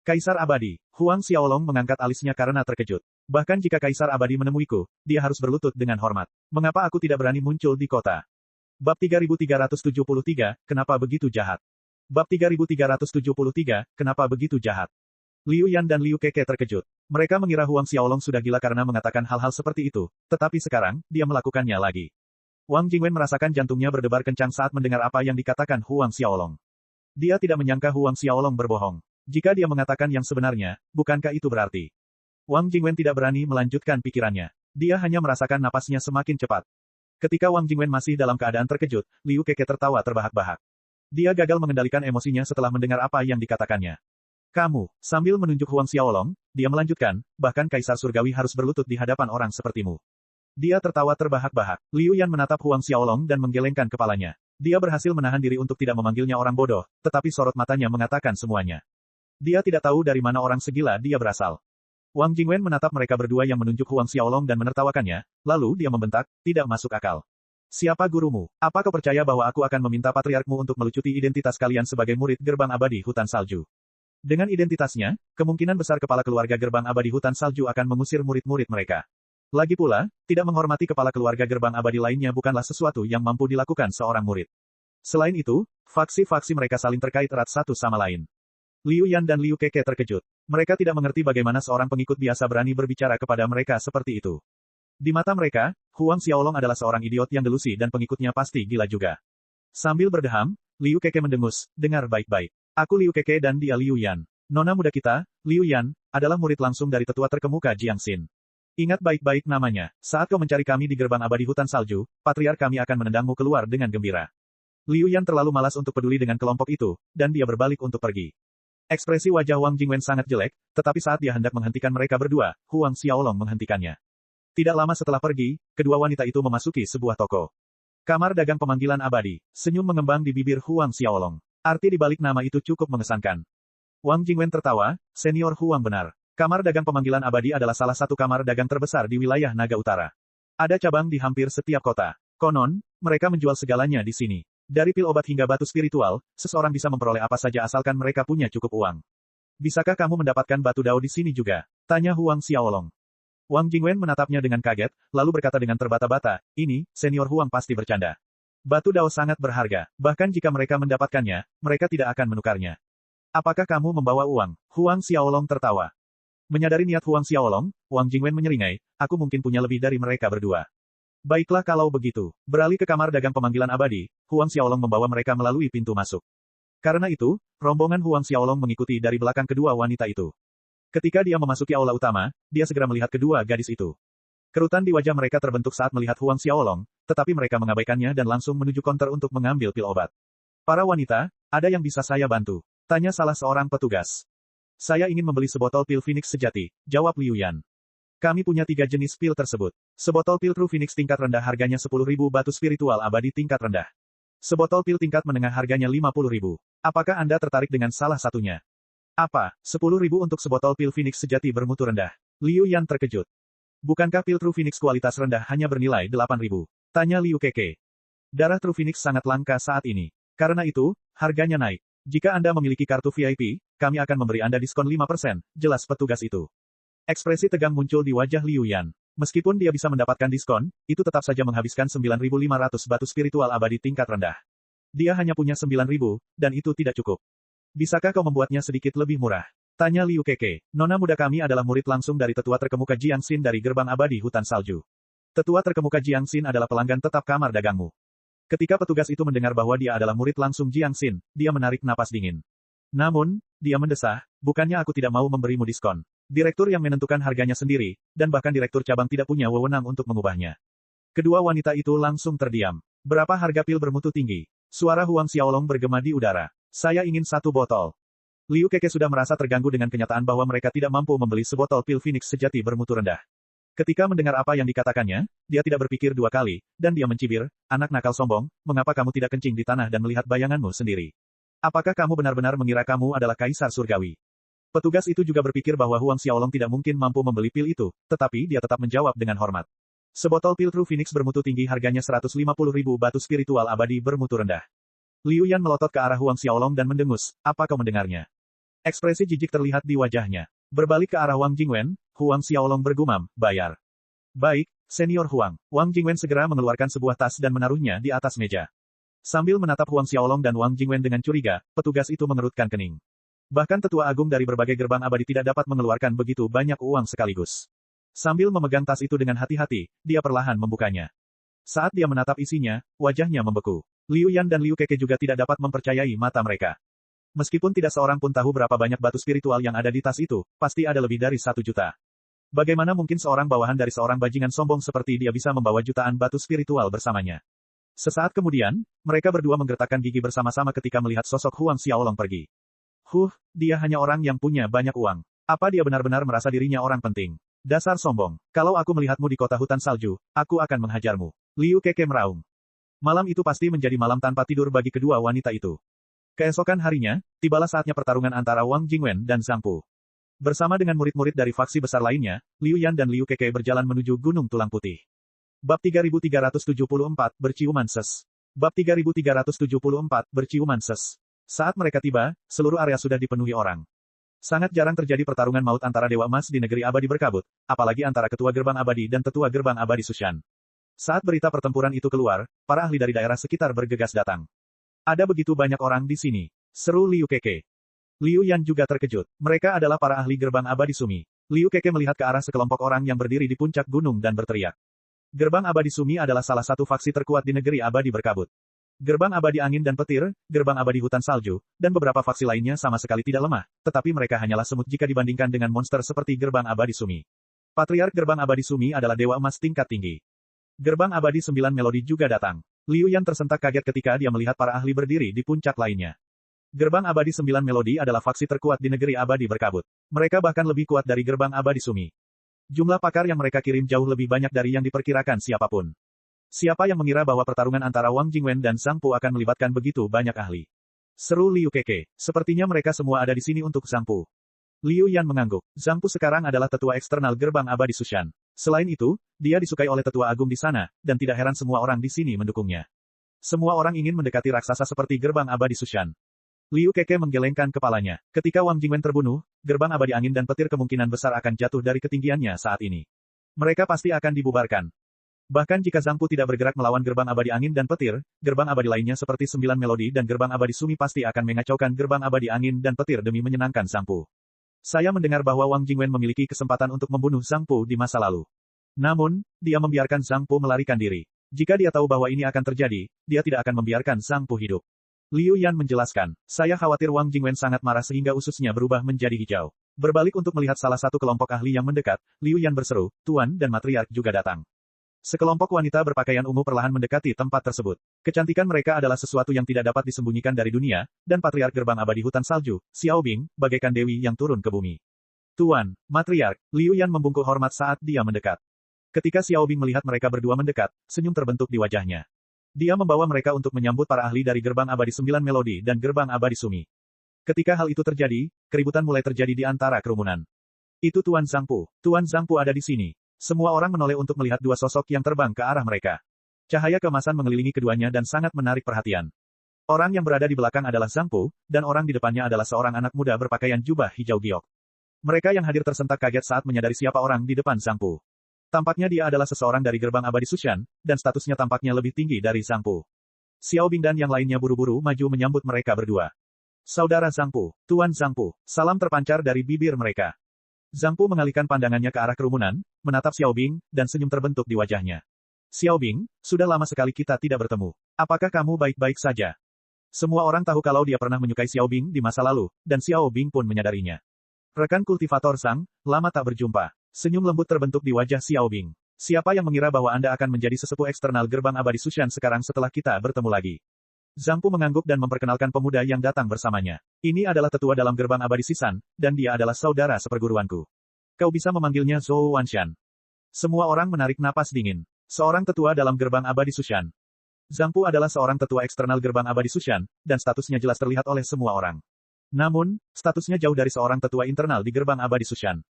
A: Kaisar abadi. Huang Xiaolong mengangkat alisnya karena terkejut. Bahkan jika kaisar abadi menemuiku, dia harus berlutut dengan hormat. Mengapa aku tidak berani muncul di kota? Bab 3373, kenapa begitu jahat? Bab 3373, kenapa begitu jahat? Liu Yan dan Liu Keke terkejut. Mereka mengira Huang Xiaolong sudah gila karena mengatakan hal-hal seperti itu, tetapi sekarang, dia melakukannya lagi. Wang Jingwen merasakan jantungnya berdebar kencang saat mendengar apa yang dikatakan Huang Xiaolong. Dia tidak menyangka Huang Xiaolong berbohong. Jika dia mengatakan yang sebenarnya, bukankah itu berarti? Wang Jingwen tidak berani melanjutkan pikirannya. Dia hanya merasakan napasnya semakin cepat. Ketika Wang Jingwen masih dalam keadaan terkejut, Liu Keke tertawa terbahak-bahak. Dia gagal mengendalikan emosinya setelah mendengar apa yang dikatakannya. Kamu, sambil menunjuk Huang Xiaolong, dia melanjutkan, bahkan Kaisar Surgawi harus berlutut di hadapan orang sepertimu. Dia tertawa terbahak-bahak. Liu Yan menatap Huang Xiaolong dan menggelengkan kepalanya. Dia berhasil menahan diri untuk tidak memanggilnya orang bodoh, tetapi sorot matanya mengatakan semuanya. Dia tidak tahu dari mana orang segila dia berasal. Wang Jingwen menatap mereka berdua yang menunjuk Huang Xiaolong dan menertawakannya, lalu dia membentak, tidak masuk akal. Siapa gurumu? Apa kau percaya bahwa aku akan meminta patriarkmu untuk melucuti identitas kalian sebagai murid gerbang abadi hutan salju? Dengan identitasnya, kemungkinan besar kepala keluarga gerbang abadi hutan salju akan mengusir murid-murid mereka. Lagi pula, tidak menghormati kepala keluarga gerbang abadi lainnya bukanlah sesuatu yang mampu dilakukan seorang murid. Selain itu, faksi-faksi mereka saling terkait erat satu sama lain. Liu Yan dan Liu Keke terkejut. Mereka tidak mengerti bagaimana seorang pengikut biasa berani berbicara kepada mereka seperti itu. Di mata mereka, Huang Xiaolong adalah seorang idiot yang delusi dan pengikutnya pasti gila juga. Sambil berdeham, Liu Keke mendengus, dengar baik-baik. Aku Liu Keke dan dia Liu Yan. Nona muda kita, Liu Yan, adalah murid langsung dari tetua terkemuka Jiangxin. Ingat baik-baik namanya. Saat kau mencari kami di gerbang abadi hutan salju, patriark kami akan menendangmu keluar dengan gembira. Liu Yan terlalu malas untuk peduli dengan kelompok itu, dan dia berbalik untuk pergi. Ekspresi wajah Wang Jingwen sangat jelek, tetapi saat dia hendak menghentikan mereka berdua, Huang Xiaolong menghentikannya. Tidak lama setelah pergi, kedua wanita itu memasuki sebuah toko. Kamar dagang pemanggilan abadi. Senyum mengembang di bibir Huang Xiaolong. Arti di balik nama itu cukup mengesankan. Wang Jingwen tertawa, senior Huang benar. Kamar dagang pemanggilan abadi adalah salah satu kamar dagang terbesar di wilayah Naga Utara. Ada cabang di hampir setiap kota. Konon, mereka menjual segalanya di sini. Dari pil obat hingga batu spiritual, seseorang bisa memperoleh apa saja asalkan mereka punya cukup uang. Bisakah kamu mendapatkan batu dao di sini juga? Tanya Huang Xiaolong. Wang Jingwen menatapnya dengan kaget, lalu berkata dengan terbata-bata, ini, senior Huang pasti bercanda. Batu dao sangat berharga, bahkan jika mereka mendapatkannya, mereka tidak akan menukarnya. Apakah kamu membawa uang? Huang Xiaolong tertawa. Menyadari niat Huang Xiaolong, Wang Jingwen menyeringai, aku mungkin punya lebih dari mereka berdua. Baiklah kalau begitu. Beralih ke kamar dagang pemanggilan abadi, Huang Xiaolong membawa mereka melalui pintu masuk. Karena itu, rombongan Huang Xiaolong mengikuti dari belakang kedua wanita itu. Ketika dia memasuki aula utama, dia segera melihat kedua gadis itu. Kerutan di wajah mereka terbentuk saat melihat Huang Xiaolong, tetapi mereka mengabaikannya dan langsung menuju konter untuk mengambil pil obat. Para wanita, ada yang bisa saya bantu? Tanya salah seorang petugas. Saya ingin membeli sebotol pil Phoenix sejati, jawab Liu Yan. Kami punya 3 jenis pil tersebut. Sebotol pil True Phoenix tingkat rendah harganya 10.000 batu spiritual abadi tingkat rendah. Sebotol pil tingkat menengah harganya 50.000. Apakah Anda tertarik dengan salah satunya? Apa, 10.000 untuk sebotol pil Phoenix sejati bermutu rendah? Liu Yan terkejut. Bukankah pil True Phoenix kualitas rendah hanya bernilai 8.000? Tanya Liu Keke. Darah True Phoenix sangat langka saat ini. Karena itu, harganya naik. Jika Anda memiliki kartu VIP, kami akan memberi Anda diskon 5%, jelas petugas itu. Ekspresi tegang muncul di wajah Liu Yan. Meskipun dia bisa mendapatkan diskon, itu tetap saja menghabiskan 9.500 batu spiritual abadi tingkat rendah. Dia hanya punya 9.000, dan itu tidak cukup. Bisakah kau membuatnya sedikit lebih murah? Tanya Liu Keke. Nona muda kami adalah murid langsung dari tetua terkemuka Jiangxin dari gerbang abadi hutan salju. Tetua terkemuka Jiangxin adalah pelanggan tetap kamar dagangmu. Ketika petugas itu mendengar bahwa dia adalah murid langsung Jiangxin, dia menarik napas dingin. Namun, dia mendesah, bukannya aku tidak mau memberimu diskon. Direktur yang menentukan harganya sendiri, dan bahkan direktur cabang tidak punya wewenang untuk mengubahnya. Kedua wanita itu langsung terdiam. Berapa harga pil bermutu tinggi? Suara Huang Xiaolong bergema di udara. Saya ingin 1 botol. Liu Keke sudah merasa terganggu dengan kenyataan bahwa mereka tidak mampu membeli sebotol pil Phoenix sejati bermutu rendah. Ketika mendengar apa yang dikatakannya, dia tidak berpikir 2 kali, dan dia mencibir, anak nakal sombong, mengapa kamu tidak kencing di tanah dan melihat bayanganmu sendiri? Apakah kamu benar-benar mengira kamu adalah kaisar surgawi? Petugas itu juga berpikir bahwa Huang Xiaolong tidak mungkin mampu membeli pil itu, tetapi dia tetap menjawab dengan hormat. Sebotol pil True Phoenix bermutu tinggi harganya 150.000 batu spiritual abadi bermutu rendah. Liu Yan melotot ke arah Huang Xiaolong dan mendengus, apa kau mendengarnya? Ekspresi jijik terlihat di wajahnya. Berbalik ke arah Wang Jingwen, Huang Xiaolong bergumam, bayar. Baik, Senior Huang. Wang Jingwen segera mengeluarkan sebuah tas dan menaruhnya di atas meja. Sambil menatap Huang Xiaolong dan Wang Jingwen dengan curiga, petugas itu mengerutkan kening. Bahkan tetua agung dari berbagai gerbang abadi tidak dapat mengeluarkan begitu banyak uang sekaligus. Sambil memegang tas itu dengan hati-hati, dia perlahan membukanya. Saat dia menatap isinya, wajahnya membeku. Liu Yan dan Liu Keke juga tidak dapat mempercayai mata mereka. Meskipun tidak seorang pun tahu berapa banyak batu spiritual yang ada di tas itu, pasti ada lebih dari 1 juta. Bagaimana mungkin seorang bawahan dari seorang bajingan sombong seperti dia bisa membawa jutaan batu spiritual bersamanya? Sesaat kemudian, mereka berdua menggertakkan gigi bersama-sama ketika melihat sosok Huang Xiaolong pergi. Dia hanya orang yang punya banyak uang. Apa dia benar-benar merasa dirinya orang penting? Dasar sombong. Kalau aku melihatmu di kota hutan salju, aku akan menghajarmu. Liu Keke meraung. Malam itu pasti menjadi malam tanpa tidur bagi kedua wanita itu. Keesokan harinya, tibalah saatnya pertarungan antara Wang Jingwen dan Zhang Pu. Bersama dengan murid-murid dari faksi besar lainnya, Liu Yan dan Liu Keke berjalan menuju Gunung Tulang Putih. Bab 3374, Berciuman Ses. Bab 3374, Berciuman Ses. Saat mereka tiba, seluruh area sudah dipenuhi orang. Sangat jarang terjadi pertarungan maut antara Dewa Emas di negeri abadi berkabut, apalagi antara ketua gerbang abadi dan tetua gerbang abadi Sushan. Saat berita pertempuran itu keluar, para ahli dari daerah sekitar bergegas datang. Ada begitu banyak orang di sini. Seru Liu Keke. Liu Yan juga terkejut. Mereka adalah para ahli gerbang abadi Sumi. Liu Keke melihat ke arah sekelompok orang yang berdiri di puncak gunung dan berteriak. Gerbang abadi Sumi adalah salah satu faksi terkuat di negeri abadi berkabut. Gerbang abadi angin dan petir, gerbang abadi hutan salju, dan beberapa faksi lainnya sama sekali tidak lemah, tetapi mereka hanyalah semut jika dibandingkan dengan monster seperti gerbang abadi Sumi. Patriark gerbang abadi Sumi adalah dewa emas tingkat tinggi. Gerbang abadi 9 melodi juga datang. Liu Yan tersentak kaget ketika dia melihat para ahli berdiri di puncak lainnya. Gerbang abadi 9 melodi adalah faksi terkuat di negeri abadi berkabut. Mereka bahkan lebih kuat dari gerbang abadi Sumi. Jumlah pakar yang mereka kirim jauh lebih banyak dari yang diperkirakan siapapun. Siapa yang mengira bahwa pertarungan antara Wang Jingwen dan Zhang Pu akan melibatkan begitu banyak ahli? Seru Liu Keke. Sepertinya mereka semua ada di sini untuk Zhang Pu. Liu Yan mengangguk. Zhang Pu sekarang adalah tetua eksternal gerbang abadi Sushan. Selain itu, dia disukai oleh tetua agung di sana, dan tidak heran semua orang di sini mendukungnya. Semua orang ingin mendekati raksasa seperti gerbang abadi Sushan. Liu Keke menggelengkan kepalanya. Ketika Wang Jingwen terbunuh, gerbang abadi angin dan petir kemungkinan besar akan jatuh dari ketinggiannya saat ini. Mereka pasti akan dibubarkan. Bahkan jika Zhang Pu tidak bergerak melawan gerbang abadi angin dan petir, gerbang abadi lainnya seperti 9 melodi dan gerbang abadi Sumi pasti akan mengacaukan gerbang abadi angin dan petir demi menyenangkan Zhang Pu. Saya mendengar bahwa Wang Jingwen memiliki kesempatan untuk membunuh Zhang Pu di masa lalu. Namun, dia membiarkan Zhang Pu melarikan diri. Jika dia tahu bahwa ini akan terjadi, dia tidak akan membiarkan Zhang Pu hidup. Liu Yan menjelaskan, saya khawatir Wang Jingwen sangat marah sehingga ususnya berubah menjadi hijau. Berbalik untuk melihat salah satu kelompok ahli yang mendekat, Liu Yan berseru, Tuan dan Matriark juga datang. Sekelompok wanita berpakaian ungu perlahan mendekati tempat tersebut. Kecantikan mereka adalah sesuatu yang tidak dapat disembunyikan dari dunia, dan Patriark Gerbang Abadi Hutan Salju, Xiao Bing, bagaikan dewi yang turun ke bumi. Tuan, Matriark, Liu Yan membungkuk hormat saat dia mendekat. Ketika Xiao Bing melihat mereka berdua mendekat, senyum terbentuk di wajahnya. Dia membawa mereka untuk menyambut para ahli dari Gerbang Abadi 9 Melodi dan Gerbang Abadi Sumi. Ketika hal itu terjadi, keributan mulai terjadi di antara kerumunan. Itu Tuan Zhang Pu. Tuan Zhang Pu ada di sini. Semua orang menoleh untuk melihat dua sosok yang terbang ke arah mereka. Cahaya keemasan mengelilingi keduanya dan sangat menarik perhatian. Orang yang berada di belakang adalah Zhang Pu, dan orang di depannya adalah seorang anak muda berpakaian jubah hijau giok. Mereka yang hadir tersentak kaget saat menyadari siapa orang di depan Zhang Pu. Tampaknya dia adalah seseorang dari Gerbang Abadi Sushan, dan statusnya tampaknya lebih tinggi dari Zhang Pu. Xiao Bing dan yang lainnya buru-buru maju menyambut mereka berdua. Saudara Zhang Pu, Tuan Zhang Pu, salam terpancar dari bibir mereka. Zhang Pu mengalihkan pandangannya ke arah kerumunan, menatap Xiao Bing, dan senyum terbentuk di wajahnya. Xiao Bing, sudah lama sekali kita tidak bertemu. Apakah kamu baik-baik saja? Semua orang tahu kalau dia pernah menyukai Xiao Bing di masa lalu, dan Xiao Bing pun menyadarinya. Rekan kultivator Sang, lama tak berjumpa. Senyum lembut terbentuk di wajah Xiao Bing. Siapa yang mengira bahwa Anda akan menjadi sesepuh eksternal gerbang abadi Sushan sekarang setelah kita bertemu lagi? Zhang Pu mengangguk dan memperkenalkan pemuda yang datang bersamanya. Ini adalah tetua dalam gerbang abadi Sisan, dan dia adalah saudara seperguruanku. Kau bisa memanggilnya Zhou Wanshan. Semua orang menarik napas dingin. Seorang tetua dalam gerbang abadi Sushan. Zhang Pu adalah seorang tetua eksternal gerbang abadi Sushan, dan statusnya jelas terlihat oleh semua orang. Namun, statusnya jauh dari seorang tetua internal di gerbang abadi Sushan.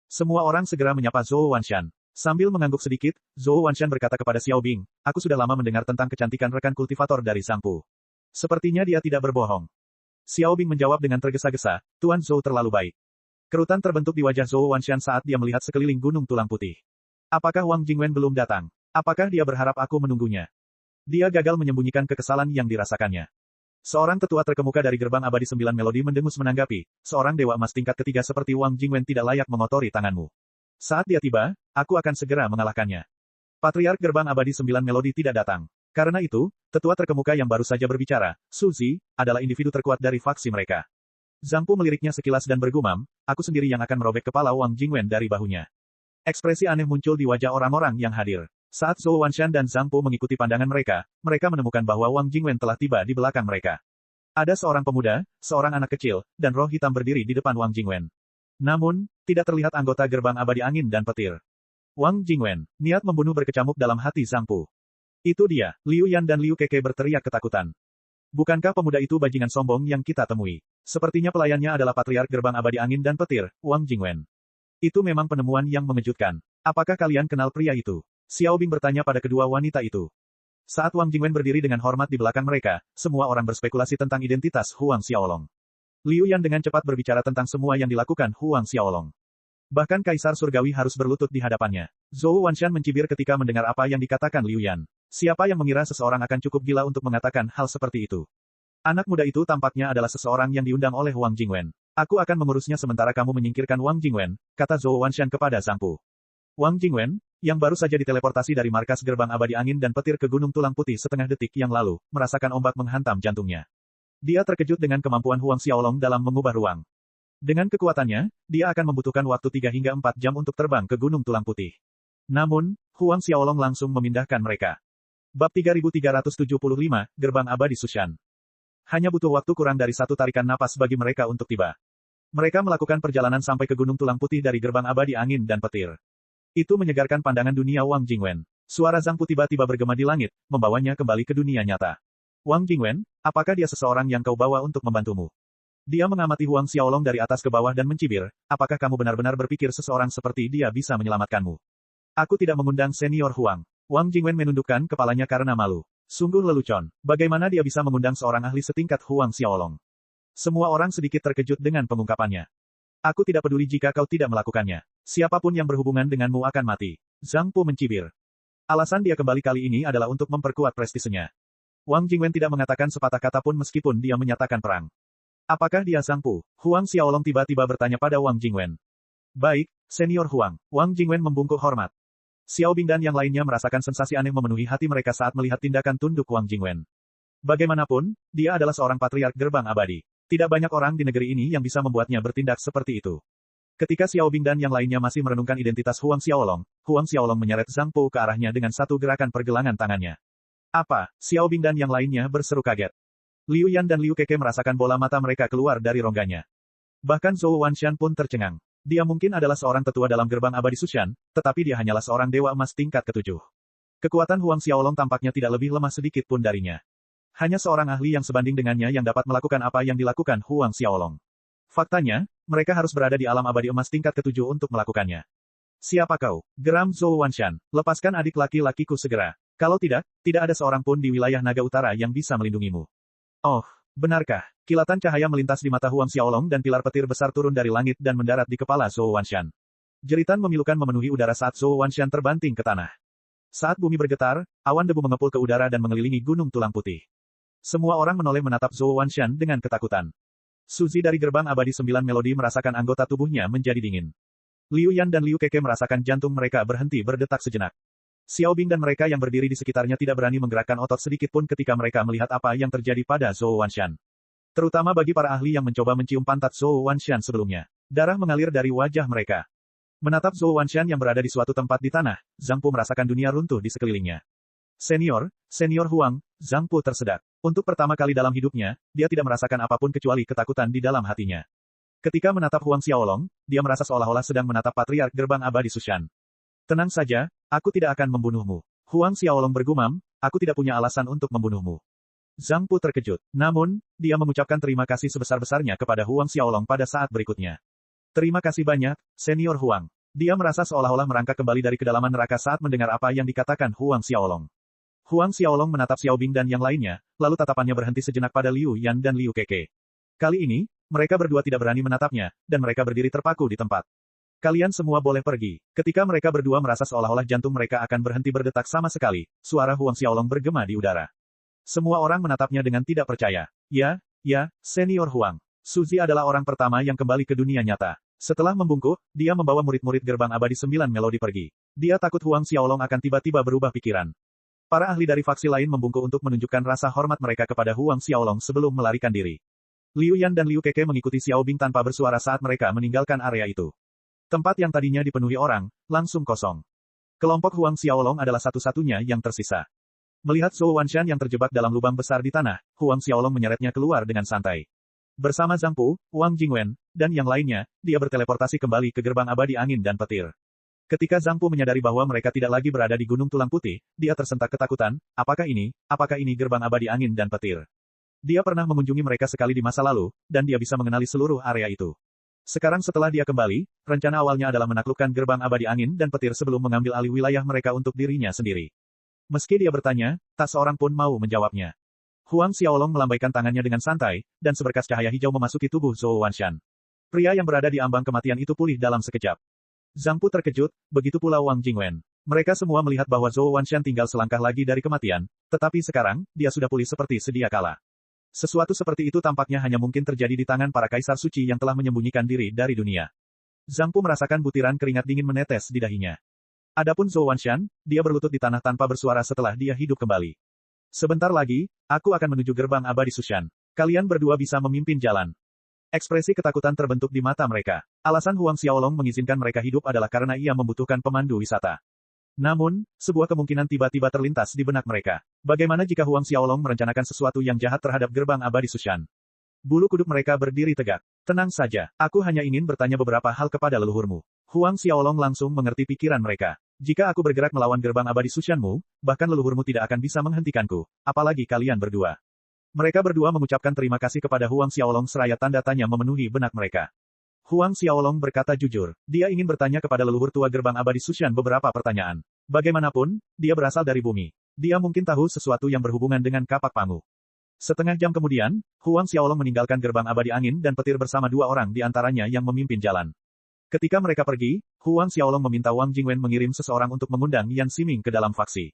A: Semua orang segera menyapa Zhou Wanshan. Sambil mengangguk sedikit, Zhou Wanshan berkata kepada Xiao Bing, aku sudah lama mendengar tentang kecantikan rekan kultivator dari Zhang Pu. Sepertinya dia tidak berbohong. Xiao Bing menjawab dengan tergesa-gesa, Tuan Zhou terlalu baik. Kerutan terbentuk di wajah Zhou Wanshan saat dia melihat sekeliling gunung tulang putih. Apakah Wang Jingwen belum datang? Apakah dia berharap aku menunggunya? Dia gagal menyembunyikan kekesalan yang dirasakannya. Seorang tetua terkemuka dari gerbang abadi 9 melodi mendengus menanggapi, seorang dewa emas tingkat ketiga seperti Wang Jingwen tidak layak mengotori tanganmu. Saat dia tiba, aku akan segera mengalahkannya. Patriark gerbang abadi 9 melodi tidak datang. Karena itu, tetua terkemuka yang baru saja berbicara, Su Zi, adalah individu terkuat dari faksi mereka. Zhang Pu meliriknya sekilas dan bergumam, aku sendiri yang akan merobek kepala Wang Jingwen dari bahunya. Ekspresi aneh muncul di wajah orang-orang yang hadir. Saat Zhou Wanshan dan Zhang Pu mengikuti pandangan mereka, mereka menemukan bahwa Wang Jingwen telah tiba di belakang mereka. Ada seorang pemuda, seorang anak kecil, dan roh hitam berdiri di depan Wang Jingwen. Namun, tidak terlihat anggota gerbang abadi angin dan petir. Wang Jingwen, niat membunuh berkecamuk dalam hati Zhang Pu. Itu dia, Liu Yan dan Liu Keke berteriak ketakutan. Bukankah pemuda itu bajingan sombong yang kita temui? Sepertinya pelayannya adalah patriark gerbang abadi angin dan petir, Wang Jingwen. Itu memang penemuan yang mengejutkan. Apakah kalian kenal pria itu? Xiao Bing bertanya pada kedua wanita itu. Saat Wang Jingwen berdiri dengan hormat di belakang mereka, semua orang berspekulasi tentang identitas Huang Xiaolong. Liu Yan dengan cepat berbicara tentang semua yang dilakukan Huang Xiaolong. Bahkan Kaisar Surgawi harus berlutut di hadapannya. Zhou Wanshan mencibir ketika mendengar apa yang dikatakan Liu Yan. Siapa yang mengira seseorang akan cukup gila untuk mengatakan hal seperti itu? Anak muda itu tampaknya adalah seseorang yang diundang oleh Wang Jingwen. Aku akan mengurusnya sementara kamu menyingkirkan Wang Jingwen, kata Zhou Wanshan kepada Zhang Pu. Wang Jingwen, yang baru saja diteleportasi dari markas gerbang abadi angin dan petir ke Gunung Tulang Putih setengah detik yang lalu, merasakan ombak menghantam jantungnya. Dia terkejut dengan kemampuan Huang Xiaolong dalam mengubah ruang. Dengan kekuatannya, dia akan membutuhkan waktu 3 hingga 4 jam untuk terbang ke Gunung Tulang Putih. Namun, Huang Xiaolong langsung memindahkan mereka. Bab 3375, Gerbang Abadi Sushan. Hanya butuh waktu kurang dari 1 tarikan napas bagi mereka untuk tiba. Mereka melakukan perjalanan sampai ke Gunung Tulang Putih dari Gerbang Abadi Angin dan Petir. Itu menyegarkan pandangan dunia Wang Jingwen. Suara Zhang Pu tiba-tiba bergema di langit, membawanya kembali ke dunia nyata. Wang Jingwen, apakah dia seseorang yang kau bawa untuk membantumu? Dia mengamati Huang Xiaolong dari atas ke bawah dan mencibir, apakah kamu benar-benar berpikir seseorang seperti dia bisa menyelamatkanmu? Aku tidak mengundang senior Huang. Wang Jingwen menundukkan kepalanya karena malu. Sungguh lelucon. Bagaimana dia bisa mengundang seorang ahli setingkat Huang Xiaolong? Semua orang sedikit terkejut dengan pengungkapannya. Aku tidak peduli jika kau tidak melakukannya. Siapapun yang berhubungan denganmu akan mati. Zhang Pu mencibir. Alasan dia kembali kali ini adalah untuk memperkuat prestisenya. Wang Jingwen tidak mengatakan sepatah kata pun meskipun dia menyatakan perang. Apakah dia Zhang Pu? Huang Xiaolong tiba-tiba bertanya pada Wang Jingwen. Baik, senior Huang. Wang Jingwen membungkuk hormat. Xiao Bing dan yang lainnya merasakan sensasi aneh memenuhi hati mereka saat melihat tindakan tunduk Wang Jingwen. Bagaimanapun, dia adalah seorang patriark gerbang abadi. Tidak banyak orang di negeri ini yang bisa membuatnya bertindak seperti itu. Ketika Xiao Bing dan yang lainnya masih merenungkan identitas Huang Xiaolong menyeret Zhang Pu ke arahnya dengan satu gerakan pergelangan tangannya. Apa? Xiao Bing dan yang lainnya berseru kaget. Liu Yan dan Liu Keke merasakan bola mata mereka keluar dari rongganya. Bahkan Zhou Wanshan pun tercengang. Dia mungkin adalah seorang tetua dalam gerbang abadi Sushan, tetapi dia hanyalah seorang dewa emas tingkat ke-7. Kekuatan Huang Xiaolong tampaknya tidak lebih lemah sedikit pun darinya. Hanya seorang ahli yang sebanding dengannya yang dapat melakukan apa yang dilakukan Huang Xiaolong. Faktanya, mereka harus berada di alam abadi emas tingkat ke-7 untuk melakukannya. Siapa kau? Geram Zhou Wanshan. Lepaskan adik laki-lakiku segera. Kalau tidak, tidak ada seorang pun di wilayah naga utara yang bisa melindungimu. Oh, benarkah? Kilatan cahaya melintas di mata Huang Xiaolong dan pilar petir besar turun dari langit dan mendarat di kepala Zhou Wanshan. Jeritan memilukan memenuhi udara saat Zhou Wanshan terbanting ke tanah. Saat bumi bergetar, awan debu mengepul ke udara dan mengelilingi Gunung Tulang Putih. Semua orang menoleh menatap Zhou Wanshan dengan ketakutan. Su Zi dari gerbang abadi 9 melodi merasakan anggota tubuhnya menjadi dingin. Liu Yan dan Liu Keke merasakan jantung mereka berhenti berdetak sejenak. Xiao Bing dan mereka yang berdiri di sekitarnya tidak berani menggerakkan otot sedikit pun ketika mereka melihat apa yang terjadi pada Zhou Wanshan. Terutama bagi para ahli yang mencoba mencium pantat Zhou Wanshan sebelumnya. Darah mengalir dari wajah mereka. Menatap Zhou Wanshan yang berada di suatu tempat di tanah, Zhang Pu merasakan dunia runtuh di sekelilingnya. Senior Huang, Zhang Pu tersedak. Untuk pertama kali dalam hidupnya, dia tidak merasakan apapun kecuali ketakutan di dalam hatinya. Ketika menatap Huang Xiaolong, dia merasa seolah-olah sedang menatap patriark gerbang abadi Sushan. Tenang saja, aku tidak akan membunuhmu. Huang Xiaolong bergumam, aku tidak punya alasan untuk membunuhmu. Zhang Pu terkejut. Namun, dia mengucapkan terima kasih sebesar-besarnya kepada Huang Xiaolong pada saat berikutnya. Terima kasih banyak, Senior Huang. Dia merasa seolah-olah merangkak kembali dari kedalaman neraka saat mendengar apa yang dikatakan Huang Xiaolong. Huang Xiaolong menatap Xiao Bing dan yang lainnya, lalu tatapannya berhenti sejenak pada Liu Yan dan Liu Keke. Kali ini, mereka berdua tidak berani menatapnya, dan mereka berdiri terpaku di tempat. Kalian semua boleh pergi. Ketika mereka berdua merasa seolah-olah jantung mereka akan berhenti berdetak sama sekali, suara Huang Xiaolong bergema di udara. Semua orang menatapnya dengan tidak percaya. Ya, Senior Huang. Suzy adalah orang pertama yang kembali ke dunia nyata. Setelah membungkuk, dia membawa murid-murid gerbang abadi 9 melodi pergi. Dia takut Huang Xiaolong akan tiba-tiba berubah pikiran. Para ahli dari faksi lain membungkuk untuk menunjukkan rasa hormat mereka kepada Huang Xiaolong sebelum melarikan diri. Liu Yan dan Liu Keke mengikuti Xiao Bing tanpa bersuara saat mereka meninggalkan area itu. Tempat yang tadinya dipenuhi orang, langsung kosong. Kelompok Huang Xiaolong adalah satu-satunya yang tersisa. Melihat Zhou Wanshan yang terjebak dalam lubang besar di tanah, Huang Xiaolong menyeretnya keluar dengan santai. Bersama Zhang Pu, Wang Jingwen, dan yang lainnya, dia berteleportasi kembali ke gerbang abadi angin dan petir. Ketika Zhang Pu menyadari bahwa mereka tidak lagi berada di Gunung Tulang Putih, dia tersentak ketakutan, apakah ini gerbang abadi angin dan petir? Dia pernah mengunjungi mereka sekali di masa lalu, dan dia bisa mengenali seluruh area itu. Sekarang setelah dia kembali, rencana awalnya adalah menaklukkan gerbang abadi angin dan petir sebelum mengambil alih wilayah mereka untuk dirinya sendiri. Meski dia bertanya, tak seorang pun mau menjawabnya. Huang Xiaolong melambaikan tangannya dengan santai, dan seberkas cahaya hijau memasuki tubuh Zhou Wanshan. Pria yang berada di ambang kematian itu pulih dalam sekejap. Zhang Pu terkejut, begitu pula Wang Jingwen. Mereka semua melihat bahwa Zhou Wanshan tinggal selangkah lagi dari kematian, tetapi sekarang, dia sudah pulih seperti sedia kala. Sesuatu seperti itu tampaknya hanya mungkin terjadi di tangan para kaisar suci yang telah menyembunyikan diri dari dunia. Zhang Pu merasakan butiran keringat dingin menetes di dahinya. Adapun Zhou Wanshan, dia berlutut di tanah tanpa bersuara setelah dia hidup kembali. Sebentar lagi, aku akan menuju gerbang abadi Sushan. Kalian berdua bisa memimpin jalan. Ekspresi ketakutan terbentuk di mata mereka. Alasan Huang Xiaolong mengizinkan mereka hidup adalah karena ia membutuhkan pemandu wisata. Namun, sebuah kemungkinan tiba-tiba terlintas di benak mereka. Bagaimana jika Huang Xiaolong merencanakan sesuatu yang jahat terhadap gerbang abadi Sushan? Bulu kuduk mereka berdiri tegak. Tenang saja, aku hanya ingin bertanya beberapa hal kepada leluhurmu. Huang Xiaolong langsung mengerti pikiran mereka. Jika aku bergerak melawan gerbang abadi Sushanmu, bahkan leluhurmu tidak akan bisa menghentikanku, apalagi kalian berdua. Mereka berdua mengucapkan terima kasih kepada Huang Xiaolong seraya tanda tanya memenuhi benak mereka. Huang Xiaolong berkata jujur, dia ingin bertanya kepada leluhur tua gerbang abadi Sushan beberapa pertanyaan. Bagaimanapun, dia berasal dari bumi. Dia mungkin tahu sesuatu yang berhubungan dengan kapak pangu. Setengah jam kemudian, Huang Xiaolong meninggalkan gerbang abadi angin dan petir bersama dua orang di antaranya yang memimpin jalan. Ketika mereka pergi, Huang Xiaolong meminta Wang Jingwen mengirim seseorang untuk mengundang Yan Ximing ke dalam faksi.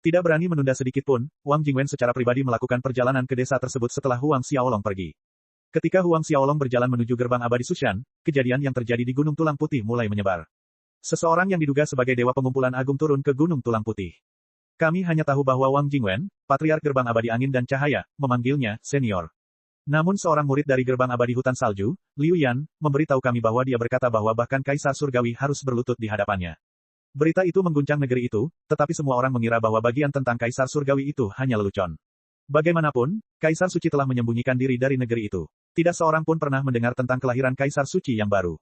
A: Tidak berani menunda sedikit pun, Wang Jingwen secara pribadi melakukan perjalanan ke desa tersebut setelah Huang Xiaolong pergi. Ketika Huang Xiaolong berjalan menuju gerbang abadi Sushan, kejadian yang terjadi di Gunung Tulang Putih mulai menyebar. Seseorang yang diduga sebagai dewa pengumpulan agung turun ke Gunung Tulang Putih. Kami hanya tahu bahwa Wang Jingwen, patriark gerbang abadi angin dan cahaya, memanggilnya senior. Namun seorang murid dari gerbang abadi hutan salju, Liu Yan, memberitahu kami bahwa dia berkata bahwa bahkan Kaisar Surgawi harus berlutut di hadapannya. Berita itu mengguncang negeri itu, tetapi semua orang mengira bahwa bagian tentang Kaisar Surgawi itu hanya lelucon. Bagaimanapun, Kaisar Suci telah menyembunyikan diri dari negeri itu. Tidak seorang pun pernah mendengar tentang kelahiran Kaisar Suci yang baru.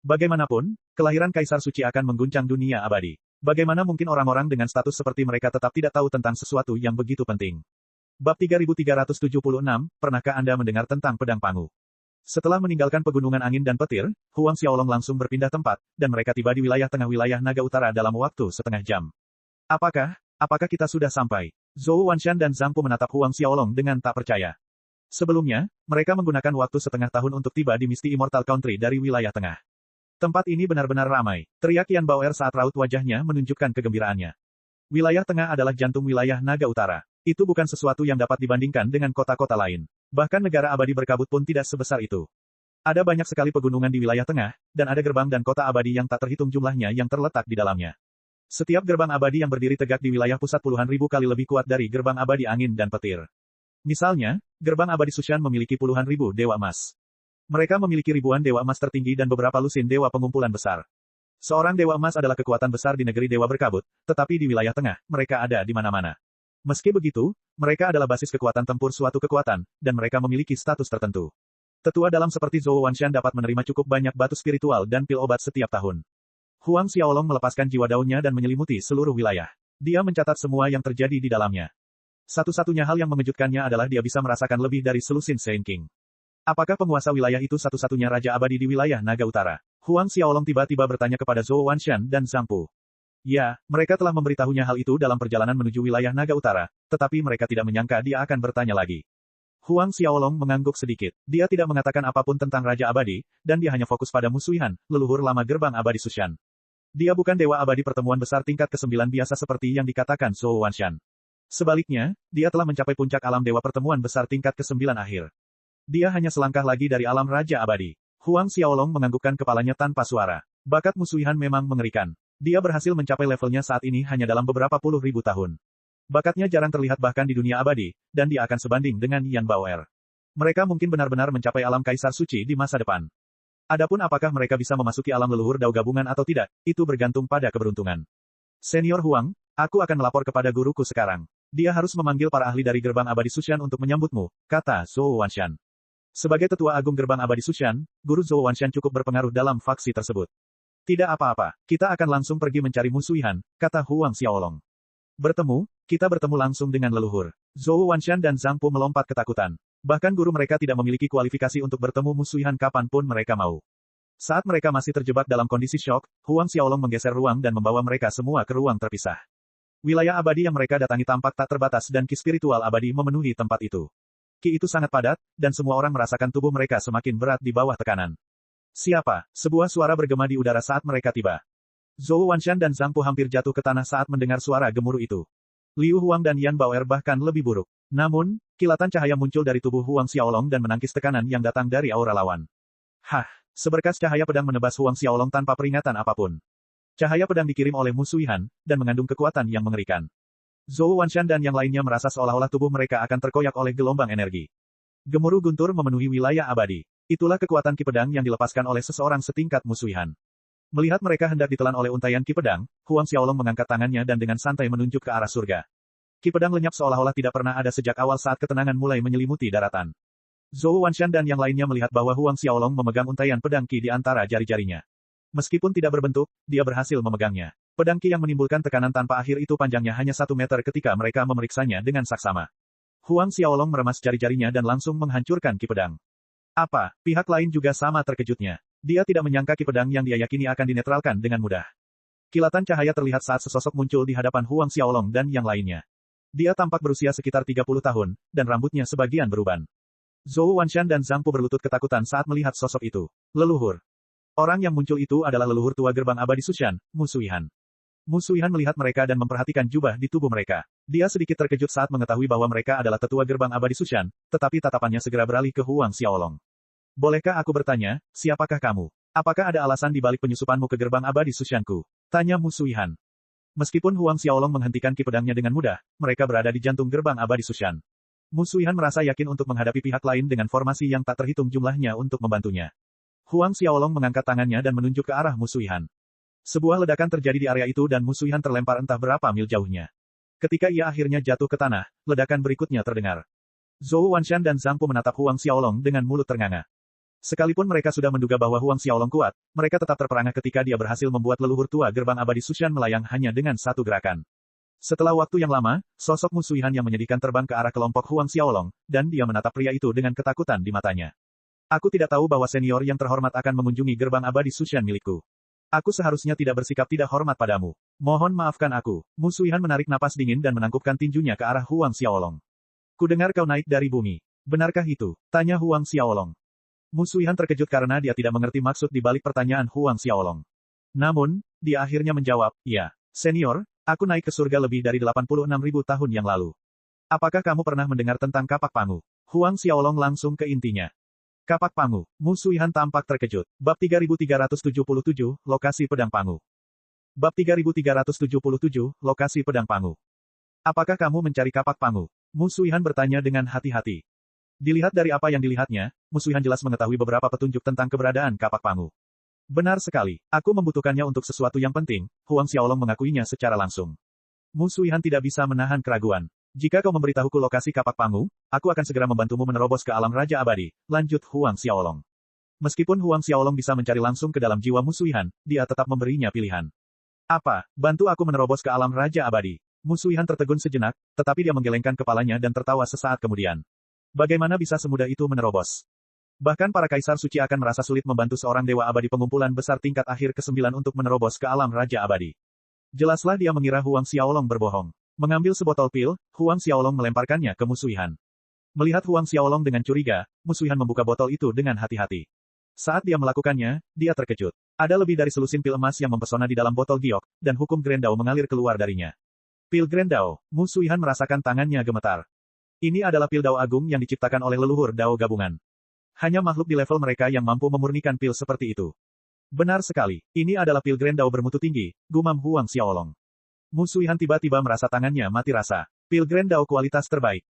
A: Bagaimanapun, kelahiran Kaisar Suci akan mengguncang dunia abadi. Bagaimana mungkin orang-orang dengan status seperti mereka tetap tidak tahu tentang sesuatu yang begitu penting? Bab 3376, pernahkah Anda mendengar tentang pedang pangu? Setelah meninggalkan pegunungan angin dan petir, Huang Xiaolong langsung berpindah tempat, dan mereka tiba di wilayah tengah wilayah naga utara dalam waktu setengah jam. Apakah kita sudah sampai? Zhou Wanshan dan Zhang Pu menatap Huang Xiaolong dengan tak percaya. Sebelumnya, mereka menggunakan waktu setengah tahun untuk tiba di Misty Immortal Country dari wilayah tengah. Tempat ini benar-benar ramai. Teriak Yan Baoer saat raut wajahnya menunjukkan kegembiraannya. Wilayah tengah adalah jantung wilayah naga utara. Itu bukan sesuatu yang dapat dibandingkan dengan kota-kota lain. Bahkan negara abadi berkabut pun tidak sebesar itu. Ada banyak sekali pegunungan di wilayah tengah, dan ada gerbang dan kota abadi yang tak terhitung jumlahnya yang terletak di dalamnya. Setiap gerbang abadi yang berdiri tegak di wilayah pusat puluhan ribu kali lebih kuat dari gerbang abadi angin dan petir. Misalnya, gerbang abadi Sushan memiliki puluhan ribu dewa emas. Mereka memiliki ribuan dewa emas tertinggi dan beberapa lusin dewa pengumpulan besar. Seorang dewa emas adalah kekuatan besar di negeri dewa berkabut, tetapi di wilayah tengah, mereka ada di mana-mana. Meski begitu, mereka adalah basis kekuatan tempur suatu kekuatan, dan mereka memiliki status tertentu. Tetua dalam seperti Zhou Wanshan dapat menerima cukup banyak batu spiritual dan pil obat setiap tahun. Huang Xiaolong melepaskan jiwa daunnya dan menyelimuti seluruh wilayah. Dia mencatat semua yang terjadi di dalamnya. Satu-satunya hal yang mengejutkannya adalah dia bisa merasakan lebih dari selusin Saint King. Apakah penguasa wilayah itu satu-satunya raja abadi di wilayah Naga Utara? Huang Xiaolong tiba-tiba bertanya kepada Zhou Wanshan dan Zhang Pu. Ya, mereka telah memberitahunya hal itu dalam perjalanan menuju wilayah Naga Utara, tetapi mereka tidak menyangka dia akan bertanya lagi. Huang Xiaolong mengangguk sedikit. Dia tidak mengatakan apapun tentang Raja Abadi, dan dia hanya fokus pada Musuihan, leluhur lama gerbang abadi Sushan. Dia bukan dewa abadi pertemuan besar tingkat ke-9 biasa seperti yang dikatakan Zhou Wanshan. Sebaliknya, dia telah mencapai puncak alam dewa pertemuan besar tingkat ke-9 akhir. Dia hanya selangkah lagi dari alam Raja Abadi. Huang Xiaolong menganggukkan kepalanya tanpa suara. Bakat Musuihan memang mengerikan. Dia berhasil mencapai levelnya saat ini hanya dalam beberapa puluh ribu tahun. Bakatnya jarang terlihat bahkan di dunia abadi, dan dia akan sebanding dengan Yan Baoer. Mereka mungkin benar-benar mencapai alam Kaisar Suci di masa depan. Adapun apakah mereka bisa memasuki alam leluhur Dao gabungan atau tidak, itu bergantung pada keberuntungan. Senior Huang, aku akan melapor kepada guruku sekarang. Dia harus memanggil para ahli dari gerbang abadi Sushan untuk menyambutmu, kata Zhou Wanshan. Sebagai tetua agung gerbang abadi Sushan, guru Zhou Wanshan cukup berpengaruh dalam faksi tersebut. Tidak apa-apa, kita akan langsung pergi mencari Musuihan, kata Huang Xiaolong. Kita bertemu langsung dengan leluhur. Zhou Wanshan dan Zhang Pu melompat ketakutan. Bahkan guru mereka tidak memiliki kualifikasi untuk bertemu Musuihan kapanpun mereka mau. Saat mereka masih terjebak dalam kondisi syok, Huang Xiaolong menggeser ruang dan membawa mereka semua ke ruang terpisah. Wilayah abadi yang mereka datangi tampak tak terbatas dan ki spiritual abadi memenuhi tempat itu. Ki itu sangat padat, dan semua orang merasakan tubuh mereka semakin berat di bawah tekanan. Siapa? Sebuah suara bergema di udara saat mereka tiba. Zhou Wanshan dan Zhang Pu hampir jatuh ke tanah saat mendengar suara gemuruh itu. Liu Huang dan Yan Baoer bahkan lebih buruk. Namun, kilatan cahaya muncul dari tubuh Huang Xiaolong dan menangkis tekanan yang datang dari aura lawan. Hah! Seberkas cahaya pedang menebas Huang Xiaolong tanpa peringatan apapun. Cahaya pedang dikirim oleh Musuihan, dan mengandung kekuatan yang mengerikan. Zhou Wanshan dan yang lainnya merasa seolah-olah tubuh mereka akan terkoyak oleh gelombang energi. Gemuruh guntur memenuhi wilayah abadi. Itulah kekuatan ki pedang yang dilepaskan oleh seseorang setingkat Musuihan. Melihat mereka hendak ditelan oleh untayan ki pedang, Huang Xiaolong mengangkat tangannya dan dengan santai menunjuk ke arah surga. Ki pedang lenyap seolah-olah tidak pernah ada sejak awal saat ketenangan mulai menyelimuti daratan. Zhou Wanshan dan yang lainnya melihat bahwa Huang Xiaolong memegang untayan pedang ki di antara jari-jarinya. Meskipun tidak berbentuk, dia berhasil memegangnya. Pedang ki yang menimbulkan tekanan tanpa akhir itu panjangnya hanya 1 meter ketika mereka memeriksanya dengan saksama. Huang Xiaolong meremas jari-jarinya dan langsung menghancurkan ki pedang. Apa? Pihak lain juga sama terkejutnya. Dia tidak menyangka ki pedang yang dia yakini akan dinetralkan dengan mudah. Kilatan cahaya terlihat saat sesosok muncul di hadapan Huang Xiaolong dan yang lainnya. Dia tampak berusia sekitar 30 tahun, dan rambutnya sebagian beruban. Zhou Wanshan dan Zhang Pu berlutut ketakutan saat melihat sosok itu. Leluhur. Orang yang muncul itu adalah leluhur tua gerbang abadi Sushan, Musuihan. Musuihan melihat mereka dan memperhatikan jubah di tubuh mereka. Dia sedikit terkejut saat mengetahui bahwa mereka adalah tetua gerbang abadi Sushan, tetapi tatapannya segera beralih ke Huang Xiaolong. Bolehkah aku bertanya, siapakah kamu? Apakah ada alasan di balik penyusupanmu ke gerbang abadi Sushanku? Tanya Musuihan. Meskipun Huang Xiaolong menghentikan ki pedangnya dengan mudah, mereka berada di jantung gerbang abadi Sushan. Musuihan merasa yakin untuk menghadapi pihak lain dengan formasi yang tak terhitung jumlahnya untuk membantunya. Huang Xiaolong mengangkat tangannya dan menunjuk ke arah Musuihan. Sebuah ledakan terjadi di area itu dan Musuihan terlempar entah berapa mil jauhnya. Ketika ia akhirnya jatuh ke tanah, ledakan berikutnya terdengar. Zhou Wanshan dan Zhang Pu menatap Huang Xiaolong dengan mulut ternganga. Sekalipun mereka sudah menduga bahwa Huang Xiaolong kuat, mereka tetap terperangah ketika dia berhasil membuat leluhur tua gerbang abadi Sushan melayang hanya dengan satu gerakan. Setelah waktu yang lama, sosok Musuihan yang menyedihkan terbang ke arah kelompok Huang Xiaolong, dan dia menatap pria itu dengan ketakutan di matanya. Aku tidak tahu bahwa senior yang terhormat akan mengunjungi gerbang abadi Sushan milikku. Aku seharusnya tidak bersikap tidak hormat padamu. Mohon maafkan aku. Musuihan menarik napas dingin dan menangkupkan tinjunya ke arah Huang Xiaolong. Kudengar kau naik dari bumi. Benarkah itu? Tanya Huang Xiaolong. Musuihan terkejut karena dia tidak mengerti maksud di balik pertanyaan Huang Xiaolong. Namun, dia akhirnya menjawab, ya, senior, aku naik ke surga lebih dari 86.000 tahun yang lalu. Apakah kamu pernah mendengar tentang kapak pangu? Huang Xiaolong langsung ke intinya. Kapak pangu. Musuihan tampak terkejut. Bab 3377, Lokasi Pedang Pangu. Bab 3377, Lokasi Pedang Pangu. Apakah kamu mencari kapak pangu? Musuihan bertanya dengan hati-hati. Dilihat dari apa yang dilihatnya, Mu Suihan jelas mengetahui beberapa petunjuk tentang keberadaan kapak pangu. Benar sekali, aku membutuhkannya untuk sesuatu yang penting, Huang Xiaolong mengakuinya secara langsung. Mu Suihan tidak bisa menahan keraguan. Jika kau memberitahuku lokasi kapak pangu, aku akan segera membantumu menerobos ke alam Raja Abadi, lanjut Huang Xiaolong. Meskipun Huang Xiaolong bisa mencari langsung ke dalam jiwa Mu Suihan, dia tetap memberinya pilihan. Apa, bantu aku menerobos ke alam Raja Abadi? Mu Suihan tertegun sejenak, tetapi dia menggelengkan kepalanya dan tertawa sesaat kemudian. Bagaimana bisa semudah itu menerobos? Bahkan para kaisar suci akan merasa sulit membantu seorang dewa abadi pengumpulan besar tingkat akhir ke-9 untuk menerobos ke alam Raja Abadi. Jelaslah dia mengira Huang Xiaolong berbohong. Mengambil sebotol pil, Huang Xiaolong melemparkannya ke Mu Suihan. Melihat Huang Xiaolong dengan curiga, Mu Suihan membuka botol itu dengan hati-hati. Saat dia melakukannya, dia terkejut. Ada lebih dari selusin pil emas yang mempesona di dalam botol giok, dan hukum Grendao mengalir keluar darinya. Pil Grendao, Mu Suihan merasakan tangannya gemetar. Ini adalah pil Dao Agung yang diciptakan oleh leluhur Dao gabungan. Hanya makhluk di level mereka yang mampu memurnikan pil seperti itu. Benar sekali, ini adalah pil Grendao bermutu tinggi, gumam Huang Xiaolong. Mu Suihan tiba-tiba merasa tangannya mati rasa. Pil Grendao kualitas terbaik.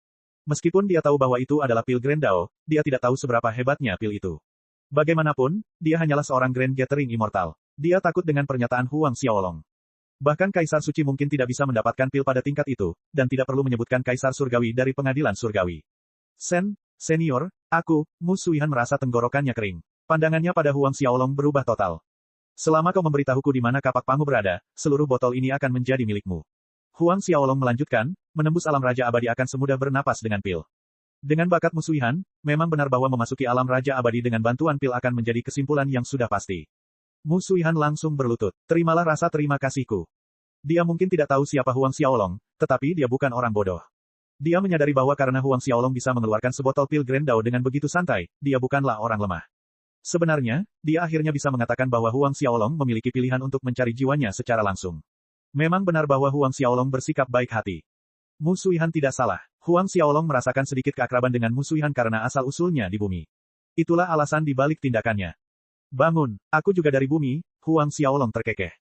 A: Meskipun dia tahu bahwa itu adalah pil Grendao, dia tidak tahu seberapa hebatnya pil itu. Bagaimanapun, dia hanyalah seorang Grand Gathering Immortal. Dia takut dengan pernyataan Huang Xiaolong. Bahkan Kaisar Suci mungkin tidak bisa mendapatkan pil pada tingkat itu, dan tidak perlu menyebutkan Kaisar Surgawi dari pengadilan Surgawi. Senior, Mu Suihan merasa tenggorokannya kering. Pandangannya pada Huang Xiaolong berubah total. Selama kau memberitahuku di mana kapak pangu berada, seluruh botol ini akan menjadi milikmu. Huang Xiaolong melanjutkan, menembus alam Raja Abadi akan semudah bernapas dengan pil. Dengan bakat Mu Suihan, memang benar bahwa memasuki alam Raja Abadi dengan bantuan pil akan menjadi kesimpulan yang sudah pasti. Mu Suihan langsung berlutut. Terimalah rasa terima kasihku. Dia mungkin tidak tahu siapa Huang Xiaolong, tetapi dia bukan orang bodoh. Dia menyadari bahwa karena Huang Xiaolong bisa mengeluarkan sebotol pil Grendao dengan begitu santai, dia bukanlah orang lemah. Sebenarnya, dia akhirnya bisa mengatakan bahwa Huang Xiaolong memiliki pilihan untuk mencari jiwanya secara langsung. Memang benar bahwa Huang Xiaolong bersikap baik hati. Mu Suihan tidak salah. Huang Xiaolong merasakan sedikit keakraban dengan Mu Suihan karena asal-usulnya di bumi. Itulah alasan dibalik tindakannya. Bangun, aku juga dari bumi, Huang Xiaolong terkekeh.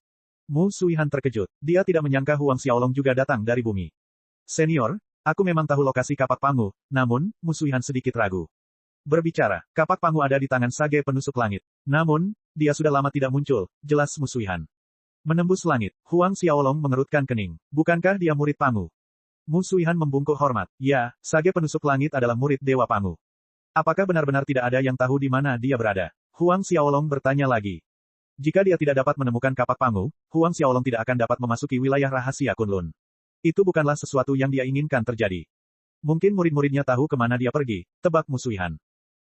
A: Mu Suihan terkejut. Dia tidak menyangka Huang Xiaolong juga datang dari bumi. Senior, aku memang tahu lokasi kapak pangu, namun, Mu Suihan sedikit ragu. Berbicara, kapak pangu ada di tangan Sage Penusuk Langit. Namun, dia sudah lama tidak muncul, jelas Mu Suihan. Menembus langit, Huang Xiaolong mengerutkan kening. Bukankah dia murid pangu? Mu Suihan membungkuk hormat. Ya, Sage Penusuk Langit adalah murid Dewa Pangu. Apakah benar-benar tidak ada yang tahu di mana dia berada? Huang Xiaolong bertanya lagi. Jika dia tidak dapat menemukan kapak pangu, Huang Xiaolong tidak akan dapat memasuki wilayah rahasia Kunlun. Itu bukanlah sesuatu yang dia inginkan terjadi. Mungkin murid-muridnya tahu kemana dia pergi, tebak Mu Suihan.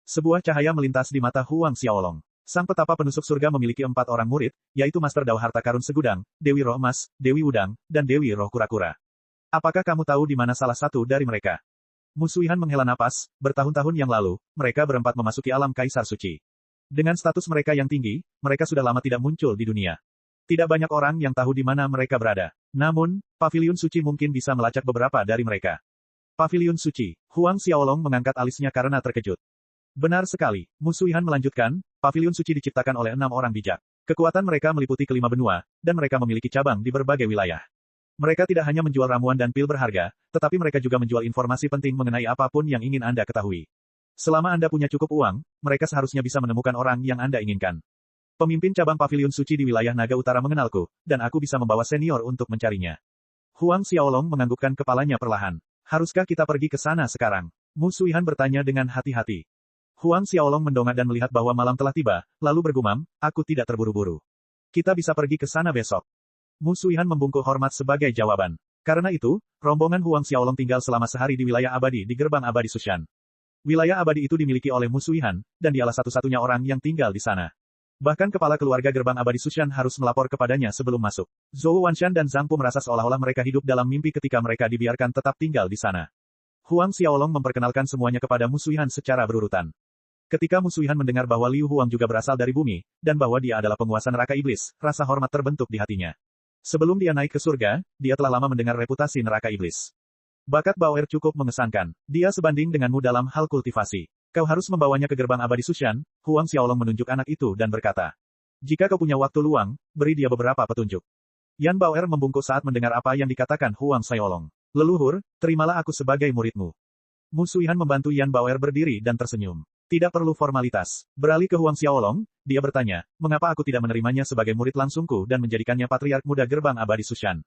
A: Sebuah cahaya melintas di mata Huang Xiaolong. Sang petapa penusuk surga memiliki 4 orang murid, yaitu Master Dao Harta Karun Segudang, Dewi Roh Emas, Dewi Udang, dan Dewi Roh Kura-Kura. Apakah kamu tahu di mana salah satu dari mereka? Mu Suihan menghela napas, bertahun-tahun yang lalu, mereka berempat memasuki alam Kaisar Suci. Dengan status mereka yang tinggi, mereka sudah lama tidak muncul di dunia. Tidak banyak orang yang tahu di mana mereka berada. Namun, Paviliun Suci mungkin bisa melacak beberapa dari mereka. Paviliun Suci. Huang Xiaolong mengangkat alisnya karena terkejut. Benar sekali. Mu Suihan melanjutkan, Paviliun Suci diciptakan oleh 6 orang bijak. Kekuatan mereka meliputi kelima benua, dan mereka memiliki cabang di berbagai wilayah. Mereka tidak hanya menjual ramuan dan pil berharga, tetapi mereka juga menjual informasi penting mengenai apapun yang ingin Anda ketahui. Selama Anda punya cukup uang, mereka seharusnya bisa menemukan orang yang Anda inginkan. Pemimpin cabang Paviliun Suci di wilayah Naga Utara mengenalku, dan aku bisa membawa senior untuk mencarinya. Huang Xiaolong menganggukkan kepalanya perlahan. Haruskah kita pergi ke sana sekarang? Mu Suihan bertanya dengan hati-hati. Huang Xiaolong mendongak dan melihat bahwa malam telah tiba, lalu bergumam, aku tidak terburu-buru. Kita bisa pergi ke sana besok. Mu Suihan membungkuk hormat sebagai jawaban. Karena itu, rombongan Huang Xiaolong tinggal selama sehari di wilayah abadi di gerbang abadi Sushan. Wilayah abadi itu dimiliki oleh Mu Suihan, dan dialah satu-satunya orang yang tinggal di sana. Bahkan kepala keluarga gerbang abadi Sushan harus melapor kepadanya sebelum masuk. Zhou Wanshan dan Zhang Pu merasa seolah-olah mereka hidup dalam mimpi ketika mereka dibiarkan tetap tinggal di sana. Huang Xiaolong memperkenalkan semuanya kepada Mu Suihan secara berurutan. Ketika Mu Suihan mendengar bahwa Liu Huang juga berasal dari bumi, dan bahwa dia adalah penguasa neraka iblis, rasa hormat terbentuk di hatinya. Sebelum dia naik ke surga, dia telah lama mendengar reputasi neraka iblis. Bakat Baoer cukup mengesankan. Dia sebanding denganmu dalam hal kultivasi. Kau harus membawanya ke gerbang abadi Sushan. Huang Xiaolong menunjuk anak itu dan berkata. Jika kau punya waktu luang, beri dia beberapa petunjuk. Yan Baoer membungkuk saat mendengar apa yang dikatakan Huang Xiaolong. Leluhur, terimalah aku sebagai muridmu. Mu Suihan membantu Yan Baoer berdiri dan tersenyum. Tidak perlu formalitas. Beralih ke Huang Xiaolong, dia bertanya, mengapa aku tidak menerimanya sebagai murid langsungku dan menjadikannya patriark muda gerbang abadi Sushan?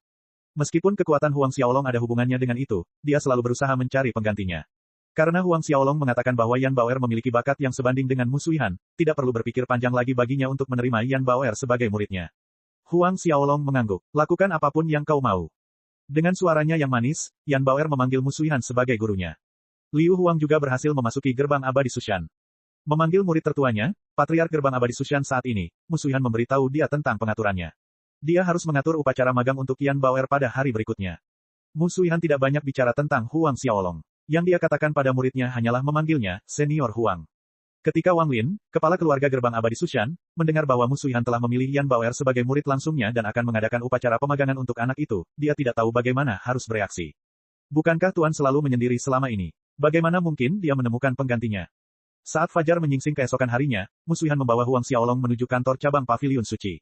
A: Meskipun kekuatan Huang Xiaolong ada hubungannya dengan itu, dia selalu berusaha mencari penggantinya. Karena Huang Xiaolong mengatakan bahwa Yan Baoer memiliki bakat yang sebanding dengan Mu Suihan, tidak perlu berpikir panjang lagi baginya untuk menerima Yan Baoer sebagai muridnya. Huang Xiaolong mengangguk. Lakukan apapun yang kau mau. Dengan suaranya yang manis, Yan Baoer memanggil Mu Suihan sebagai gurunya. Liu Huang juga berhasil memasuki gerbang abadi Sushan. Memanggil murid tertuanya, patriark gerbang abadi Sushan saat ini, Mu Suihan memberitahu dia tentang pengaturannya. Dia harus mengatur upacara magang untuk Yan Baoer pada hari berikutnya. Mu Suihan tidak banyak bicara tentang Huang Xiaolong. Yang dia katakan pada muridnya hanyalah memanggilnya Senior Huang. Ketika Wang Lin, kepala keluarga gerbang abadi Sushan, mendengar bahwa Mu Suihan telah memilih Yan Baoer sebagai murid langsungnya dan akan mengadakan upacara pemagangan untuk anak itu, dia tidak tahu bagaimana harus bereaksi. Bukankah Tuan selalu menyendiri selama ini? Bagaimana mungkin dia menemukan penggantinya? Saat Fajar menyingsing keesokan harinya, Mu Suihan membawa Huang Xiaolong menuju kantor cabang Paviliun Suci.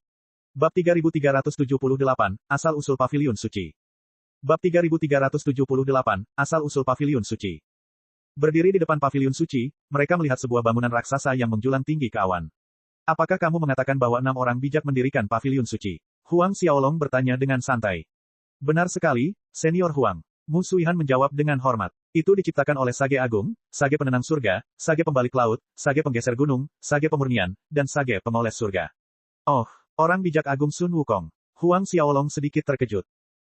A: Bab 3378, Asal-usul Paviliun Suci. Bab 3378, Asal-usul Paviliun Suci. Berdiri di depan Paviliun Suci, mereka melihat sebuah bangunan raksasa yang menjulang tinggi ke awan. Apakah kamu mengatakan bahwa 6 orang bijak mendirikan Paviliun Suci? Huang Xiaolong bertanya dengan santai. Benar sekali, Senior Huang. Mu Suihan menjawab dengan hormat. Itu diciptakan oleh Sage Agung, Sage Penenang Surga, Sage Pembalik Laut, Sage Penggeser Gunung, Sage Pemurnian, dan Sage Pemoles Surga. Oh, orang bijak agung Sun Wukong. Huang Xiaolong sedikit terkejut.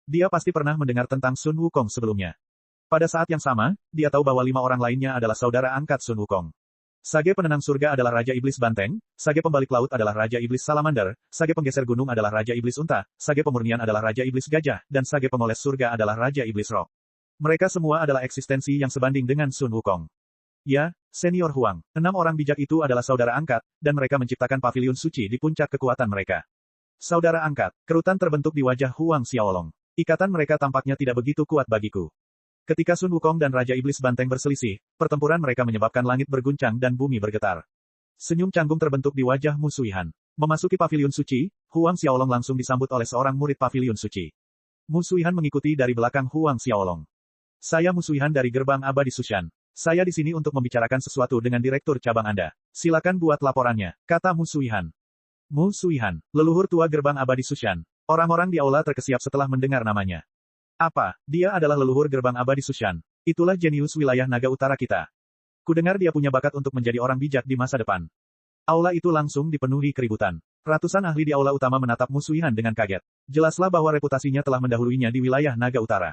A: Dia pasti pernah mendengar tentang Sun Wukong sebelumnya. Pada saat yang sama, dia tahu bahwa 5 orang lainnya adalah saudara angkat Sun Wukong. Sage Penenang Surga adalah Raja Iblis Banteng, Sage Pembalik Laut adalah Raja Iblis Salamander, Sage Penggeser Gunung adalah Raja Iblis Unta, Sage Pemurnian adalah Raja Iblis Gajah, dan Sage Pemoles Surga adalah Raja Iblis Roh. Mereka semua adalah eksistensi yang sebanding dengan Sun Wukong. Ya, Senior Huang, 6 orang bijak itu adalah saudara angkat, dan mereka menciptakan paviliun suci di puncak kekuatan mereka. Saudara angkat, kerutan terbentuk di wajah Huang Xiaolong. Ikatan mereka tampaknya tidak begitu kuat bagiku. Ketika Sun Wukong dan Raja Iblis Banteng berselisih, pertempuran mereka menyebabkan langit berguncang dan bumi bergetar. Senyum canggung terbentuk di wajah Mu Suihan. Memasuki paviliun suci, Huang Xiaolong langsung disambut oleh seorang murid paviliun suci. Mu Suihan mengikuti dari belakang Huang Xiaolong. Saya Mu Suihan dari gerbang abadi Sushan. Saya di sini untuk membicarakan sesuatu dengan direktur cabang Anda. Silakan buat laporannya, kata Mu Suihan. Mu Suihan, leluhur tua gerbang abadi Sushan. Orang-orang di aula terkesiap setelah mendengar namanya. Apa, dia adalah leluhur gerbang abadi Sushan. Itulah jenius wilayah naga utara kita. Kudengar dia punya bakat untuk menjadi orang bijak di masa depan. Aula itu langsung dipenuhi keributan. Ratusan ahli di aula utama menatap Mu Suihan dengan kaget. Jelaslah bahwa reputasinya telah mendahuluinya di wilayah naga utara.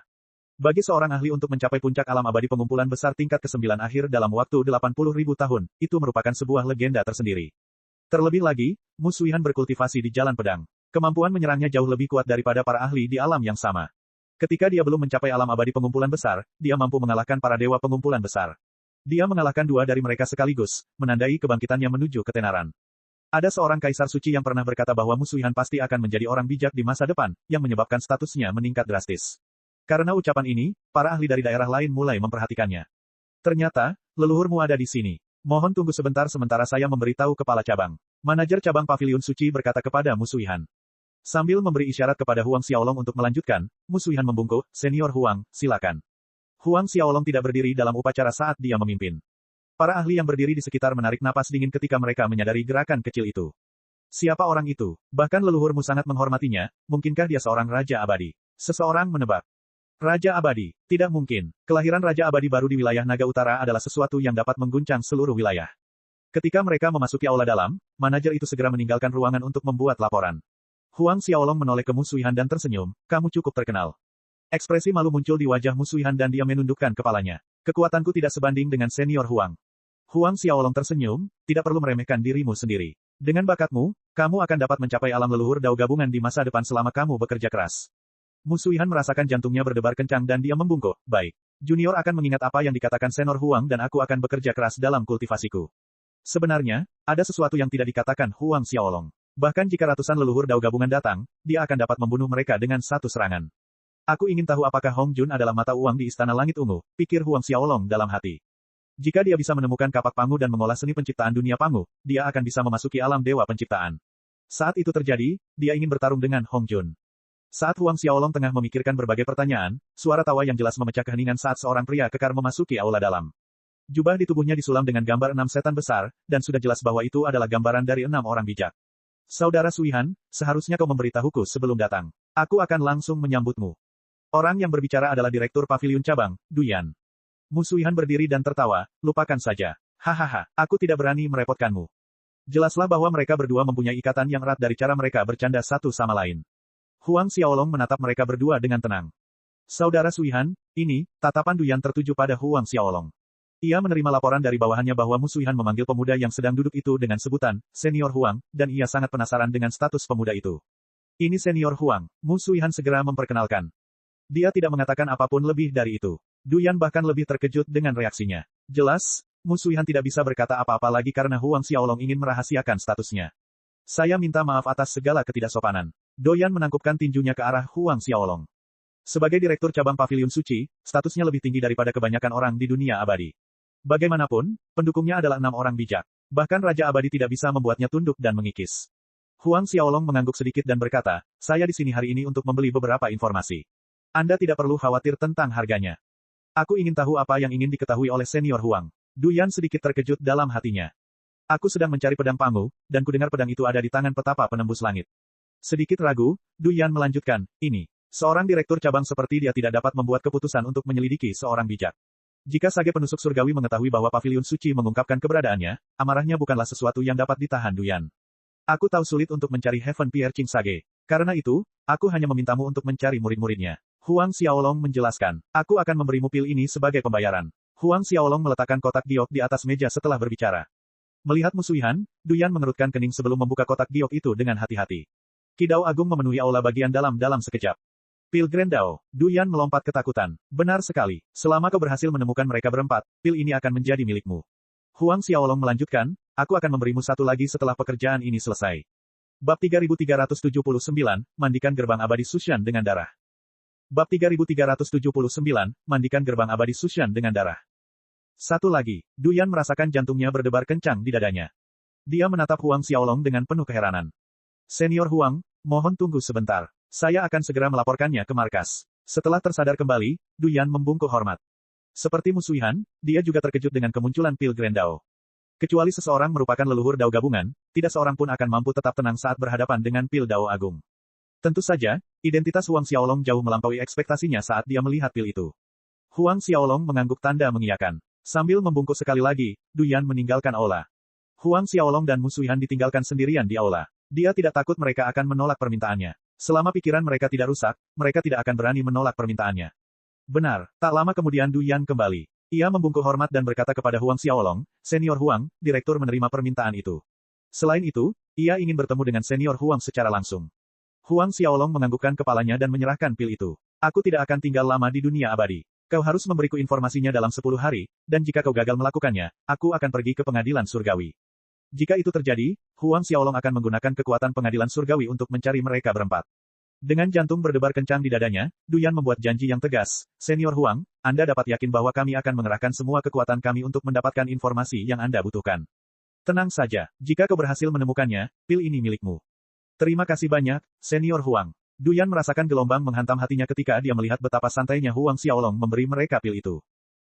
A: Bagi seorang ahli untuk mencapai puncak alam abadi pengumpulan besar tingkat ke-9 akhir dalam waktu 80.000 tahun, itu merupakan sebuah legenda tersendiri. Terlebih lagi, Mu Suihan berkultivasi di jalan pedang. Kemampuan menyerangnya jauh lebih kuat daripada para ahli di alam yang sama. Ketika dia belum mencapai alam abadi pengumpulan besar, dia mampu mengalahkan para dewa pengumpulan besar. Dia mengalahkan 2 dari mereka sekaligus, menandai kebangkitannya menuju ketenaran. Ada seorang kaisar suci yang pernah berkata bahwa Mu Suihan pasti akan menjadi orang bijak di masa depan, yang menyebabkan statusnya meningkat drastis. Karena ucapan ini, para ahli dari daerah lain mulai memperhatikannya. Ternyata, leluhurmu ada di sini. Mohon tunggu sebentar sementara saya memberitahu kepala cabang. Manajer cabang Paviliun Suci berkata kepada Mu Suihan. Sambil memberi isyarat kepada Huang Xiaolong untuk melanjutkan, Mu Suihan membungkuk, Senior Huang, silakan. Huang Xiaolong tidak berdiri dalam upacara saat dia memimpin. Para ahli yang berdiri di sekitar menarik napas dingin ketika mereka menyadari gerakan kecil itu. Siapa orang itu? Bahkan leluhurmu sangat menghormatinya, mungkinkah dia seorang Raja Abadi? Seseorang menebak. Raja Abadi, tidak mungkin. Kelahiran Raja Abadi baru di wilayah Naga Utara adalah sesuatu yang dapat mengguncang seluruh wilayah. Ketika mereka memasuki aula dalam, manajer itu segera meninggalkan ruangan untuk membuat laporan. Huang Xiaolong menoleh ke Mu Suihan dan tersenyum, kamu cukup terkenal. Ekspresi malu muncul di wajah Mu Suihan dan dia menundukkan kepalanya. Kekuatanku tidak sebanding dengan Senior Huang. Huang Xiaolong tersenyum, tidak perlu meremehkan dirimu sendiri. Dengan bakatmu, kamu akan dapat mencapai alam leluhur Dao gabungan di masa depan selama kamu bekerja keras. Mu Suihan merasakan jantungnya berdebar kencang dan dia membungkuk, baik. Junior akan mengingat apa yang dikatakan Senior Huang dan aku akan bekerja keras dalam kultivasiku. Sebenarnya, ada sesuatu yang tidak dikatakan Huang Xiaolong. Bahkan jika ratusan leluhur Dao gabungan datang, dia akan dapat membunuh mereka dengan satu serangan. Aku ingin tahu apakah Hong Jun adalah mata uang di Istana Langit Ungu, pikir Huang Xiaolong dalam hati. Jika dia bisa menemukan kapak pangu dan mengolah seni penciptaan dunia pangu, dia akan bisa memasuki alam dewa penciptaan. Saat itu terjadi, dia ingin bertarung dengan Hong Jun. Saat Huang Xiaolong tengah memikirkan berbagai pertanyaan, suara tawa yang jelas memecah keheningan saat seorang pria kekar memasuki aula dalam. Jubah di tubuhnya disulam dengan gambar 6 setan besar, dan sudah jelas bahwa itu adalah gambaran dari 6 orang bijak. Saudara Suihan, seharusnya kau memberitahuku sebelum datang. Aku akan langsung menyambutmu. Orang yang berbicara adalah Direktur Paviliun Cabang, Duyan. Mu Suihan berdiri dan tertawa, lupakan saja. Hahaha, aku tidak berani merepotkanmu. Jelaslah bahwa mereka berdua mempunyai ikatan yang erat dari cara mereka bercanda satu sama lain. Huang Xiaolong menatap mereka berdua dengan tenang. Saudara Suihan, ini, tatapan Duyan tertuju pada Huang Xiaolong. Ia menerima laporan dari bawahannya bahwa Mu Suihan memanggil pemuda yang sedang duduk itu dengan sebutan, Senior Huang, dan ia sangat penasaran dengan status pemuda itu. Ini Senior Huang, Mu Suihan segera memperkenalkan. Dia tidak mengatakan apapun lebih dari itu. Duyan bahkan lebih terkejut dengan reaksinya. Jelas, Mu Suihan tidak bisa berkata apa-apa lagi karena Huang Xiaolong ingin merahasiakan statusnya. Saya minta maaf atas segala ketidaksopanan. Doyan menangkupkan tinjunya ke arah Huang Xiaolong. Sebagai Direktur Cabang Paviliun Suci, statusnya lebih tinggi daripada kebanyakan orang di dunia abadi. Bagaimanapun, pendukungnya adalah 6 orang bijak. Bahkan Raja Abadi tidak bisa membuatnya tunduk dan mengikis. Huang Xiaolong mengangguk sedikit dan berkata, saya di sini hari ini untuk membeli beberapa informasi. Anda tidak perlu khawatir tentang harganya. Aku ingin tahu apa yang ingin diketahui oleh Senior Huang. Duyan sedikit terkejut dalam hatinya. Aku sedang mencari pedang Pangu, dan kudengar pedang itu ada di tangan petapa penembus langit. Sedikit ragu, Duyan melanjutkan, ini. Seorang direktur cabang seperti dia tidak dapat membuat keputusan untuk menyelidiki seorang bijak. Jika Sage penusuk surgawi mengetahui bahwa Paviliun Suci mengungkapkan keberadaannya, amarahnya bukanlah sesuatu yang dapat ditahan Duyan. Aku tahu sulit untuk mencari Heaven Pierre King Sage. Karena itu, aku hanya memintamu untuk mencari murid-muridnya. Huang Xiaolong menjelaskan, aku akan memberimu pil ini sebagai pembayaran. Huang Xiaolong meletakkan kotak giok di atas meja setelah berbicara. Melihat Mu Suihan, Duyan mengerutkan kening sebelum membuka kotak giok itu dengan hati-hati. Kidau agung memenuhi aula bagian dalam sekejap. Pil Grandao. Duyan melompat ketakutan. Benar sekali. Selama kau berhasil menemukan mereka berempat, pil ini akan menjadi milikmu. Huang Xiaolong melanjutkan, aku akan memberimu satu lagi setelah pekerjaan ini selesai. Bab 3379, mandikan gerbang abadi Sushan dengan darah. Bab 3379, mandikan gerbang abadi Sushan dengan darah. Satu lagi, Duyan merasakan jantungnya berdebar kencang di dadanya. Dia menatap Huang Xiaolong dengan penuh keheranan. Senior Huang, mohon tunggu sebentar. Saya akan segera melaporkannya ke markas. Setelah tersadar kembali, Duyan membungkuk hormat. Seperti Mu Suihan, dia juga terkejut dengan kemunculan pil Grandao. Kecuali seseorang merupakan leluhur Dao gabungan, tidak seorang pun akan mampu tetap tenang saat berhadapan dengan pil Dao agung. Tentu saja, identitas Huang Xiaolong jauh melampaui ekspektasinya saat dia melihat pil itu. Huang Xiaolong mengangguk tanda mengiyakan. Sambil membungkuk sekali lagi, Duyan meninggalkan aula. Huang Xiaolong dan Mu Suihan ditinggalkan sendirian di aula. Dia tidak takut mereka akan menolak permintaannya. Selama pikiran mereka tidak rusak, mereka tidak akan berani menolak permintaannya. Benar, tak lama kemudian Duyan kembali. Ia membungkuk hormat dan berkata kepada Huang Xiaolong, Senior Huang, direktur menerima permintaan itu. Selain itu, ia ingin bertemu dengan Senior Huang secara langsung. Huang Xiaolong menganggukkan kepalanya dan menyerahkan pil itu. Aku tidak akan tinggal lama di dunia abadi. Kau harus memberiku informasinya dalam 10 hari, dan jika kau gagal melakukannya, aku akan pergi ke pengadilan surgawi. Jika itu terjadi, Huang Xiaolong akan menggunakan kekuatan pengadilan surgawi untuk mencari mereka berempat. Dengan jantung berdebar kencang di dadanya, Duyan membuat janji yang tegas, Senior Huang, Anda dapat yakin bahwa kami akan mengerahkan semua kekuatan kami untuk mendapatkan informasi yang Anda butuhkan. Tenang saja, jika kau berhasil menemukannya, pil ini milikmu. Terima kasih banyak, Senior Huang. Duyan merasakan gelombang menghantam hatinya ketika dia melihat betapa santainya Huang Xiaolong memberi mereka pil itu.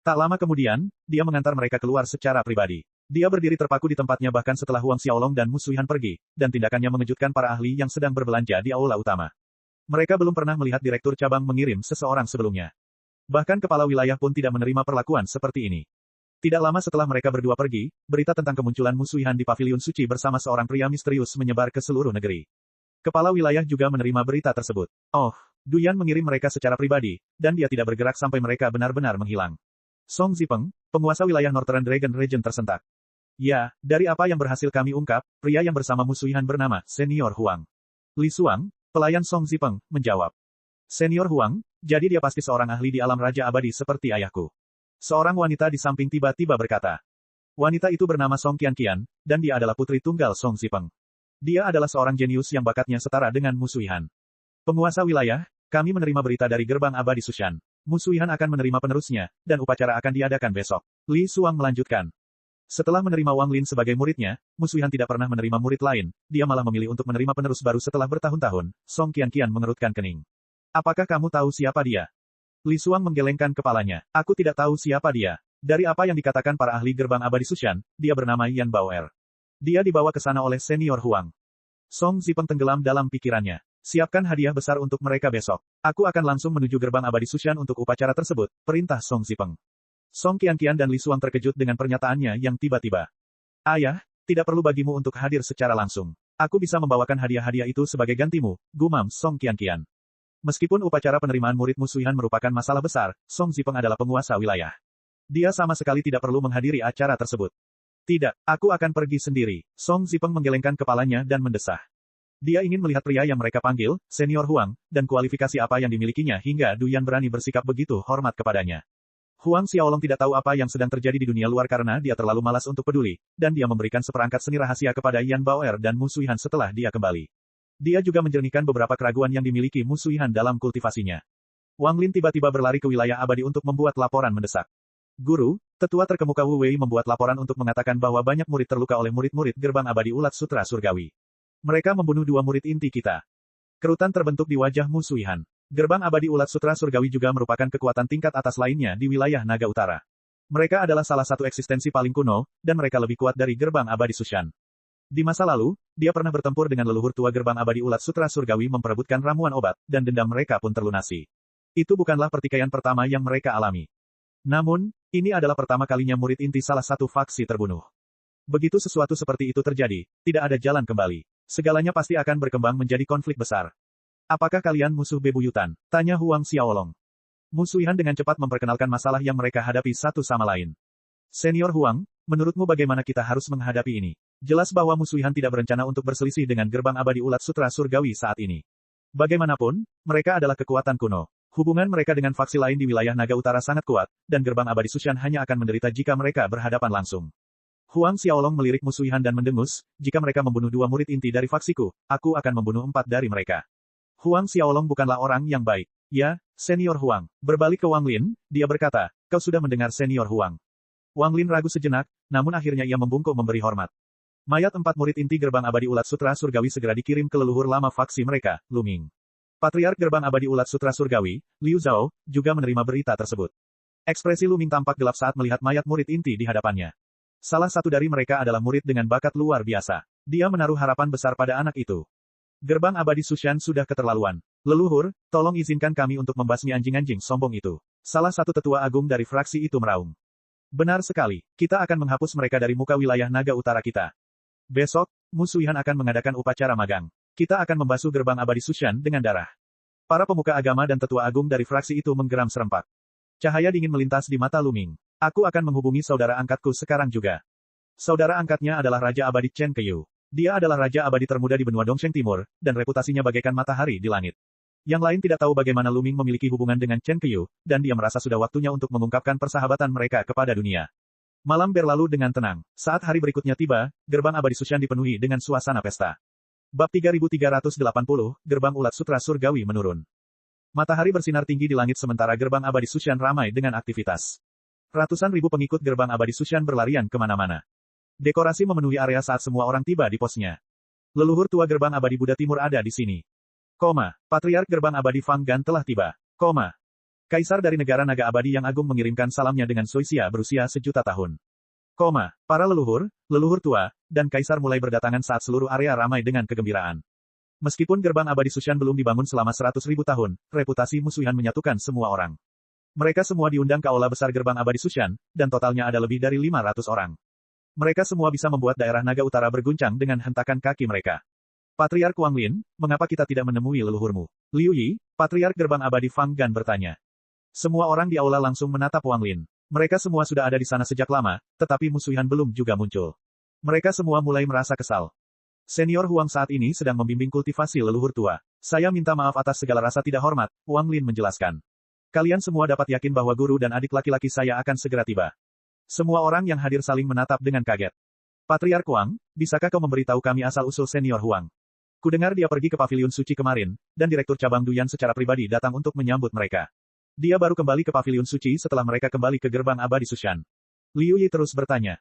A: Tak lama kemudian, dia mengantar mereka keluar secara pribadi. Dia berdiri terpaku di tempatnya bahkan setelah Huang Xiaolong dan Mu Suihan pergi, dan tindakannya mengejutkan para ahli yang sedang berbelanja di aula utama. Mereka belum pernah melihat direktur cabang mengirim seseorang sebelumnya. Bahkan kepala wilayah pun tidak menerima perlakuan seperti ini. Tidak lama setelah mereka berdua pergi, berita tentang kemunculan Mu Suihan di Paviliun Suci bersama seorang pria misterius menyebar ke seluruh negeri. Kepala wilayah juga menerima berita tersebut. Oh, Duyan mengirim mereka secara pribadi, dan dia tidak bergerak sampai mereka benar-benar menghilang. Song Zipeng, penguasa wilayah Northern Dragon Region tersentak. Ya, dari apa yang berhasil kami ungkap, pria yang bersama Mu Suihan bernama Senior Huang. Li Suang, pelayan Song Zipeng, menjawab. Senior Huang, jadi dia pasti seorang ahli di alam Raja Abadi seperti ayahku. Seorang wanita di samping tiba-tiba berkata. Wanita itu bernama Song Qianqian, dan dia adalah putri tunggal Song Zipeng. Dia adalah seorang jenius yang bakatnya setara dengan Mu Suihan. Penguasa wilayah, kami menerima berita dari gerbang abadi Sushan. Mu Suihan akan menerima penerusnya, dan upacara akan diadakan besok. Li Suang melanjutkan. Setelah menerima Wang Lin sebagai muridnya, Musuihan tidak pernah menerima murid lain, dia malah memilih untuk menerima penerus baru setelah bertahun-tahun. Song Qianqian mengerutkan kening. Apakah kamu tahu siapa dia? Li Suang menggelengkan kepalanya. Aku tidak tahu siapa dia. Dari apa yang dikatakan para ahli gerbang abadi Sushan, dia bernama Yan Baoer. Dia dibawa ke sana oleh senior Huang. Song Zipeng tenggelam dalam pikirannya. Siapkan hadiah besar untuk mereka besok. Aku akan langsung menuju gerbang abadi Sushan untuk upacara tersebut, perintah Song Zipeng. Song Qianqian dan Li Suang terkejut dengan pernyataannya yang tiba-tiba. Ayah, tidak perlu bagimu untuk hadir secara langsung. Aku bisa membawakan hadiah-hadiah itu sebagai gantimu, gumam Song Qianqian. Meskipun upacara penerimaan murid Musuihan merupakan masalah besar, Song Zipeng adalah penguasa wilayah. Dia sama sekali tidak perlu menghadiri acara tersebut. Tidak, aku akan pergi sendiri. Song Zipeng menggelengkan kepalanya dan mendesah. Dia ingin melihat pria yang mereka panggil, senior Huang, dan kualifikasi apa yang dimilikinya hingga Du Yan berani bersikap begitu hormat kepadanya. Huang Xiaolong tidak tahu apa yang sedang terjadi di dunia luar karena dia terlalu malas untuk peduli, dan dia memberikan seperangkat seni rahasia kepada Yan Baoer dan Musuihan setelah dia kembali. Dia juga menjernihkan beberapa keraguan yang dimiliki Musuihan dalam kultivasinya. Wang Lin tiba-tiba berlari ke wilayah abadi untuk membuat laporan mendesak. Guru, tetua terkemuka Wu Wei membuat laporan untuk mengatakan bahwa banyak murid terluka oleh murid-murid gerbang abadi ulat sutra surgawi. Mereka membunuh 2 murid inti kita. Kerutan terbentuk di wajah Musuihan. Gerbang abadi ulat sutra surgawi juga merupakan kekuatan tingkat atas lainnya di wilayah Naga Utara. Mereka adalah salah satu eksistensi paling kuno, dan mereka lebih kuat dari gerbang abadi Sushan. Di masa lalu, dia pernah bertempur dengan leluhur tua gerbang abadi ulat sutra surgawi memperebutkan ramuan obat, dan dendam mereka pun terlunasi. Itu bukanlah pertikaian pertama yang mereka alami. Namun, ini adalah pertama kalinya murid inti salah satu faksi terbunuh. Begitu sesuatu seperti itu terjadi, tidak ada jalan kembali. Segalanya pasti akan berkembang menjadi konflik besar. Apakah kalian musuh bebuyutan? Tanya Huang Xiaolong. Musuihan dengan cepat memperkenalkan masalah yang mereka hadapi satu sama lain. Senior Huang, menurutmu bagaimana kita harus menghadapi ini? Jelas bahwa Musuihan tidak berencana untuk berselisih dengan gerbang abadi ulat sutra surgawi saat ini. Bagaimanapun, mereka adalah kekuatan kuno. Hubungan mereka dengan faksi lain di wilayah Naga Utara sangat kuat, dan gerbang abadi Sushan hanya akan menderita jika mereka berhadapan langsung. Huang Xiaolong melirik Musuihan dan mendengus, jika mereka membunuh 2 murid inti dari faksiku, aku akan membunuh 4 dari mereka. Huang Xiaolong bukanlah orang yang baik. Ya, senior Huang. Berbalik ke Wang Lin, dia berkata, kau sudah mendengar senior Huang. Wang Lin ragu sejenak, namun akhirnya ia membungkuk memberi hormat. Mayat 4 murid inti gerbang abadi ulat sutra surgawi segera dikirim ke leluhur lama faksi mereka, Lu Ming. Patriark gerbang abadi ulat sutra surgawi, Liu Zhao, juga menerima berita tersebut. Ekspresi Lu Ming tampak gelap saat melihat mayat murid inti di hadapannya. Salah satu dari mereka adalah murid dengan bakat luar biasa. Dia menaruh harapan besar pada anak itu. Gerbang abadi Sushan sudah keterlaluan. Leluhur, tolong izinkan kami untuk membasmi anjing-anjing sombong itu. Salah satu tetua agung dari fraksi itu meraung. Benar sekali, kita akan menghapus mereka dari muka wilayah Naga Utara kita. Besok, Musuihan akan mengadakan upacara magang. Kita akan membasuh gerbang abadi Sushan dengan darah. Para pemuka agama dan tetua agung dari fraksi itu menggeram serempak. Cahaya dingin melintas di mata Lu Ming. Aku akan menghubungi saudara angkatku sekarang juga. Saudara angkatnya adalah Raja Abadi Chen Keiyu. Dia adalah Raja Abadi termuda di benua Dongsheng Timur, dan reputasinya bagaikan matahari di langit. Yang lain tidak tahu bagaimana Lu Ming memiliki hubungan dengan Chen Keiyu, dan dia merasa sudah waktunya untuk mengungkapkan persahabatan mereka kepada dunia. Malam berlalu dengan tenang. Saat hari berikutnya tiba, gerbang abadi Sushan dipenuhi dengan suasana pesta. Bab 3380, Gerbang Ulat Sutra Surgawi menurun. Matahari bersinar tinggi di langit sementara gerbang abadi Sushan ramai dengan aktivitas. Ratusan ribu pengikut gerbang abadi Sushan berlarian kemana-mana. Dekorasi memenuhi area saat semua orang tiba di posnya. Leluhur tua gerbang abadi Buddha Timur ada di sini. Patriark gerbang abadi Fang Gan telah tiba. Kaisar dari negara naga abadi yang agung mengirimkan salamnya dengan Soisia berusia 1.000.000 tahun. Para leluhur, leluhur tua, dan kaisar mulai berdatangan saat seluruh area ramai dengan kegembiraan. Meskipun gerbang abadi Sushan belum dibangun selama 100.000 tahun, reputasi Musuihan menyatukan semua orang. Mereka semua diundang ke aula besar gerbang abadi Sushan, dan totalnya ada lebih dari 500 orang. Mereka semua bisa membuat daerah Naga Utara berguncang dengan hentakan kaki mereka. Patriark Wang Lin, mengapa kita tidak menemui leluhurmu? Liu Yi, Patriark gerbang abadi Fang Gan bertanya. Semua orang di aula langsung menatap Wang Lin. Mereka semua sudah ada di sana sejak lama, tetapi Musuihan belum juga muncul. Mereka semua mulai merasa kesal. Senior Huang saat ini sedang membimbing kultivasi leluhur tua. Saya minta maaf atas segala rasa tidak hormat, Wang Lin menjelaskan. Kalian semua dapat yakin bahwa guru dan adik laki-laki saya akan segera tiba. Semua orang yang hadir saling menatap dengan kaget. Patriark Wang, bisakah kau memberitahu kami asal-usul senior Huang? Kudengar dia pergi ke paviliun suci kemarin, dan Direktur Cabang Duyan secara pribadi datang untuk menyambut mereka. Dia baru kembali ke paviliun suci setelah mereka kembali ke gerbang abadi Sushan. Liu Yi terus bertanya.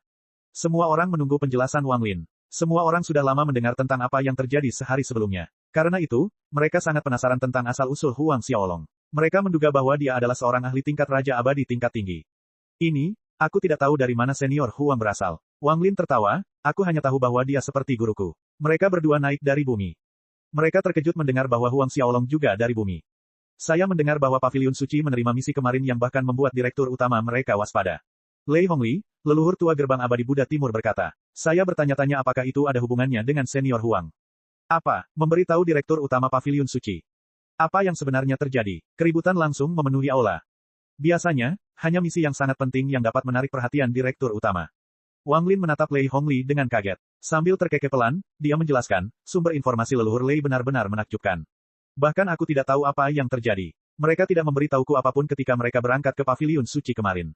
A: Semua orang menunggu penjelasan Wang Lin. Semua orang sudah lama mendengar tentang apa yang terjadi sehari sebelumnya. Karena itu, mereka sangat penasaran tentang asal-usul Huang Xiaolong. Mereka menduga bahwa dia adalah seorang ahli tingkat raja abadi tingkat tinggi. Ini, aku tidak tahu dari mana senior Huang berasal. Wang Lin tertawa, aku hanya tahu bahwa dia seperti guruku. Mereka berdua naik dari bumi. Mereka terkejut mendengar bahwa Huang Xiaolong juga dari bumi. Saya mendengar bahwa Paviliun Suci menerima misi kemarin yang bahkan membuat direktur utama mereka waspada. Lei Hongli, leluhur tua gerbang abadi Buddha Timur berkata, saya bertanya-tanya apakah itu ada hubungannya dengan senior Huang. Apa? Memberitahu direktur utama Paviliun Suci. Apa yang sebenarnya terjadi? Keributan langsung memenuhi aula. Biasanya, hanya misi yang sangat penting yang dapat menarik perhatian direktur utama. Wang Lin menatap Lei Hongli dengan kaget. Sambil terkekepelan, dia menjelaskan, sumber informasi leluhur Lei benar-benar menakjubkan. Bahkan aku tidak tahu apa yang terjadi. Mereka tidak memberitahuku apapun ketika mereka berangkat ke Paviliun Suci kemarin.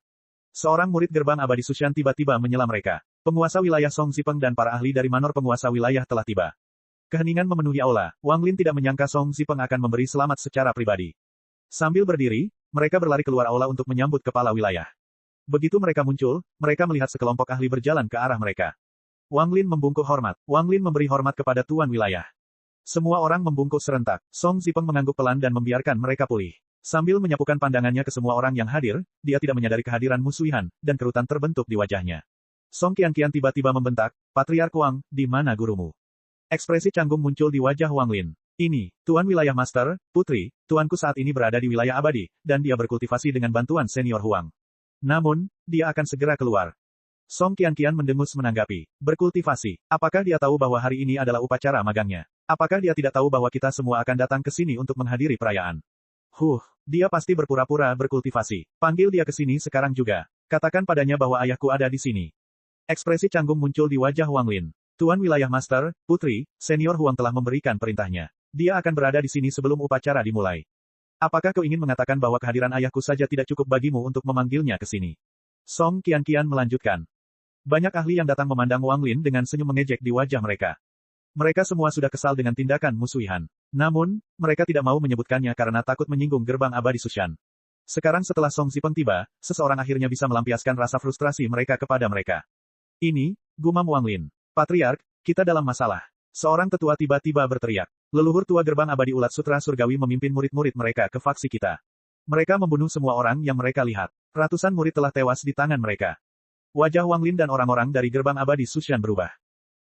A: Seorang murid gerbang abadi Sushan tiba-tiba menyela mereka. Penguasa wilayah Song Zipeng dan para ahli dari manor penguasa wilayah telah tiba. Keheningan memenuhi aula. Wang Lin tidak menyangka Song Zipeng akan memberi selamat secara pribadi. Sambil berdiri, mereka berlari keluar aula untuk menyambut kepala wilayah. Begitu mereka muncul, mereka melihat sekelompok ahli berjalan ke arah mereka. Wang Lin membungkuk hormat. Wang Lin memberi hormat kepada tuan wilayah. Semua orang membungkuk serentak. Song Zipeng mengangguk pelan dan membiarkan mereka pulih. Sambil menyapukan pandangannya ke semua orang yang hadir, dia tidak menyadari kehadiran Musu Yihan, dan kerutan terbentuk di wajahnya. Song Qianqian tiba-tiba membentak, Patriark Wang, di mana gurumu? Ekspresi canggung muncul di wajah Wang Lin. Ini, Tuan Wilayah Master, Putri, tuanku saat ini berada di wilayah abadi, dan dia berkultivasi dengan bantuan senior Huang. Namun, dia akan segera keluar. Song Qianqian mendengus menanggapi, berkultivasi, apakah dia tahu bahwa hari ini adalah upacara magangnya? Apakah dia tidak tahu bahwa kita semua akan datang ke sini untuk menghadiri perayaan? Dia pasti berpura-pura berkultivasi. Panggil dia ke sini sekarang juga. Katakan padanya bahwa ayahku ada di sini. Ekspresi canggung muncul di wajah Wang Lin. Tuan Wilayah Master, Putri, senior Huang telah memberikan perintahnya. Dia akan berada di sini sebelum upacara dimulai. Apakah kau ingin mengatakan bahwa kehadiran ayahku saja tidak cukup bagimu untuk memanggilnya ke sini? Song Qianqian melanjutkan. Banyak ahli yang datang memandang Wang Lin dengan senyum mengejek di wajah mereka. Mereka semua sudah kesal dengan tindakan Musu Yihan. Namun, mereka tidak mau menyebutkannya karena takut menyinggung gerbang abadi Sushan. Sekarang setelah Song Zipeng tiba, seseorang akhirnya bisa melampiaskan rasa frustrasi mereka kepada mereka. Ini, gumam Wang Lin. Patriark, kita dalam masalah. Seorang tetua tiba-tiba berteriak. Leluhur tua gerbang abadi Ulat Sutra Surgawi memimpin murid-murid mereka ke faksi kita. Mereka membunuh semua orang yang mereka lihat. Ratusan murid telah tewas di tangan mereka. Wajah Wang Lin dan orang-orang dari gerbang abadi Sushan berubah.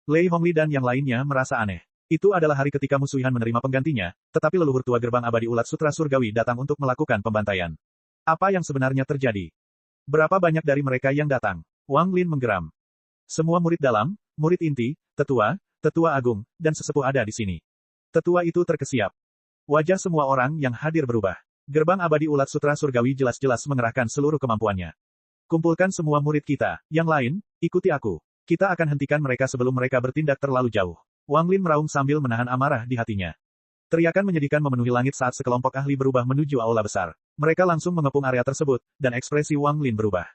A: Lei Hongli dan yang lainnya merasa aneh. Itu adalah hari ketika Musu Yihan menerima penggantinya, tetapi leluhur tua gerbang abadi Ulat Sutra Surgawi datang untuk melakukan pembantaian. Apa yang sebenarnya terjadi? Berapa banyak dari mereka yang datang? Wang Lin menggeram. Semua murid dalam, murid inti, tetua, tetua agung, dan sesepuh ada di sini. Tetua itu terkesiap. Wajah semua orang yang hadir berubah. Gerbang abadi Ulat Sutra Surgawi jelas-jelas mengerahkan seluruh kemampuannya. Kumpulkan semua murid kita, yang lain, ikuti aku. Kita akan hentikan mereka sebelum mereka bertindak terlalu jauh. Wang Lin meraung sambil menahan amarah di hatinya. Teriakan menyedihkan memenuhi langit saat sekelompok ahli berubah menuju aula besar. Mereka langsung mengepung area tersebut, dan ekspresi Wang Lin berubah.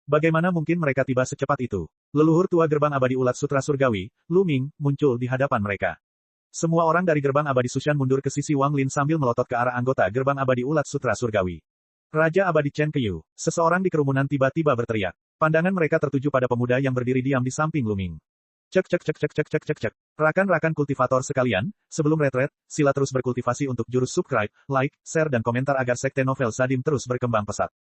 A: Bagaimana mungkin mereka tiba secepat itu? Leluhur tua gerbang abadi Ulat Sutra Surgawi, Lu Ming, muncul di hadapan mereka. Semua orang dari gerbang abadi Sushan mundur ke sisi Wang Lin sambil melotot ke arah anggota gerbang abadi Ulat Sutra Surgawi. Raja abadi Chen Qiu, seseorang di kerumunan tiba-tiba berteriak. Pandangan mereka tertuju pada pemuda yang berdiri diam di samping Lu Ming. Cek cek cek cek cek cek cek cek. Rakan-rakan kultivator sekalian, sebelum retret, sila terus berkultivasi untuk jurus subscribe, like, share dan komentar agar sekte novel Sadim terus berkembang pesat.